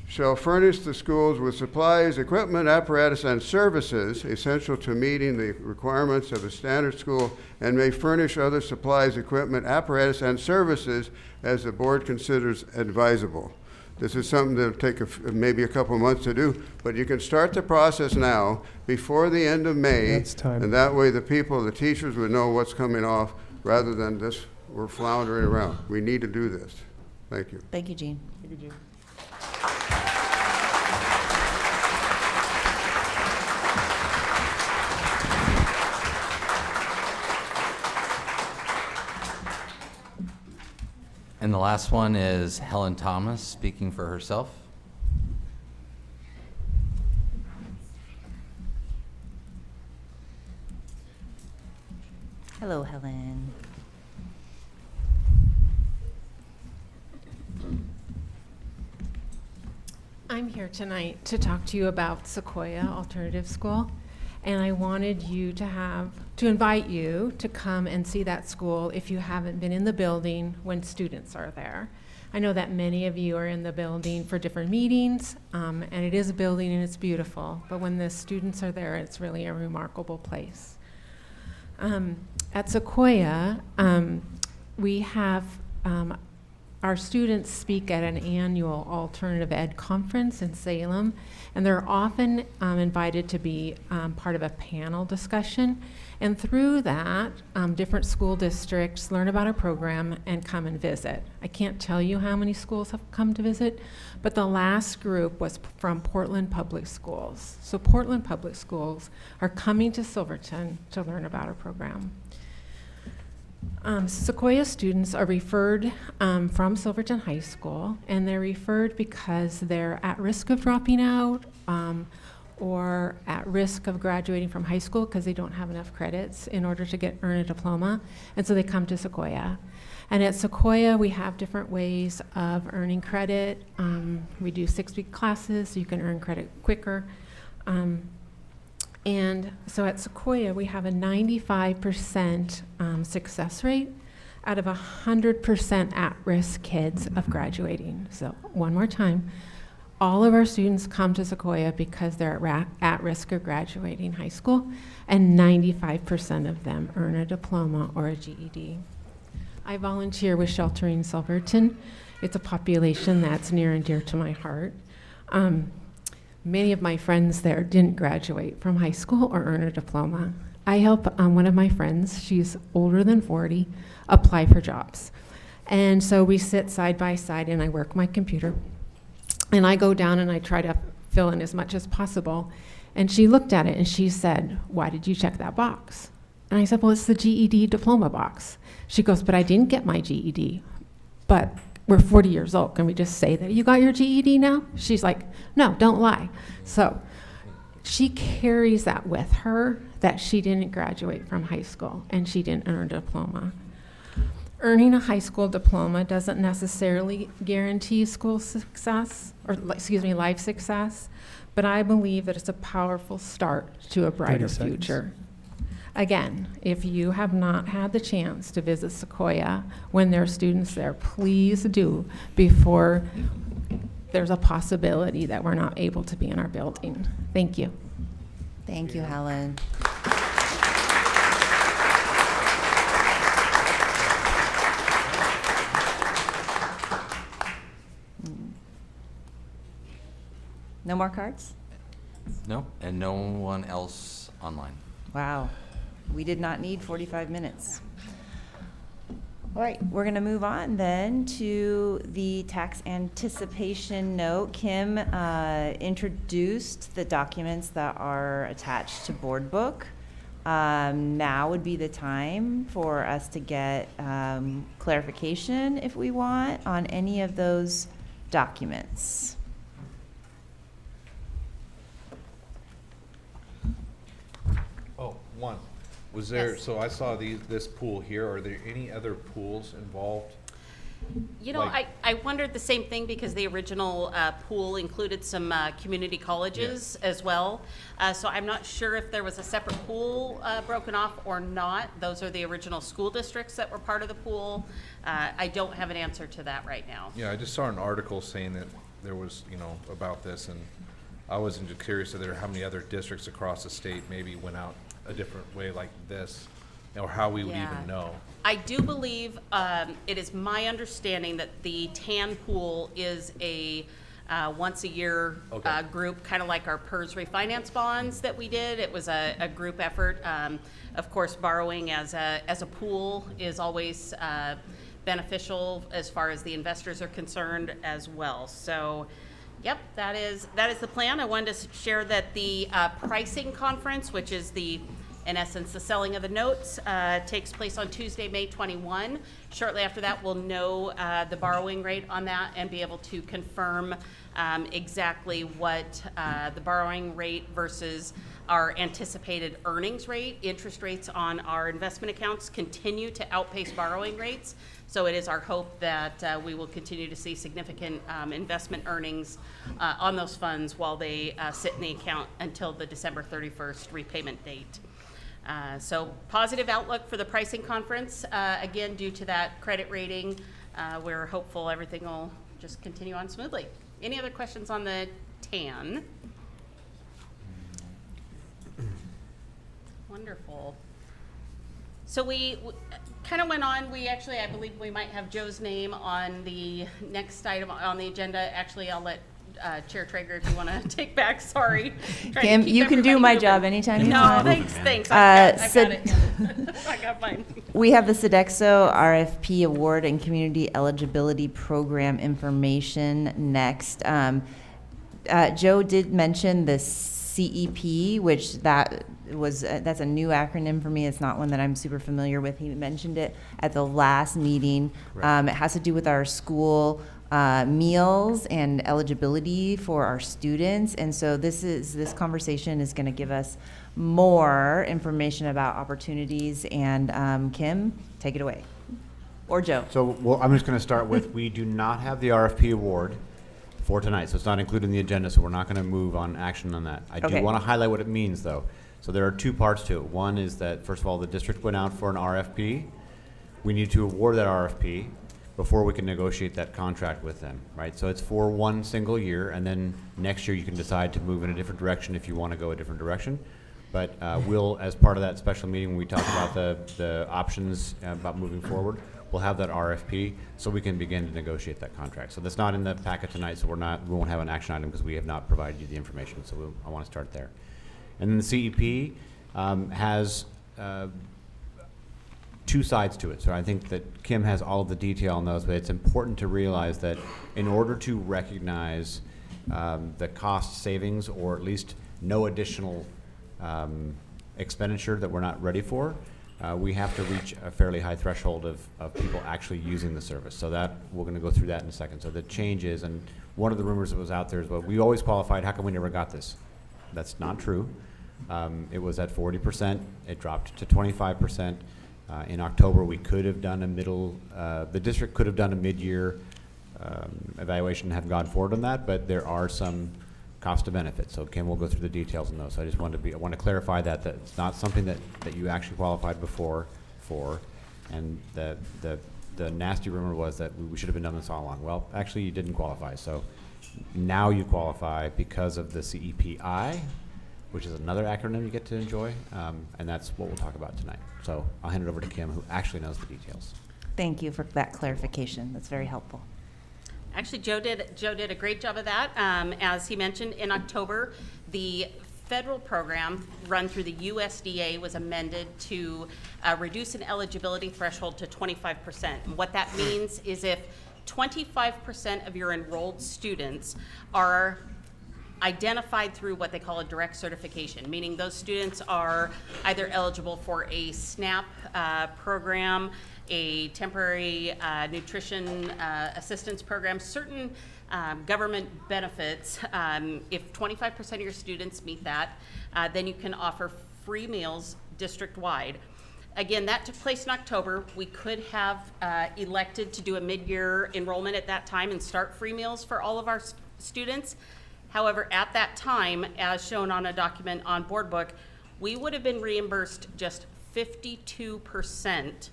shall furnish the schools with supplies, equipment, apparatus, and services essential to meeting the requirements of a standard school, and may furnish other supplies, equipment, apparatus, and services as the board considers advisable. This is something that'll take maybe a couple of months to do, but you can start the process now before the end of May. That's time. And that way the people, the teachers would know what's coming off rather than this, we're floundering around. We need to do this. Thank you. Thank you, Jean. And the last one is Helen Thomas speaking for herself. Hello, Helen. I'm here tonight to talk to you about Sequoia Alternative School, and I wanted you to invite you to come and see that school if you haven't been in the building when students are there. I know that many of you are in the building for different meetings, and it is a building and it's beautiful, but when the students are there, it's really a remarkable place. At Sequoia, we have our students speak at an annual alternative ed conference in Salem, and they're often invited to be part of a panel discussion. And through that, different school districts learn about our program and come and visit. I can't tell you how many schools have come to visit, but the last group was from Portland Public Schools. So Portland Public Schools are coming to Silverton to learn about our program. Sequoia students are referred from Silverton High School, and they're referred because they're at risk of dropping out or at risk of graduating from high school because they don't have enough credits in order to earn a diploma, and so they come to Sequoia. And at Sequoia, we have different ways of earning credit. We do 6-week classes, so you can earn credit quicker. And so at Sequoia, we have a 95% success rate out of 100% at-risk kids of graduating. So one more time, all of our students come to Sequoia because they're at risk of graduating high school, and 95% of them earn a diploma or a GED. I volunteer with Sheltering Silverton. It's a population that's near and dear to my heart. Many of my friends there didn't graduate from high school or earn a diploma. I help one of my friends, she's older than 40, apply for jobs. And so we sit side by side and I work my computer. And I go down and I try to fill in as much as possible. And she looked at it and she said, "Why did you check that box?" And I said, "Well, it's the GED diploma box." She goes, "But I didn't get my GED. But we're 40 years old. Can we just say that you got your GED now?" She's like, "No, don't lie." So she carries that with her, that she didn't graduate from high school and she didn't earn a diploma. Earning a high school diploma doesn't necessarily guarantee school success, or life success, but I believe that it's a powerful start to a brighter future. Again, if you have not had the chance to visit Sequoia when there are students there, please do before there's a possibility that we're not able to be in our building. Thank you. Thank you, Helen. No more cards? No, and no one else online. Wow. We did not need 45 minutes. All right, we're going to move on then to the tax anticipation note. Kim introduced the documents that are attached to Board Book. Now would be the time for us to get clarification, if we want, on any of those documents. Oh, one. Was there, so I saw this pool here, are there any other pools involved? You know, Like- I wondered the same thing because the original pool included some community colleges as well. So I'm not sure if there was a separate pool broken off or not. Those are the original school districts that were part of the pool. I don't have an answer to that right now. Yeah, I just saw an article saying that there was, about this, and I was just curious if there how many other districts across the state maybe went out a different way like this, or how we would even know. I do believe, it is my understanding that the TAN pool is a once a year group, kind of like our PERS refinance bonds that we did. It was a group effort. Of course, borrowing as a pool is always beneficial as far as the investors are concerned as well. So, yep, that is the plan. I wanted to share that the pricing conference, which is in essence, the selling of the notes, takes place on Tuesday, May 21. Shortly after that, we'll know the borrowing rate on that and be able to confirm exactly what the borrowing rate versus our anticipated earnings rate. Interest rates on our investment accounts continue to outpace borrowing rates. So it is our hope that we will continue to see significant investment earnings on those funds while they sit in the account until the December 31st repayment date. So positive outlook for the pricing conference. Again, due to that credit rating, we're hopeful everything will just continue on smoothly. Any other questions on the TAN? Wonderful. So we kind of went on. I believe we might have Joe's name on the next item on the agenda. Actually, I'll let Chair Traeger, if you want to take back. Sorry. Kim, you can do my job anytime you want. No, thanks. I've got it. I got mine. We have the Sodexo RFP Award and Community Eligibility Program information next. Joe did mention the CEP, which that's a new acronym for me. It's not one that I'm super familiar with. He mentioned it at the last meeting. Right. It has to do with our school meals and eligibility for our students. And so this conversation is going to give us more information about opportunities. And Kim, take it away. Or Joe. So I'm just going to start with, we do not have the RFP award for tonight, so it's not included in the agenda, so we're not going to move on action on that. I do want to highlight what it means, though. So there are two parts to it. One is that, first of all, the district went out for an RFP. We need to award that RFP before we can negotiate that contract with them, right? So it's for one single year, and then next year you can decide to move in a different direction if you want to go a different direction. But we'll, as part of that special meeting, when we talk about the options about moving forward, we'll have that RFP so we can begin to negotiate that contract. So that's not in the packet tonight, so we won't have an action item because we have not provided you the information. So I want to start there. And then the CEP has two sides to it. So I think that Kim has all of the detail on those, but it's important to realize that in order to recognize the cost savings, or at least no additional expenditure that we're not ready for, we have to reach a fairly high threshold of people actually using the service. So that we're going to go through that in a second. So the changes, and one of the rumors that was out there is, well, we always qualified. How come we never got this? That's not true. It was at 40%. It dropped to 25%. In October, we could have done the district could have done a mid-year evaluation and have gone forward on that, but there are some cost to benefit. So Kim will go through the details on those. So I want to clarify that it's not something that you actually qualified before for, and the nasty rumor was that we should have been done this all along. Well, actually you didn't qualify. So now you qualify because of the CEPI, which is another acronym you get to enjoy, and that's what we'll talk about tonight. So I'll hand it over to Kim, who actually knows the details. Thank you for that clarification. That's very helpful. Actually, Joe did a great job of that. As he mentioned, in October, the federal program run through the USDA was amended to reduce an eligibility threshold to 25%. And what that means is if 25% of your enrolled students are identified through what they call a direct certification, meaning those students are either eligible for a SNAP program, a temporary nutrition assistance program, certain government benefits. If 25% of your students meet that, then you can offer free meals district-wide. Again, that took place in October. We could have elected to do a mid-year enrollment at that time and start free meals for all of our students. However, at that time, as shown on a document on Board Book, we would have been reimbursed just 52%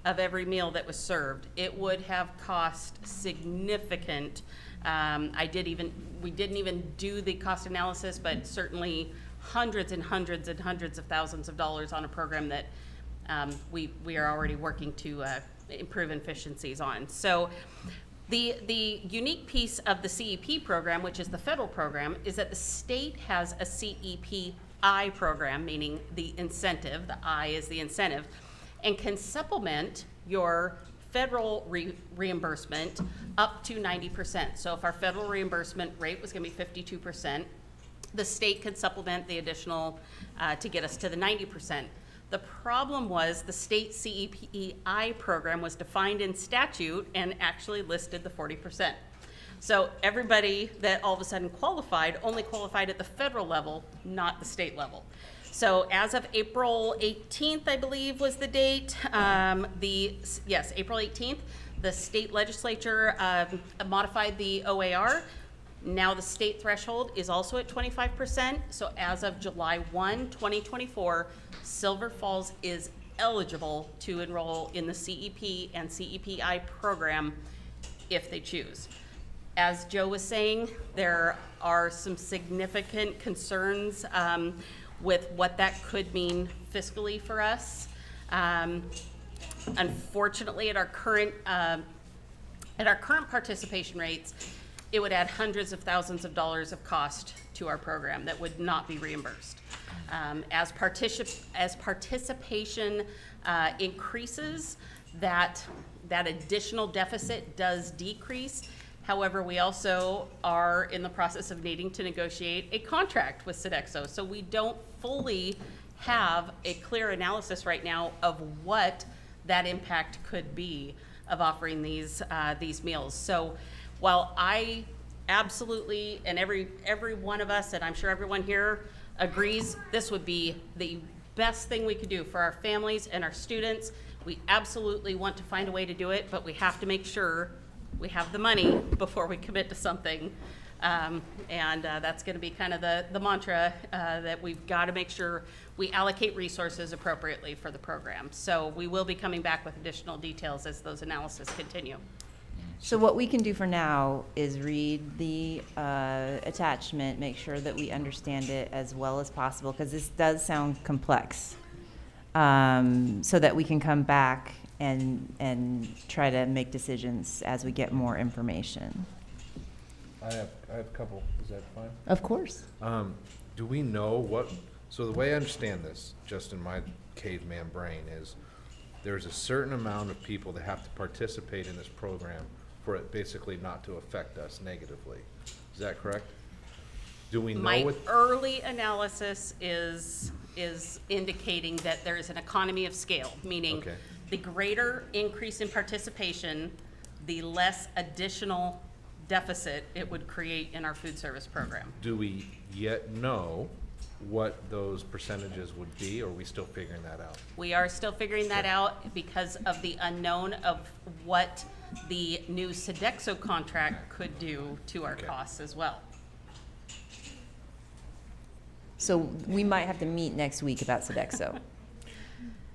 of every meal that was served. It would have cost significant We didn't even do the cost analysis, but certainly hundreds and hundreds and hundreds of thousands of dollars on a program that we are already working to improve efficiencies on. So the unique piece of the CEP program, which is the federal program, is that the state has a CEPI program, meaning the incentive, the I is the incentive, and can supplement your federal reimbursement up to 90%. So if our federal reimbursement rate was gonna be 52%, the state could supplement the additional to get us to the 90%. The problem was the state CEPI program was defined in statute and actually listed the 40%. So everybody that all of a sudden qualified only qualified at the federal level, not the state level. So as of April 18th, I believe was the date, yes, April 18th, the state legislature modified the OAR. Now the state threshold is also at 25%. So as of July 1, 2024, Silver Falls is eligible to enroll in the CEP and CEPI program if they choose. As Joe was saying, there are some significant concerns with what that could mean fiscally for us. Unfortunately, at our current participation rates, it would add hundreds of thousands of dollars of cost to our program that would not be reimbursed. As participation increases, that additional deficit does decrease. However, we also are in the process of needing to negotiate a contract with Sodexo. So we don't fully have a clear analysis right now of what that impact could be of offering these meals. So while I absolutely, and every one of us, and I'm sure everyone here agrees, this would be the best thing we could do for our families and our students. We absolutely want to find a way to do it, but we have to make sure we have the money before we commit to something. That's going to be kind of the mantra that we've got to make sure we allocate resources appropriately for the program. So we will be coming back with additional details as those analyses continue. So what we can do for now is read the attachment, make sure that we understand it as well as possible, because this does sound complex, so that we can come back and try to make decisions as we get more information. I have a couple, is that fine? Of course. Do we know what, so the way I understand this, just in my caveman brain, is there's a certain amount of people that have to participate in this program for it basically not to affect us negatively. Is that correct? Do we know My what? early analysis is indicating that there is an economy of scale, meaning Okay. the greater increase in participation, the less additional deficit it would create in our food service program. Do we yet know what those percentages would be, or are we still figuring that out? We are still figuring that out because of the unknown of what the new Sodexo contract could do to our Okay. costs as well. So we might have to meet next week about Sodexo.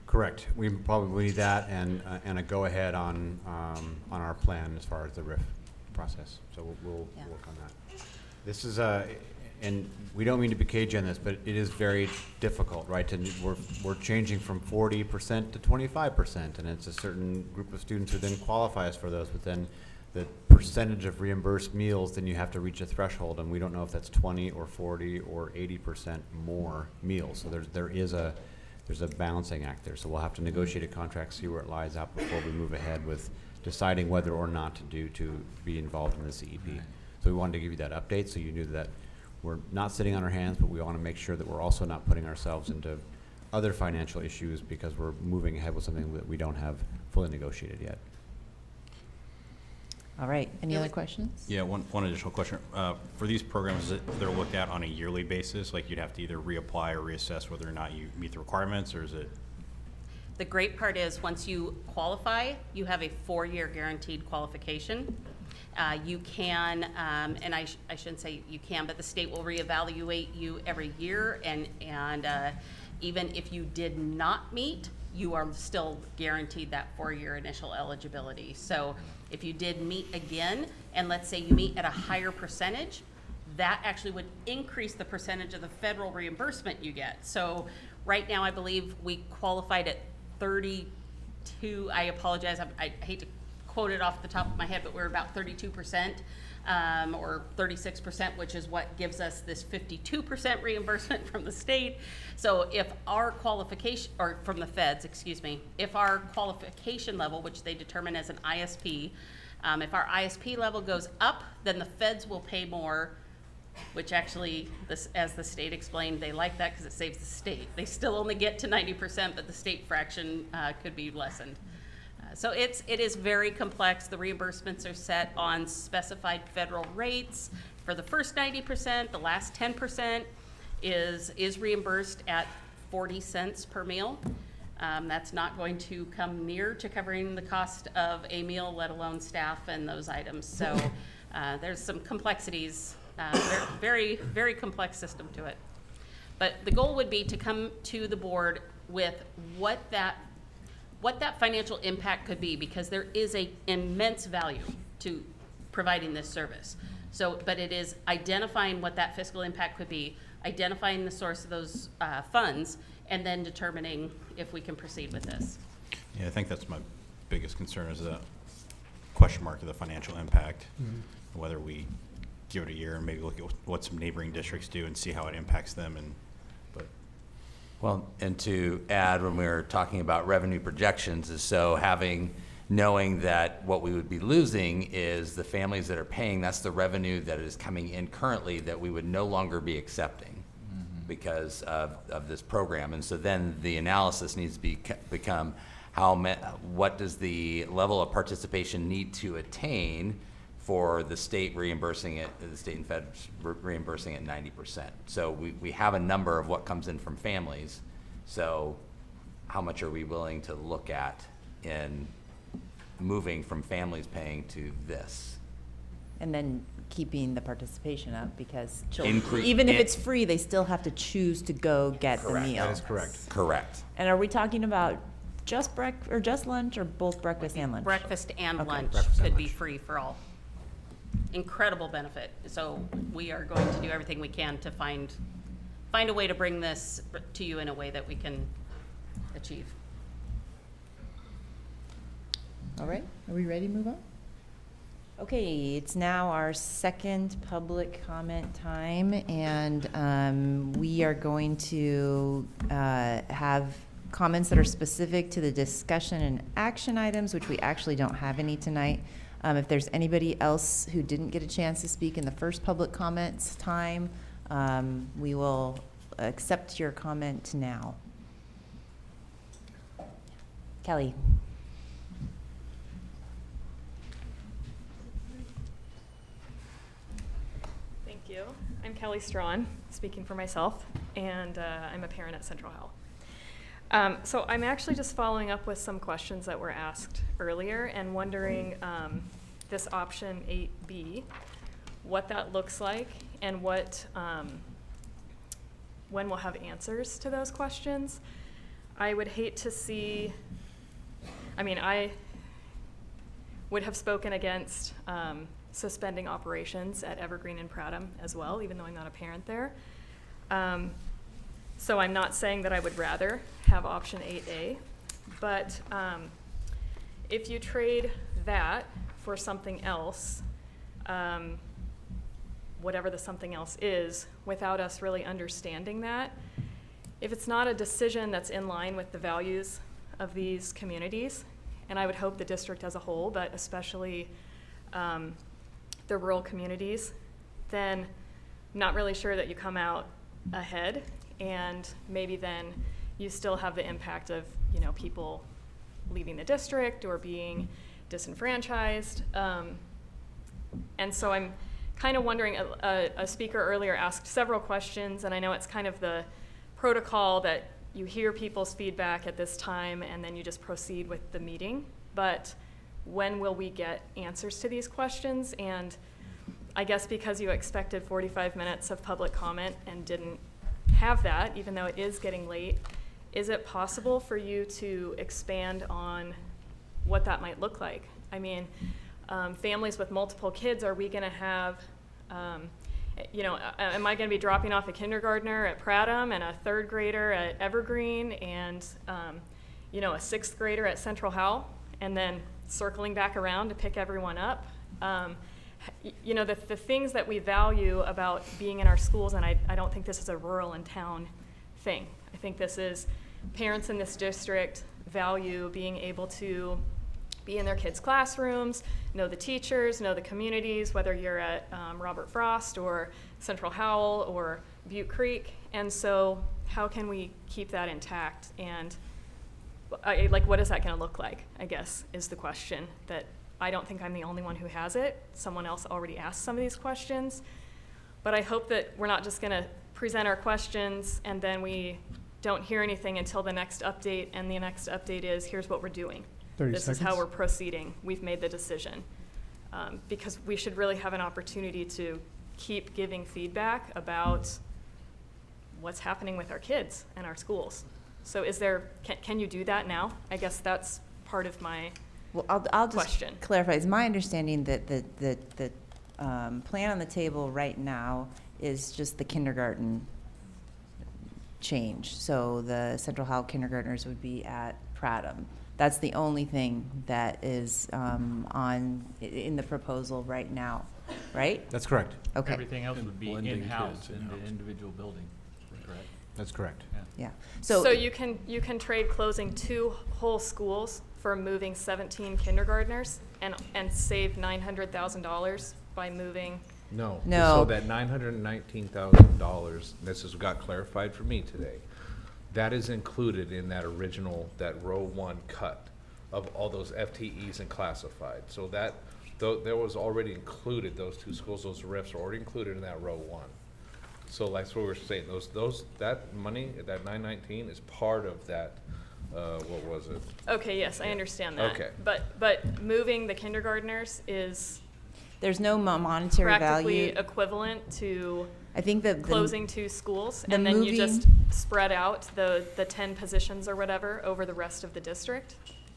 Correct. We probably need that and a go-ahead on our plan as far as the RIF process. So we'll Yeah. work on that. This is and we don't mean to be cagey on this, but it is very difficult, right? We're changing from 40% to 25%, and it's a certain group of students who then qualifies for those, but then the percentage of reimbursed meals, then you have to reach a threshold, and we don't know if that's 20 or 40 or 80% more meals. So there's a balancing act there. So we'll have to negotiate a contract, see where it lies out before we move ahead with deciding whether or not to be involved in the CEP. So we wanted to give you that update so you knew that we're not sitting on our hands, but we want to make sure that we're also not putting ourselves into other financial issues because we're moving ahead with something that we don't have fully negotiated yet. All right, any other questions? Yeah, one additional question. For these programs, they're looked at on a yearly basis? Like you'd have to either reapply or reassess whether or not you meet the requirements, or is it? The great part is once you qualify, you have a 4-year guaranteed qualification. You can, and I shouldn't say you can, but the state will reevaluate you every year, and even if you did not meet you are still guaranteed that 4-year initial eligibility. So if you did meet again, and let's say you meet at a higher percentage, that actually would increase the percentage of the federal reimbursement you get. So right now, I believe we qualified at 32, I apologize, I hate to quote it off the top of my head, but we're about 32%. Or 36%, which is what gives us this 52% reimbursement from the state. So if our qualification, or from the feds, excuse me, if our qualification level, which they determine as an ISP, if our ISP level goes up, then the feds will pay more, which actually, this, as the state explained, they like that because it saves the state. They still only get to 90%, but the state fraction could be lessened. So it is very complex. The reimbursements are set on specified federal rates. For the first 90%, the last 10% is reimbursed at 40 cents per meal. That's not going to come near to covering the cost of a meal, let alone staff and those items. So there's some complexities, very, very complex system to it. But the goal would be to come to the board with what that financial impact could be, because there is an immense value to providing this service. So, but it is identifying what that fiscal impact could be, identifying the source of those funds, and then determining if we can proceed with this. Yeah, I think that's my biggest concern, is the question mark of the financial impact. Mm-hmm. Whether we give it a year and maybe look at what some neighboring districts do and see how it impacts them. Well, and to add, when we were talking about revenue projections, is so knowing that what we would be losing is the families that are paying, that's the revenue that is coming in currently that we would no longer be accepting because of this program. And so then the analysis needs to become what does the level of participation need to attain for the state reimbursing it, the state and fed reimbursing it 90%. So we have a number of what comes in from families. So how much are we willing to look at in moving from families paying to this? And then keeping the participation up, because Increase- even if it's free, they still have to choose to go get Correct. the meal. That is correct. Correct. And are we talking about just or just lunch, or both breakfast and lunch? Breakfast and Okay. lunch Breakfast and could be lunch. free for all. Incredible benefit. So we are going to do everything we can to find a way to bring this to you in a way that we can achieve. All right, are we ready to move on? Okay, it's now our second public comment time, and we are going to have comments that are specific to the discussion and action items, which we actually don't have any tonight. If there's anybody else who didn't get a chance to speak in the first public comments time, we will accept your comment now. Kelly. Thank you. I'm Kelly Strawn, speaking for myself, and I'm a parent at Central Health. So I'm actually just following up with some questions that were asked earlier and wondering this option 8B, what that looks like, and what when we'll have answers to those questions. I would hate to see, I would have spoken against suspending operations at Evergreen and Prattam as well, even though I'm not a parent there. So I'm not saying that I would rather have option 8A, but if you trade that for something else, whatever the something else is, without us really understanding that, if it's not a decision that's in line with the values of these communities, and I would hope the district as a whole, but especially the rural communities, then I'm not really sure that you come out ahead, and maybe then you still have the impact of people leaving the district or being disenfranchised. And so I'm kind of wondering, a speaker earlier asked several questions, and I know it's kind of the protocol that you hear people's feedback at this time and then you just proceed with the meeting. But when will we get answers to these questions? And I guess because you expected 45 minutes of public comment and didn't have that, even though it is getting late, is it possible for you to expand on what that might look like? I mean, families with multiple kids, are we going to have, am I going to be dropping off a kindergartner at Prattham and a third grader at Evergreen and, a sixth grader at Central Howell, and then circling back around to pick everyone up? The things that we value about being in our schools, and I don't think this is a rural and town thing. I think this is parents in this district value being able to be in their kids' classrooms, know the teachers, know the communities, whether you're at Robert Frost or Central Howell or Butte Creek. And so how can we keep that intact? And what is that going to look like, I guess, is the question that I don't think I'm the only one who has it. Someone else already asked some of these questions. But I hope that we're not just going to present our questions and then we don't hear anything until the next update, and the next update is, here's what we're doing. 30 this seconds. is how we're proceeding. We've made the decision. Because we should really have an opportunity to keep giving feedback about what's happening with our kids and our schools. So can you do that now? I guess that's part of my I'll just question. clarify. It's my understanding that the plan on the table right now is just the kindergarten change. So the Central Howell kindergartners would be at Prattham. That's the only thing that is in the proposal right now, right? That's correct. Okay. Everything else would be Blending in-house kids in the in-house. individual building, correct? That's correct. Yeah. So you can trade closing 2 whole schools for moving 17 kindergartners and save $900,000 by moving. No. No. So that $919,000, this has got clarified for me today, that is included in that original, that row 1 cut of all those FTEs and classified. So that, there was already included, those 2 schools, those RIFs are already included in that row 1. So like what we're saying, that money, that 919 is part of that, what was it? Okay, yes, I understand that. Okay. But moving the kindergartners is There's no monetary practically value. equivalent to I think that closing 2 schools, the and then you moving- just spread out the 10 positions or whatever over the rest of the district?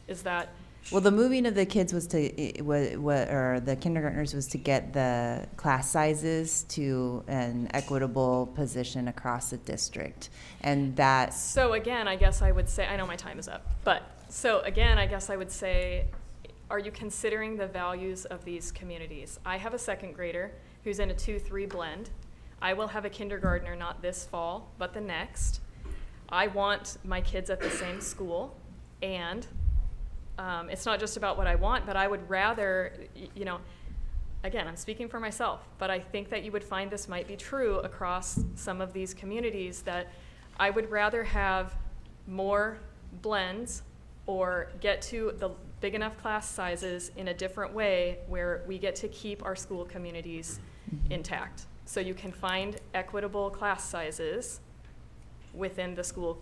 Is that? Well, the moving of the kids was or the kindergartners was to get the class sizes to an equitable position across the district, and that. So again, I guess I would say, I know my time is up, but so again, I guess I would say, are you considering the values of these communities? I have a second grader who's in a 2-3 blend. I will have a kindergartner not this fall, but the next. I want my kids at the same school, and it's not just about what I want, but I would rather, again, I'm speaking for myself, but I think that you would find this might be true across some of these communities, that I would rather have more blends or get to the big enough class sizes in a different way where we get to keep our school communities intact. So you can find equitable class sizes within the school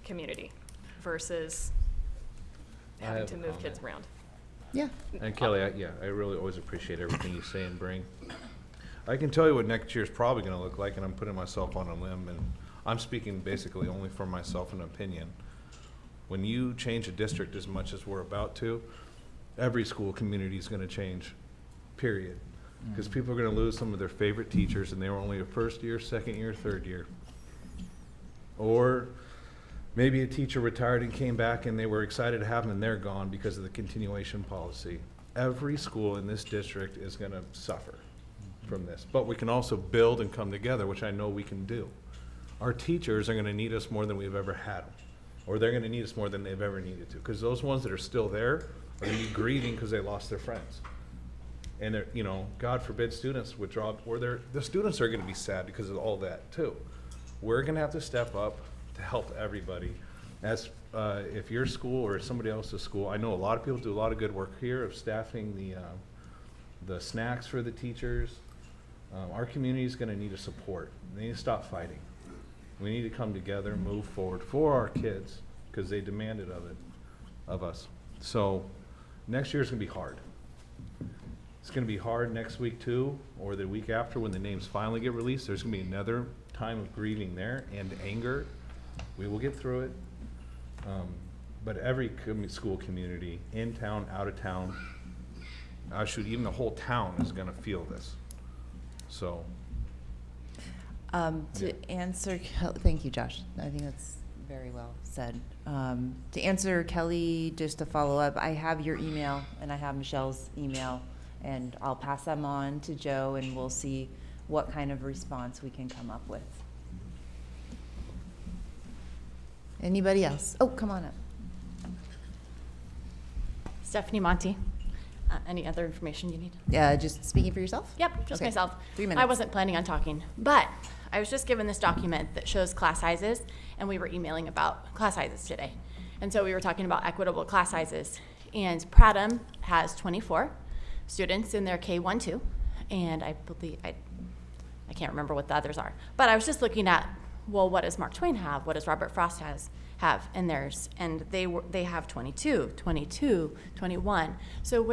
community versus having to move kids around. Yeah. And Kelly, I really always appreciate everything you say and bring. I can tell you what next year's probably going to look like, and I'm putting myself on a limb, and I'm speaking basically only for myself and opinion. When you change a district as much as we're about to, every school community is going to change, period. Because people are going to lose some of their favorite teachers, and they were only a first year, second year, third year. Or maybe a teacher retired and came back and they were excited to have them and they're gone because of the continuation policy. Every school in this district is going to suffer from this. But we can also build and come together, which I know we can do. Our teachers are going to need us more than we've ever had them. Or they're going to need us more than they've ever needed to. Because those ones that are still there are going to be grieving because they lost their friends. And they're, God forbid students withdraw, or the students are going to be sad because of all that too. We're going to have to step up to help everybody. As if your school or somebody else's school, I know a lot of people do a lot of good work here of staffing the snacks for the teachers. Our community is going to need a support. They need to stop fighting. We need to come together, move forward for our kids because they demanded of us. So next year is going to be hard. It's going to be hard next week too, or the week after when the names finally get released. There's going to be another time of grieving there and anger We will get through it. But every school community, in town, out of town, shoot, even the whole town is gonna feel this. So. Answer, thank you, Josh. I think that's very well said. To answer Kelly, just to follow up, I have your email and I have Michelle's email, and I'll pass them on to Joe, and we'll see what kind of response we can come up with. Anybody else? Oh, come on up. Stephanie Monty. Any other information you need? Yeah, just speaking for yourself? Yep, just Okay. myself. 3 minutes. I wasn't planning on talking, but I was just given this document that shows class sizes, and we were emailing about class sizes today. And so we were talking about equitable class sizes. And Pradham has 24 students in their K-1-2, and I believe, I can't remember what the others are. But I was just looking at, well, what does Mark Twain have? What does Robert Frost have in theirs? And they have 22, 21. So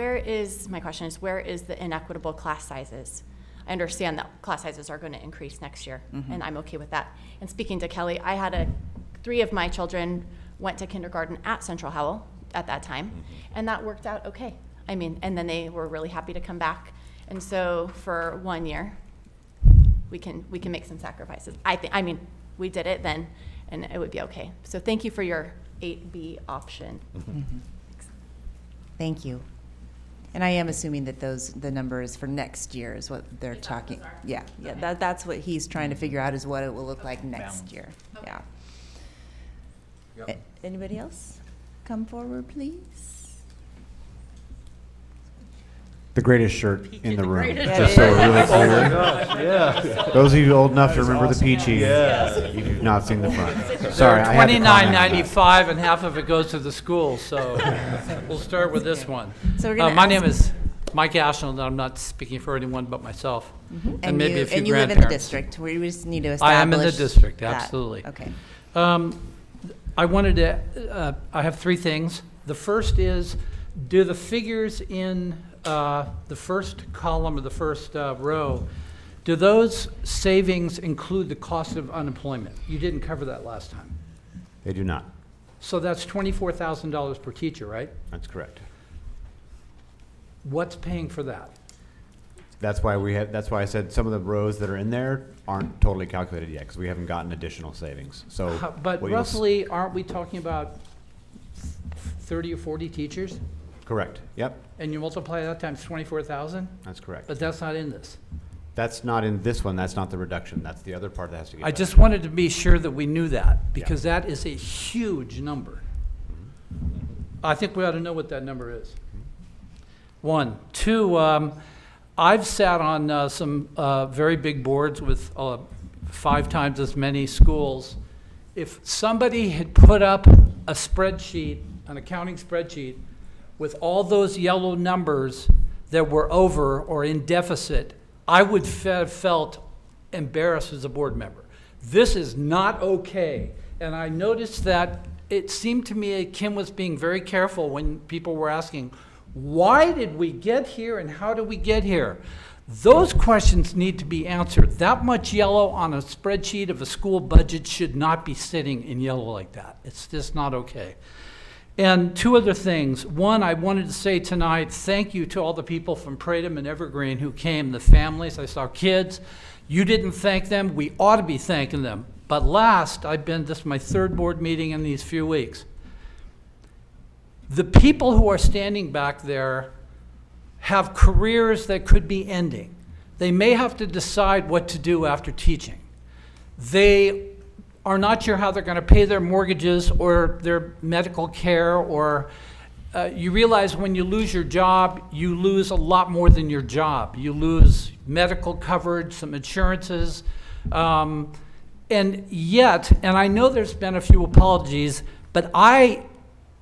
my question is, where is the inequitable class sizes? I understand that class sizes are going to increase next year, and I'm okay with that. And speaking to Kelly, I had 3 of my children went to kindergarten at Central Howell at that time, and that worked out okay. I mean, and then they were really happy to come back. And so for 1 year, we can make some sacrifices. I mean, we did it then, and it would be okay. So thank you for your 8B option. Thank you. And I am assuming that the numbers for next year is what they're talking. Yeah, that's what he's trying to figure out, is what it will look like next year. Yeah. Anybody else? Come forward, please. The greatest shirt in the room, greatest just so we're really shirt. clear. Oh my gosh, yeah. Those of you old enough to That is remember awesome. the peachy, Yeah. if you've not seen the front. They're Sorry, I had to comment on that. $29.95, and half of it goes to the school, so we'll start with this one. So we're gonna My ask- name is Mike Ashland, and I'm not speaking for anyone but myself, and maybe a few and you live grandparents. in the district. We just need to establish I am in the district, that. absolutely. Okay. I wanted to, I have 3 things. The first is, do the figures in the first column or the first row, do those savings include the cost of unemployment? You didn't cover that last time. They do not. So that's $24,000 per teacher, right? That's correct. What's paying for that? That's why I said some of the rows that are in there aren't totally calculated yet, because we haven't gotten additional savings. So, But what you'll roughly, aren't we talking about 30 or 40 teachers? Correct. Yep. And you multiply that times 24,000? That's correct. But that's not in this. That's not in this one. That's not the reduction. That's the other part that has to get. I done. just wanted to be sure that we knew that, because that is a huge number. I think we ought to know what that number is. 1. 2, I've sat on some very big boards with 5 times as many schools. If somebody had put up a spreadsheet, an accounting spreadsheet, with all those yellow numbers that were over or in deficit, I would have felt embarrassed as a board member. This is not okay. And I noticed that it seemed to me Kim was being very careful when people were asking, why did we get here and how did we get here? Those questions need to be answered. That much yellow on a spreadsheet of a school budget should not be sitting in yellow like that. It's just not okay. And 2 other things. 1, I wanted to say tonight, thank you to all the people from Pradham and Evergreen who came, the families. I saw kids. You didn't thank them. We ought to be thanking them. But last, this is my 3rd board meeting in these few weeks. The people who are standing back there have careers that could be ending. They may have to decide what to do after teaching. They are not sure how they're going to pay their mortgages or their medical care, or you realize when you lose your job, you lose a lot more than your job. You lose medical coverage, some insurances, and I know there's been a few apologies, but I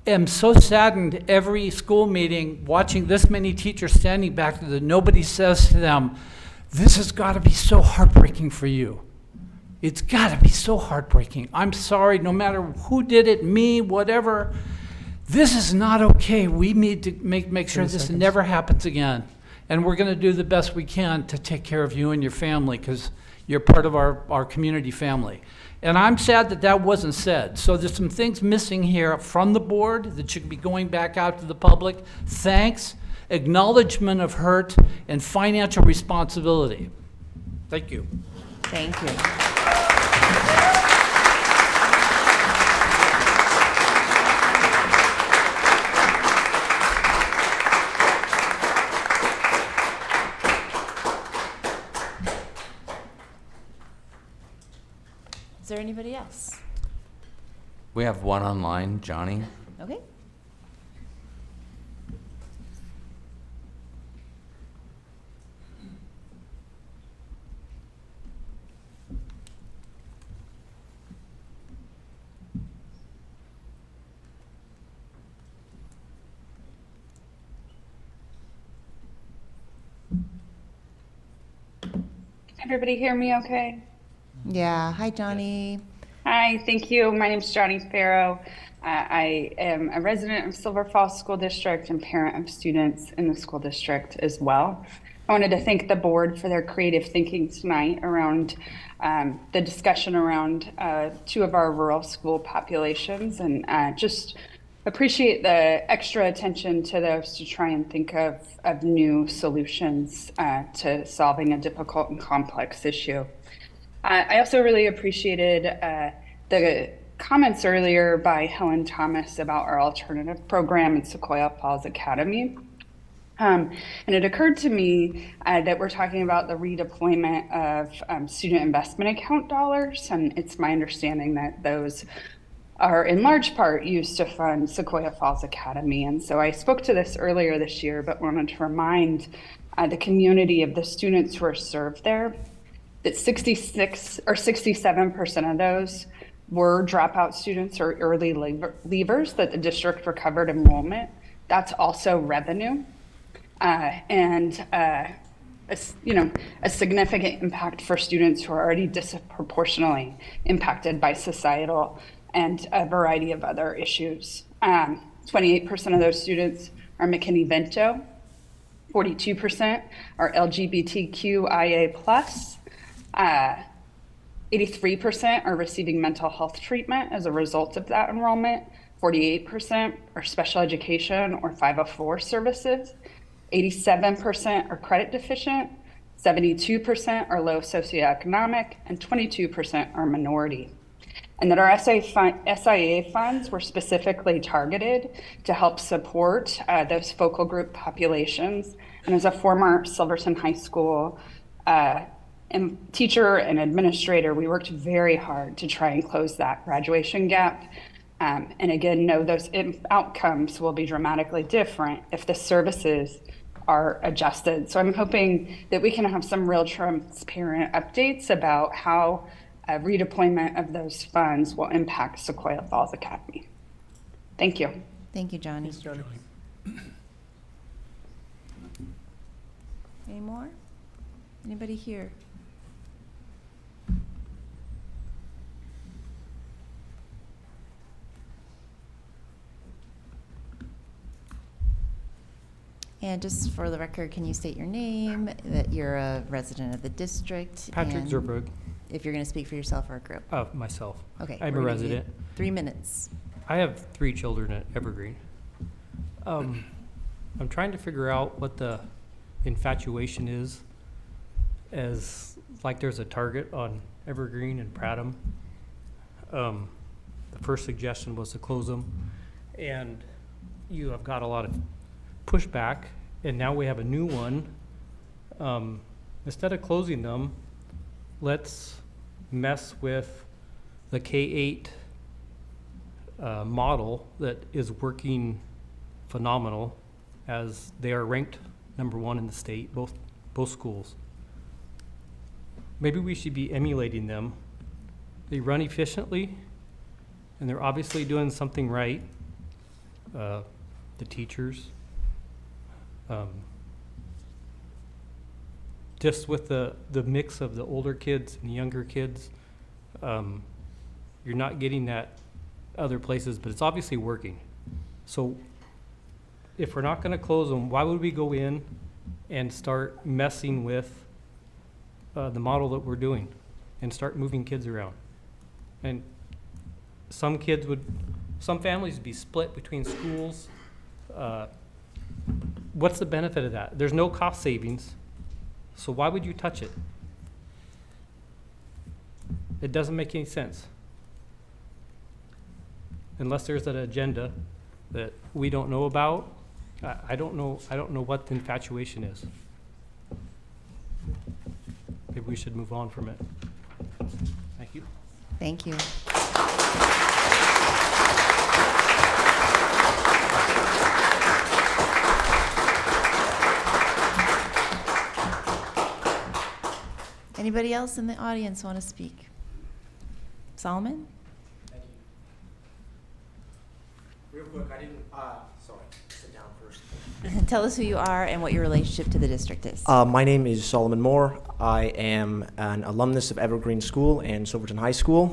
am so saddened every school meeting watching this many teachers standing back there that nobody says to them, this has got to be so heartbreaking for you. It's got to be so heartbreaking. I'm sorry, no matter who did it, me, whatever. This is not okay. We need to make sure this never happens again. And we're going to do the best we can to take care of you and your family, because you're part of our community family. And I'm sad that that wasn't said. So there's some things missing here from the board that should be going back out to the public. Thanks, acknowledgement of hurt, and financial responsibility. Thank you. Thank you. Is there anybody else? We have one online, Johnny. Okay. Everybody hear me okay? Yeah. Hi, Johnny. Hi, thank you. My name is Johnny Farrow. I am a resident of Silver Falls School District and parent of students in the school district as well. I wanted to thank the board for their creative thinking tonight around the discussion around two of our rural school populations, and just appreciate the extra attention to those to try and think of new solutions to solving a difficult and complex issue. I also really appreciated the comments earlier by Helen Thomas about our alternative program in Sequoia Falls Academy. And it occurred to me that we're talking about the redeployment of student investment account dollars, and it's my understanding that those are in large part used to fund Sequoia Falls Academy. And so I spoke to this earlier this year, but wanted to remind the community of the students who are served there that 66 or 67% of those were dropout students or early leavers that the district recovered enrollment. That's also revenue, and a significant impact for students who are already disproportionately impacted by societal and a variety of other issues. 28% of those students are McKinney-Vento, 42% are LGBTQIA+, 83% are receiving mental health treatment as a result of that enrollment, 48% are special education or 504 services, 87% are credit deficient, 72% are low socioeconomic, and 22% are minority. And that our SIA funds were specifically targeted to help support those focal group populations. And as a former Silverton High School teacher and administrator, we worked very hard to try and close that graduation gap. And again, know those outcomes will be dramatically different if the services are adjusted. So I'm hoping that we can have some real transparent updates about how redeployment of those funds will impact Sequoia Falls Academy. Thank you. Thank you, Johnny. Thanks, Johnny. Any more? Anybody here? And just for the record, can you state your name, that you're a resident of the district? Patrick and Zerberg. If you're going to speak for yourself or a group. Myself. Okay. I'm we're a gonna give you resident. 3 minutes. I have 3 children at Evergreen. I'm trying to figure out what the infatuation is, as like there's a target on Evergreen and Prattam. The first suggestion was to close them, and you have got a lot of pushback, and now we have a new one. Instead of closing them, let's mess with the K-8 model that is working phenomenal, as they are ranked #1 in the state, both schools. Maybe we should be emulating them. They run efficiently, and they're obviously doing something right. The teachers. Just with the mix of the older kids and the younger kids, you're not getting that other places, but it's obviously working. So if we're not going to close them, why would we go in and start messing with the model that we're doing and start moving kids around? And some families would be split between schools. What's the benefit of that? There's no cost savings, so why would you touch it? It doesn't make any sense. Unless there's an agenda that we don't know about, I don't know what the infatuation is. Maybe we should move on from it. Thank you. Thank you. Anybody else in the audience want to speak? Solomon? Thank you. Real quick, I didn't, sorry, sit down first. Tell us who you are and what your relationship to the district is. My name is Solomon Moore. I am an alumnus of Evergreen School and Silverton High School.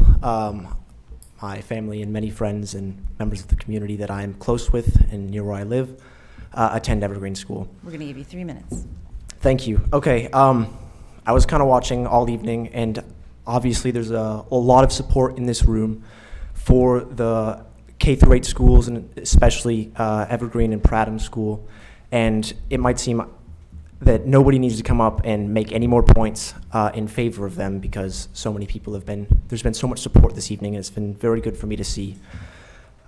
My family and many friends and members of the community that I am close with and near where I live attend Evergreen School. We're going to give you 3 minutes. Thank you. Okay, I was kind of watching all evening, and obviously there's a lot of support in this room for the K-8 schools, and especially Evergreen and Prattam School. And it might seem that nobody needs to come up and make any more points in favor of them, because so many people there's been so much support this evening, and it's been very good for me to see.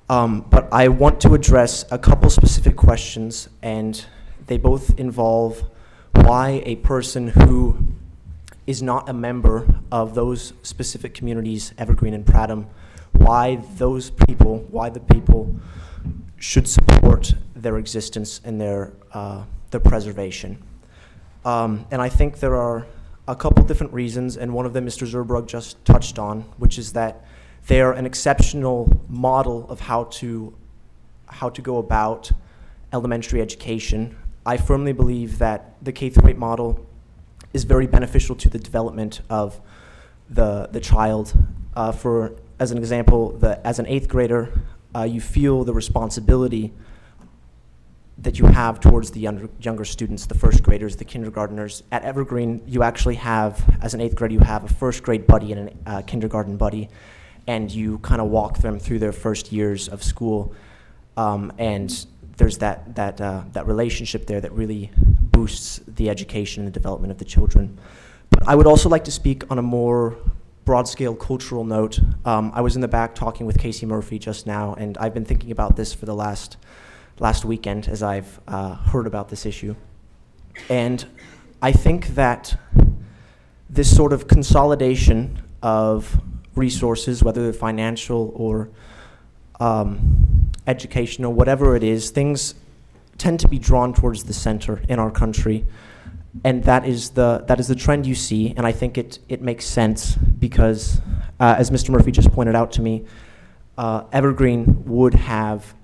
But I want to address a couple specific questions, and they both involve why a person who is not a member of those specific communities, Evergreen and Prattam, why the people should support their existence and their preservation. And I think there are a couple different reasons, and one of them Mr. Zerbrug just touched on, which is that they're an exceptional model of how to go about elementary education. I firmly believe that the K-8 model is very beneficial to the development of the child. As an example, as an 8th grader, you feel the responsibility that you have towards the younger students, the 1st graders, the kindergartners. At Evergreen, you actually have, as an 8th grader, you have a 1st grade buddy and a kindergarten buddy, and you kind of walk them through their first years of school. And there's that relationship there that really boosts the education and the development of the children. But I would also like to speak on a more broad-scale cultural note. I was in the back talking with Casey Murphy just now, and I've been thinking about this for the last weekend as I've heard about this issue. And I think that this sort of consolidation of resources, whether they're financial or educational, whatever it is, things tend to be drawn towards the center in our country. And that is the trend you see, and I think it makes sense because, as Mr. Murphy just pointed out to me, Evergreen would have,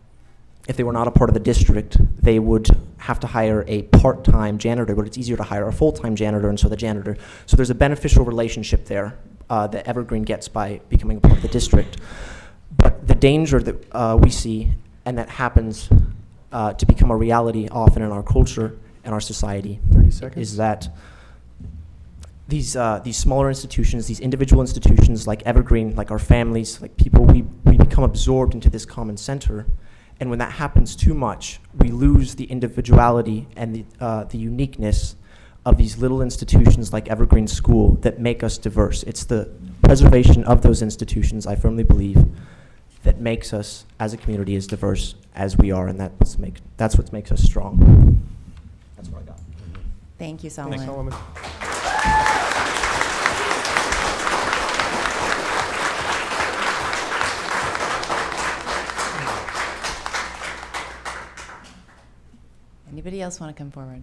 if they were not a part of the district, they would have to hire a part-time janitor, but it's easier to hire a full-time janitor, and so there's a beneficial relationship there that Evergreen gets by becoming a part of the district. But the danger that we see, and that happens to become a reality often in our culture and our society, is that these smaller institutions, these individual institutions like Evergreen, like our families, like people, we become absorbed into this common center. And when that happens too much, we lose the individuality and the uniqueness of these little institutions like Evergreen School that make us diverse. It's the preservation of those institutions, I firmly believe, that makes us as a community as diverse as we are, and that's what makes us strong. That's what I got. Thank you, Solomon. Thanks, Solomon. Anybody else want to come forward?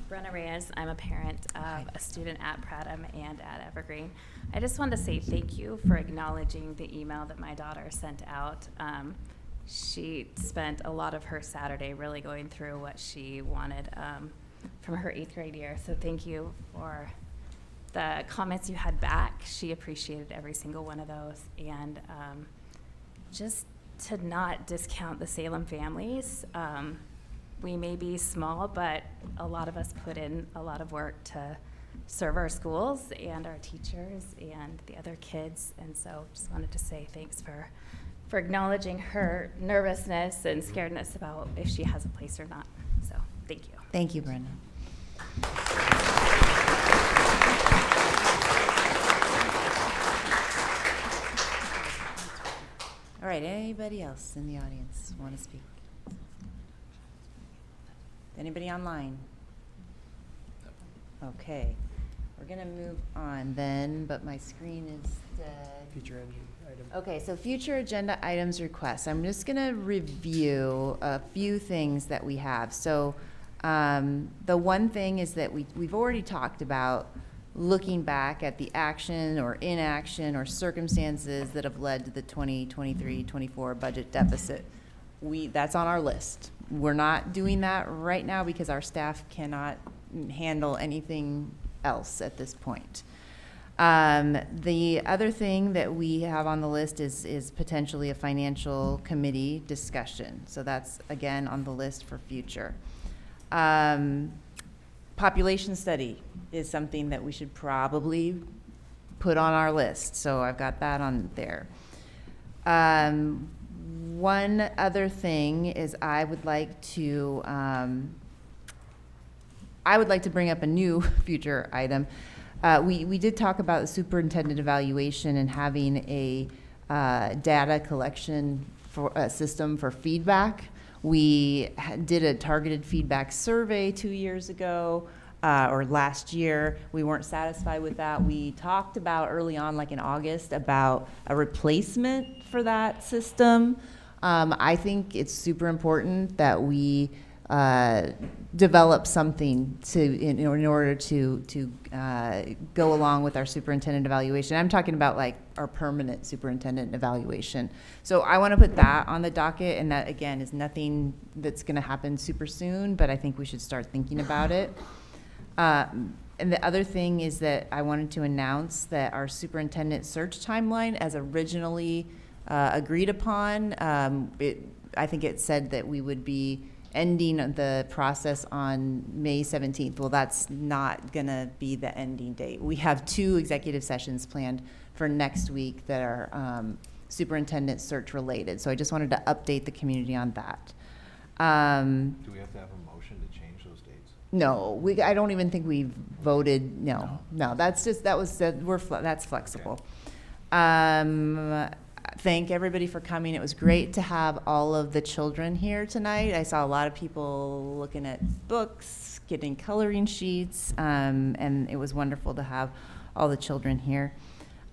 Brenna Reyes. I'm a parent of a student at Prattam and at Evergreen. I just wanted to say thank you for acknowledging the email that my daughter sent out. She spent a lot of her Saturday really going through what she wanted from her 8th grade year. So thank you for the comments you had back. She appreciated every single one of those. And just to not discount the Salem families. We may be small, but a lot of us put in a lot of work to serve our schools and our teachers and the other kids. And so just wanted to say thanks for acknowledging her nervousness and scaredness about if she has a place or not. So thank you. Thank you, Brenda. All right, anybody else in the audience want to speak? Anybody online? Okay, we're gonna move on then, but my screen is dead. Future engine item. Okay, so future agenda items requests. I'm just gonna review a few things that we have. So the one thing is that we've already talked about looking back at the action or inaction or circumstances that have led to the 2023-24 budget deficit. That's on our list. We're not doing that right now because our staff cannot handle anything else at this point. The other thing that we have on the list is potentially a financial committee discussion. So that's, again, on the list for future. Population study is something that we should probably put on our list. So I've got that on there. One other thing is I would like to bring up a new future item. We did talk about the superintendent evaluation and having a data collection system for feedback. We did a targeted feedback survey 2 years ago, or last year. We weren't satisfied with that. We talked about early on, like in August, about a replacement for that system. I think it's super important that we develop something in order to go along with our superintendent evaluation. I'm talking about like our permanent superintendent evaluation. So I want to put that on the docket, and that again is nothing that's going to happen super soon, but I think we should start thinking about it. And the other thing is that I wanted to announce that our superintendent search timeline, as originally agreed upon, I think it said that we would be ending the process on May 17th. Well, that's not going to be the ending date. We have 2 executive sessions planned for next week that are superintendent search related. So I just wanted to update the community on that. Do we have to have a motion to change those dates? No, I don't even think we voted. No, that's flexible. Okay. Thank everybody for coming. It was great to have all of the children here tonight. I saw a lot of people looking at books, getting coloring sheets, and it was wonderful to have all the children here.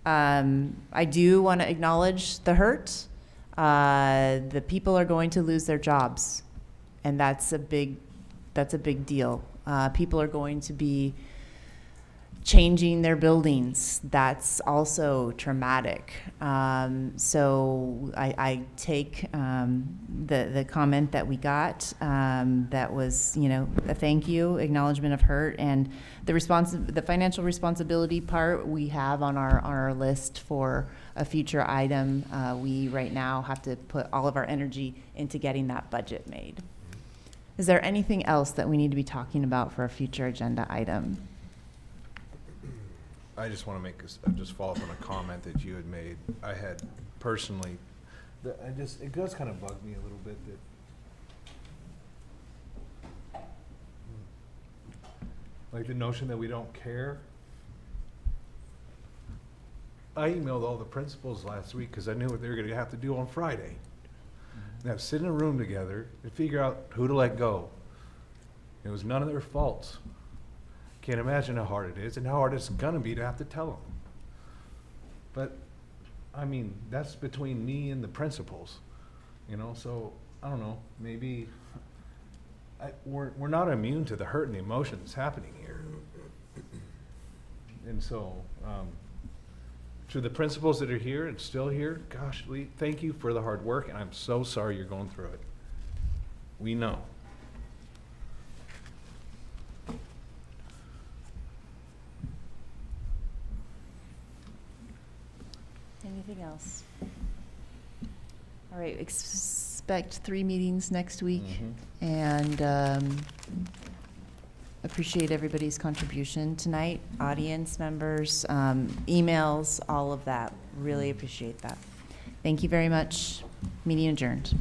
I do want to acknowledge the hurt. The people are going to lose their jobs, and that's a big deal. People are going to be changing their buildings. That's also traumatic. So I take the comment that we got, that was, a thank you, acknowledgement of hurt, and the financial responsibility part we have on our list for a future item. We right now have to put all of our energy into getting that budget made. Is there anything else that we need to be talking about for a future agenda item? I just want to just follow up on a comment that you had made. I had personally, it does kind of bug me a little bit that, like the notion that we don't care. I emailed all the principals last week because I knew what they were going to have to do on Friday. And have to sit in a room together and figure out who to let go. It was none of their faults. Can't imagine how hard it is and how hard it's gonna be to have to tell them. But, I mean, that's between me and the principals, so, I don't know, maybe, we're not immune to the hurt and the emotion that's happening here. And so, to the principals that are here and still here, gosh, Lee, thank you for the hard work, and I'm so sorry you're going through it. We know. Anything else? All right, expect 3 meetings next week. And appreciate everybody's contribution tonight, audience members, emails, all of that. Really appreciate that. Thank you very much. Meeting adjourned.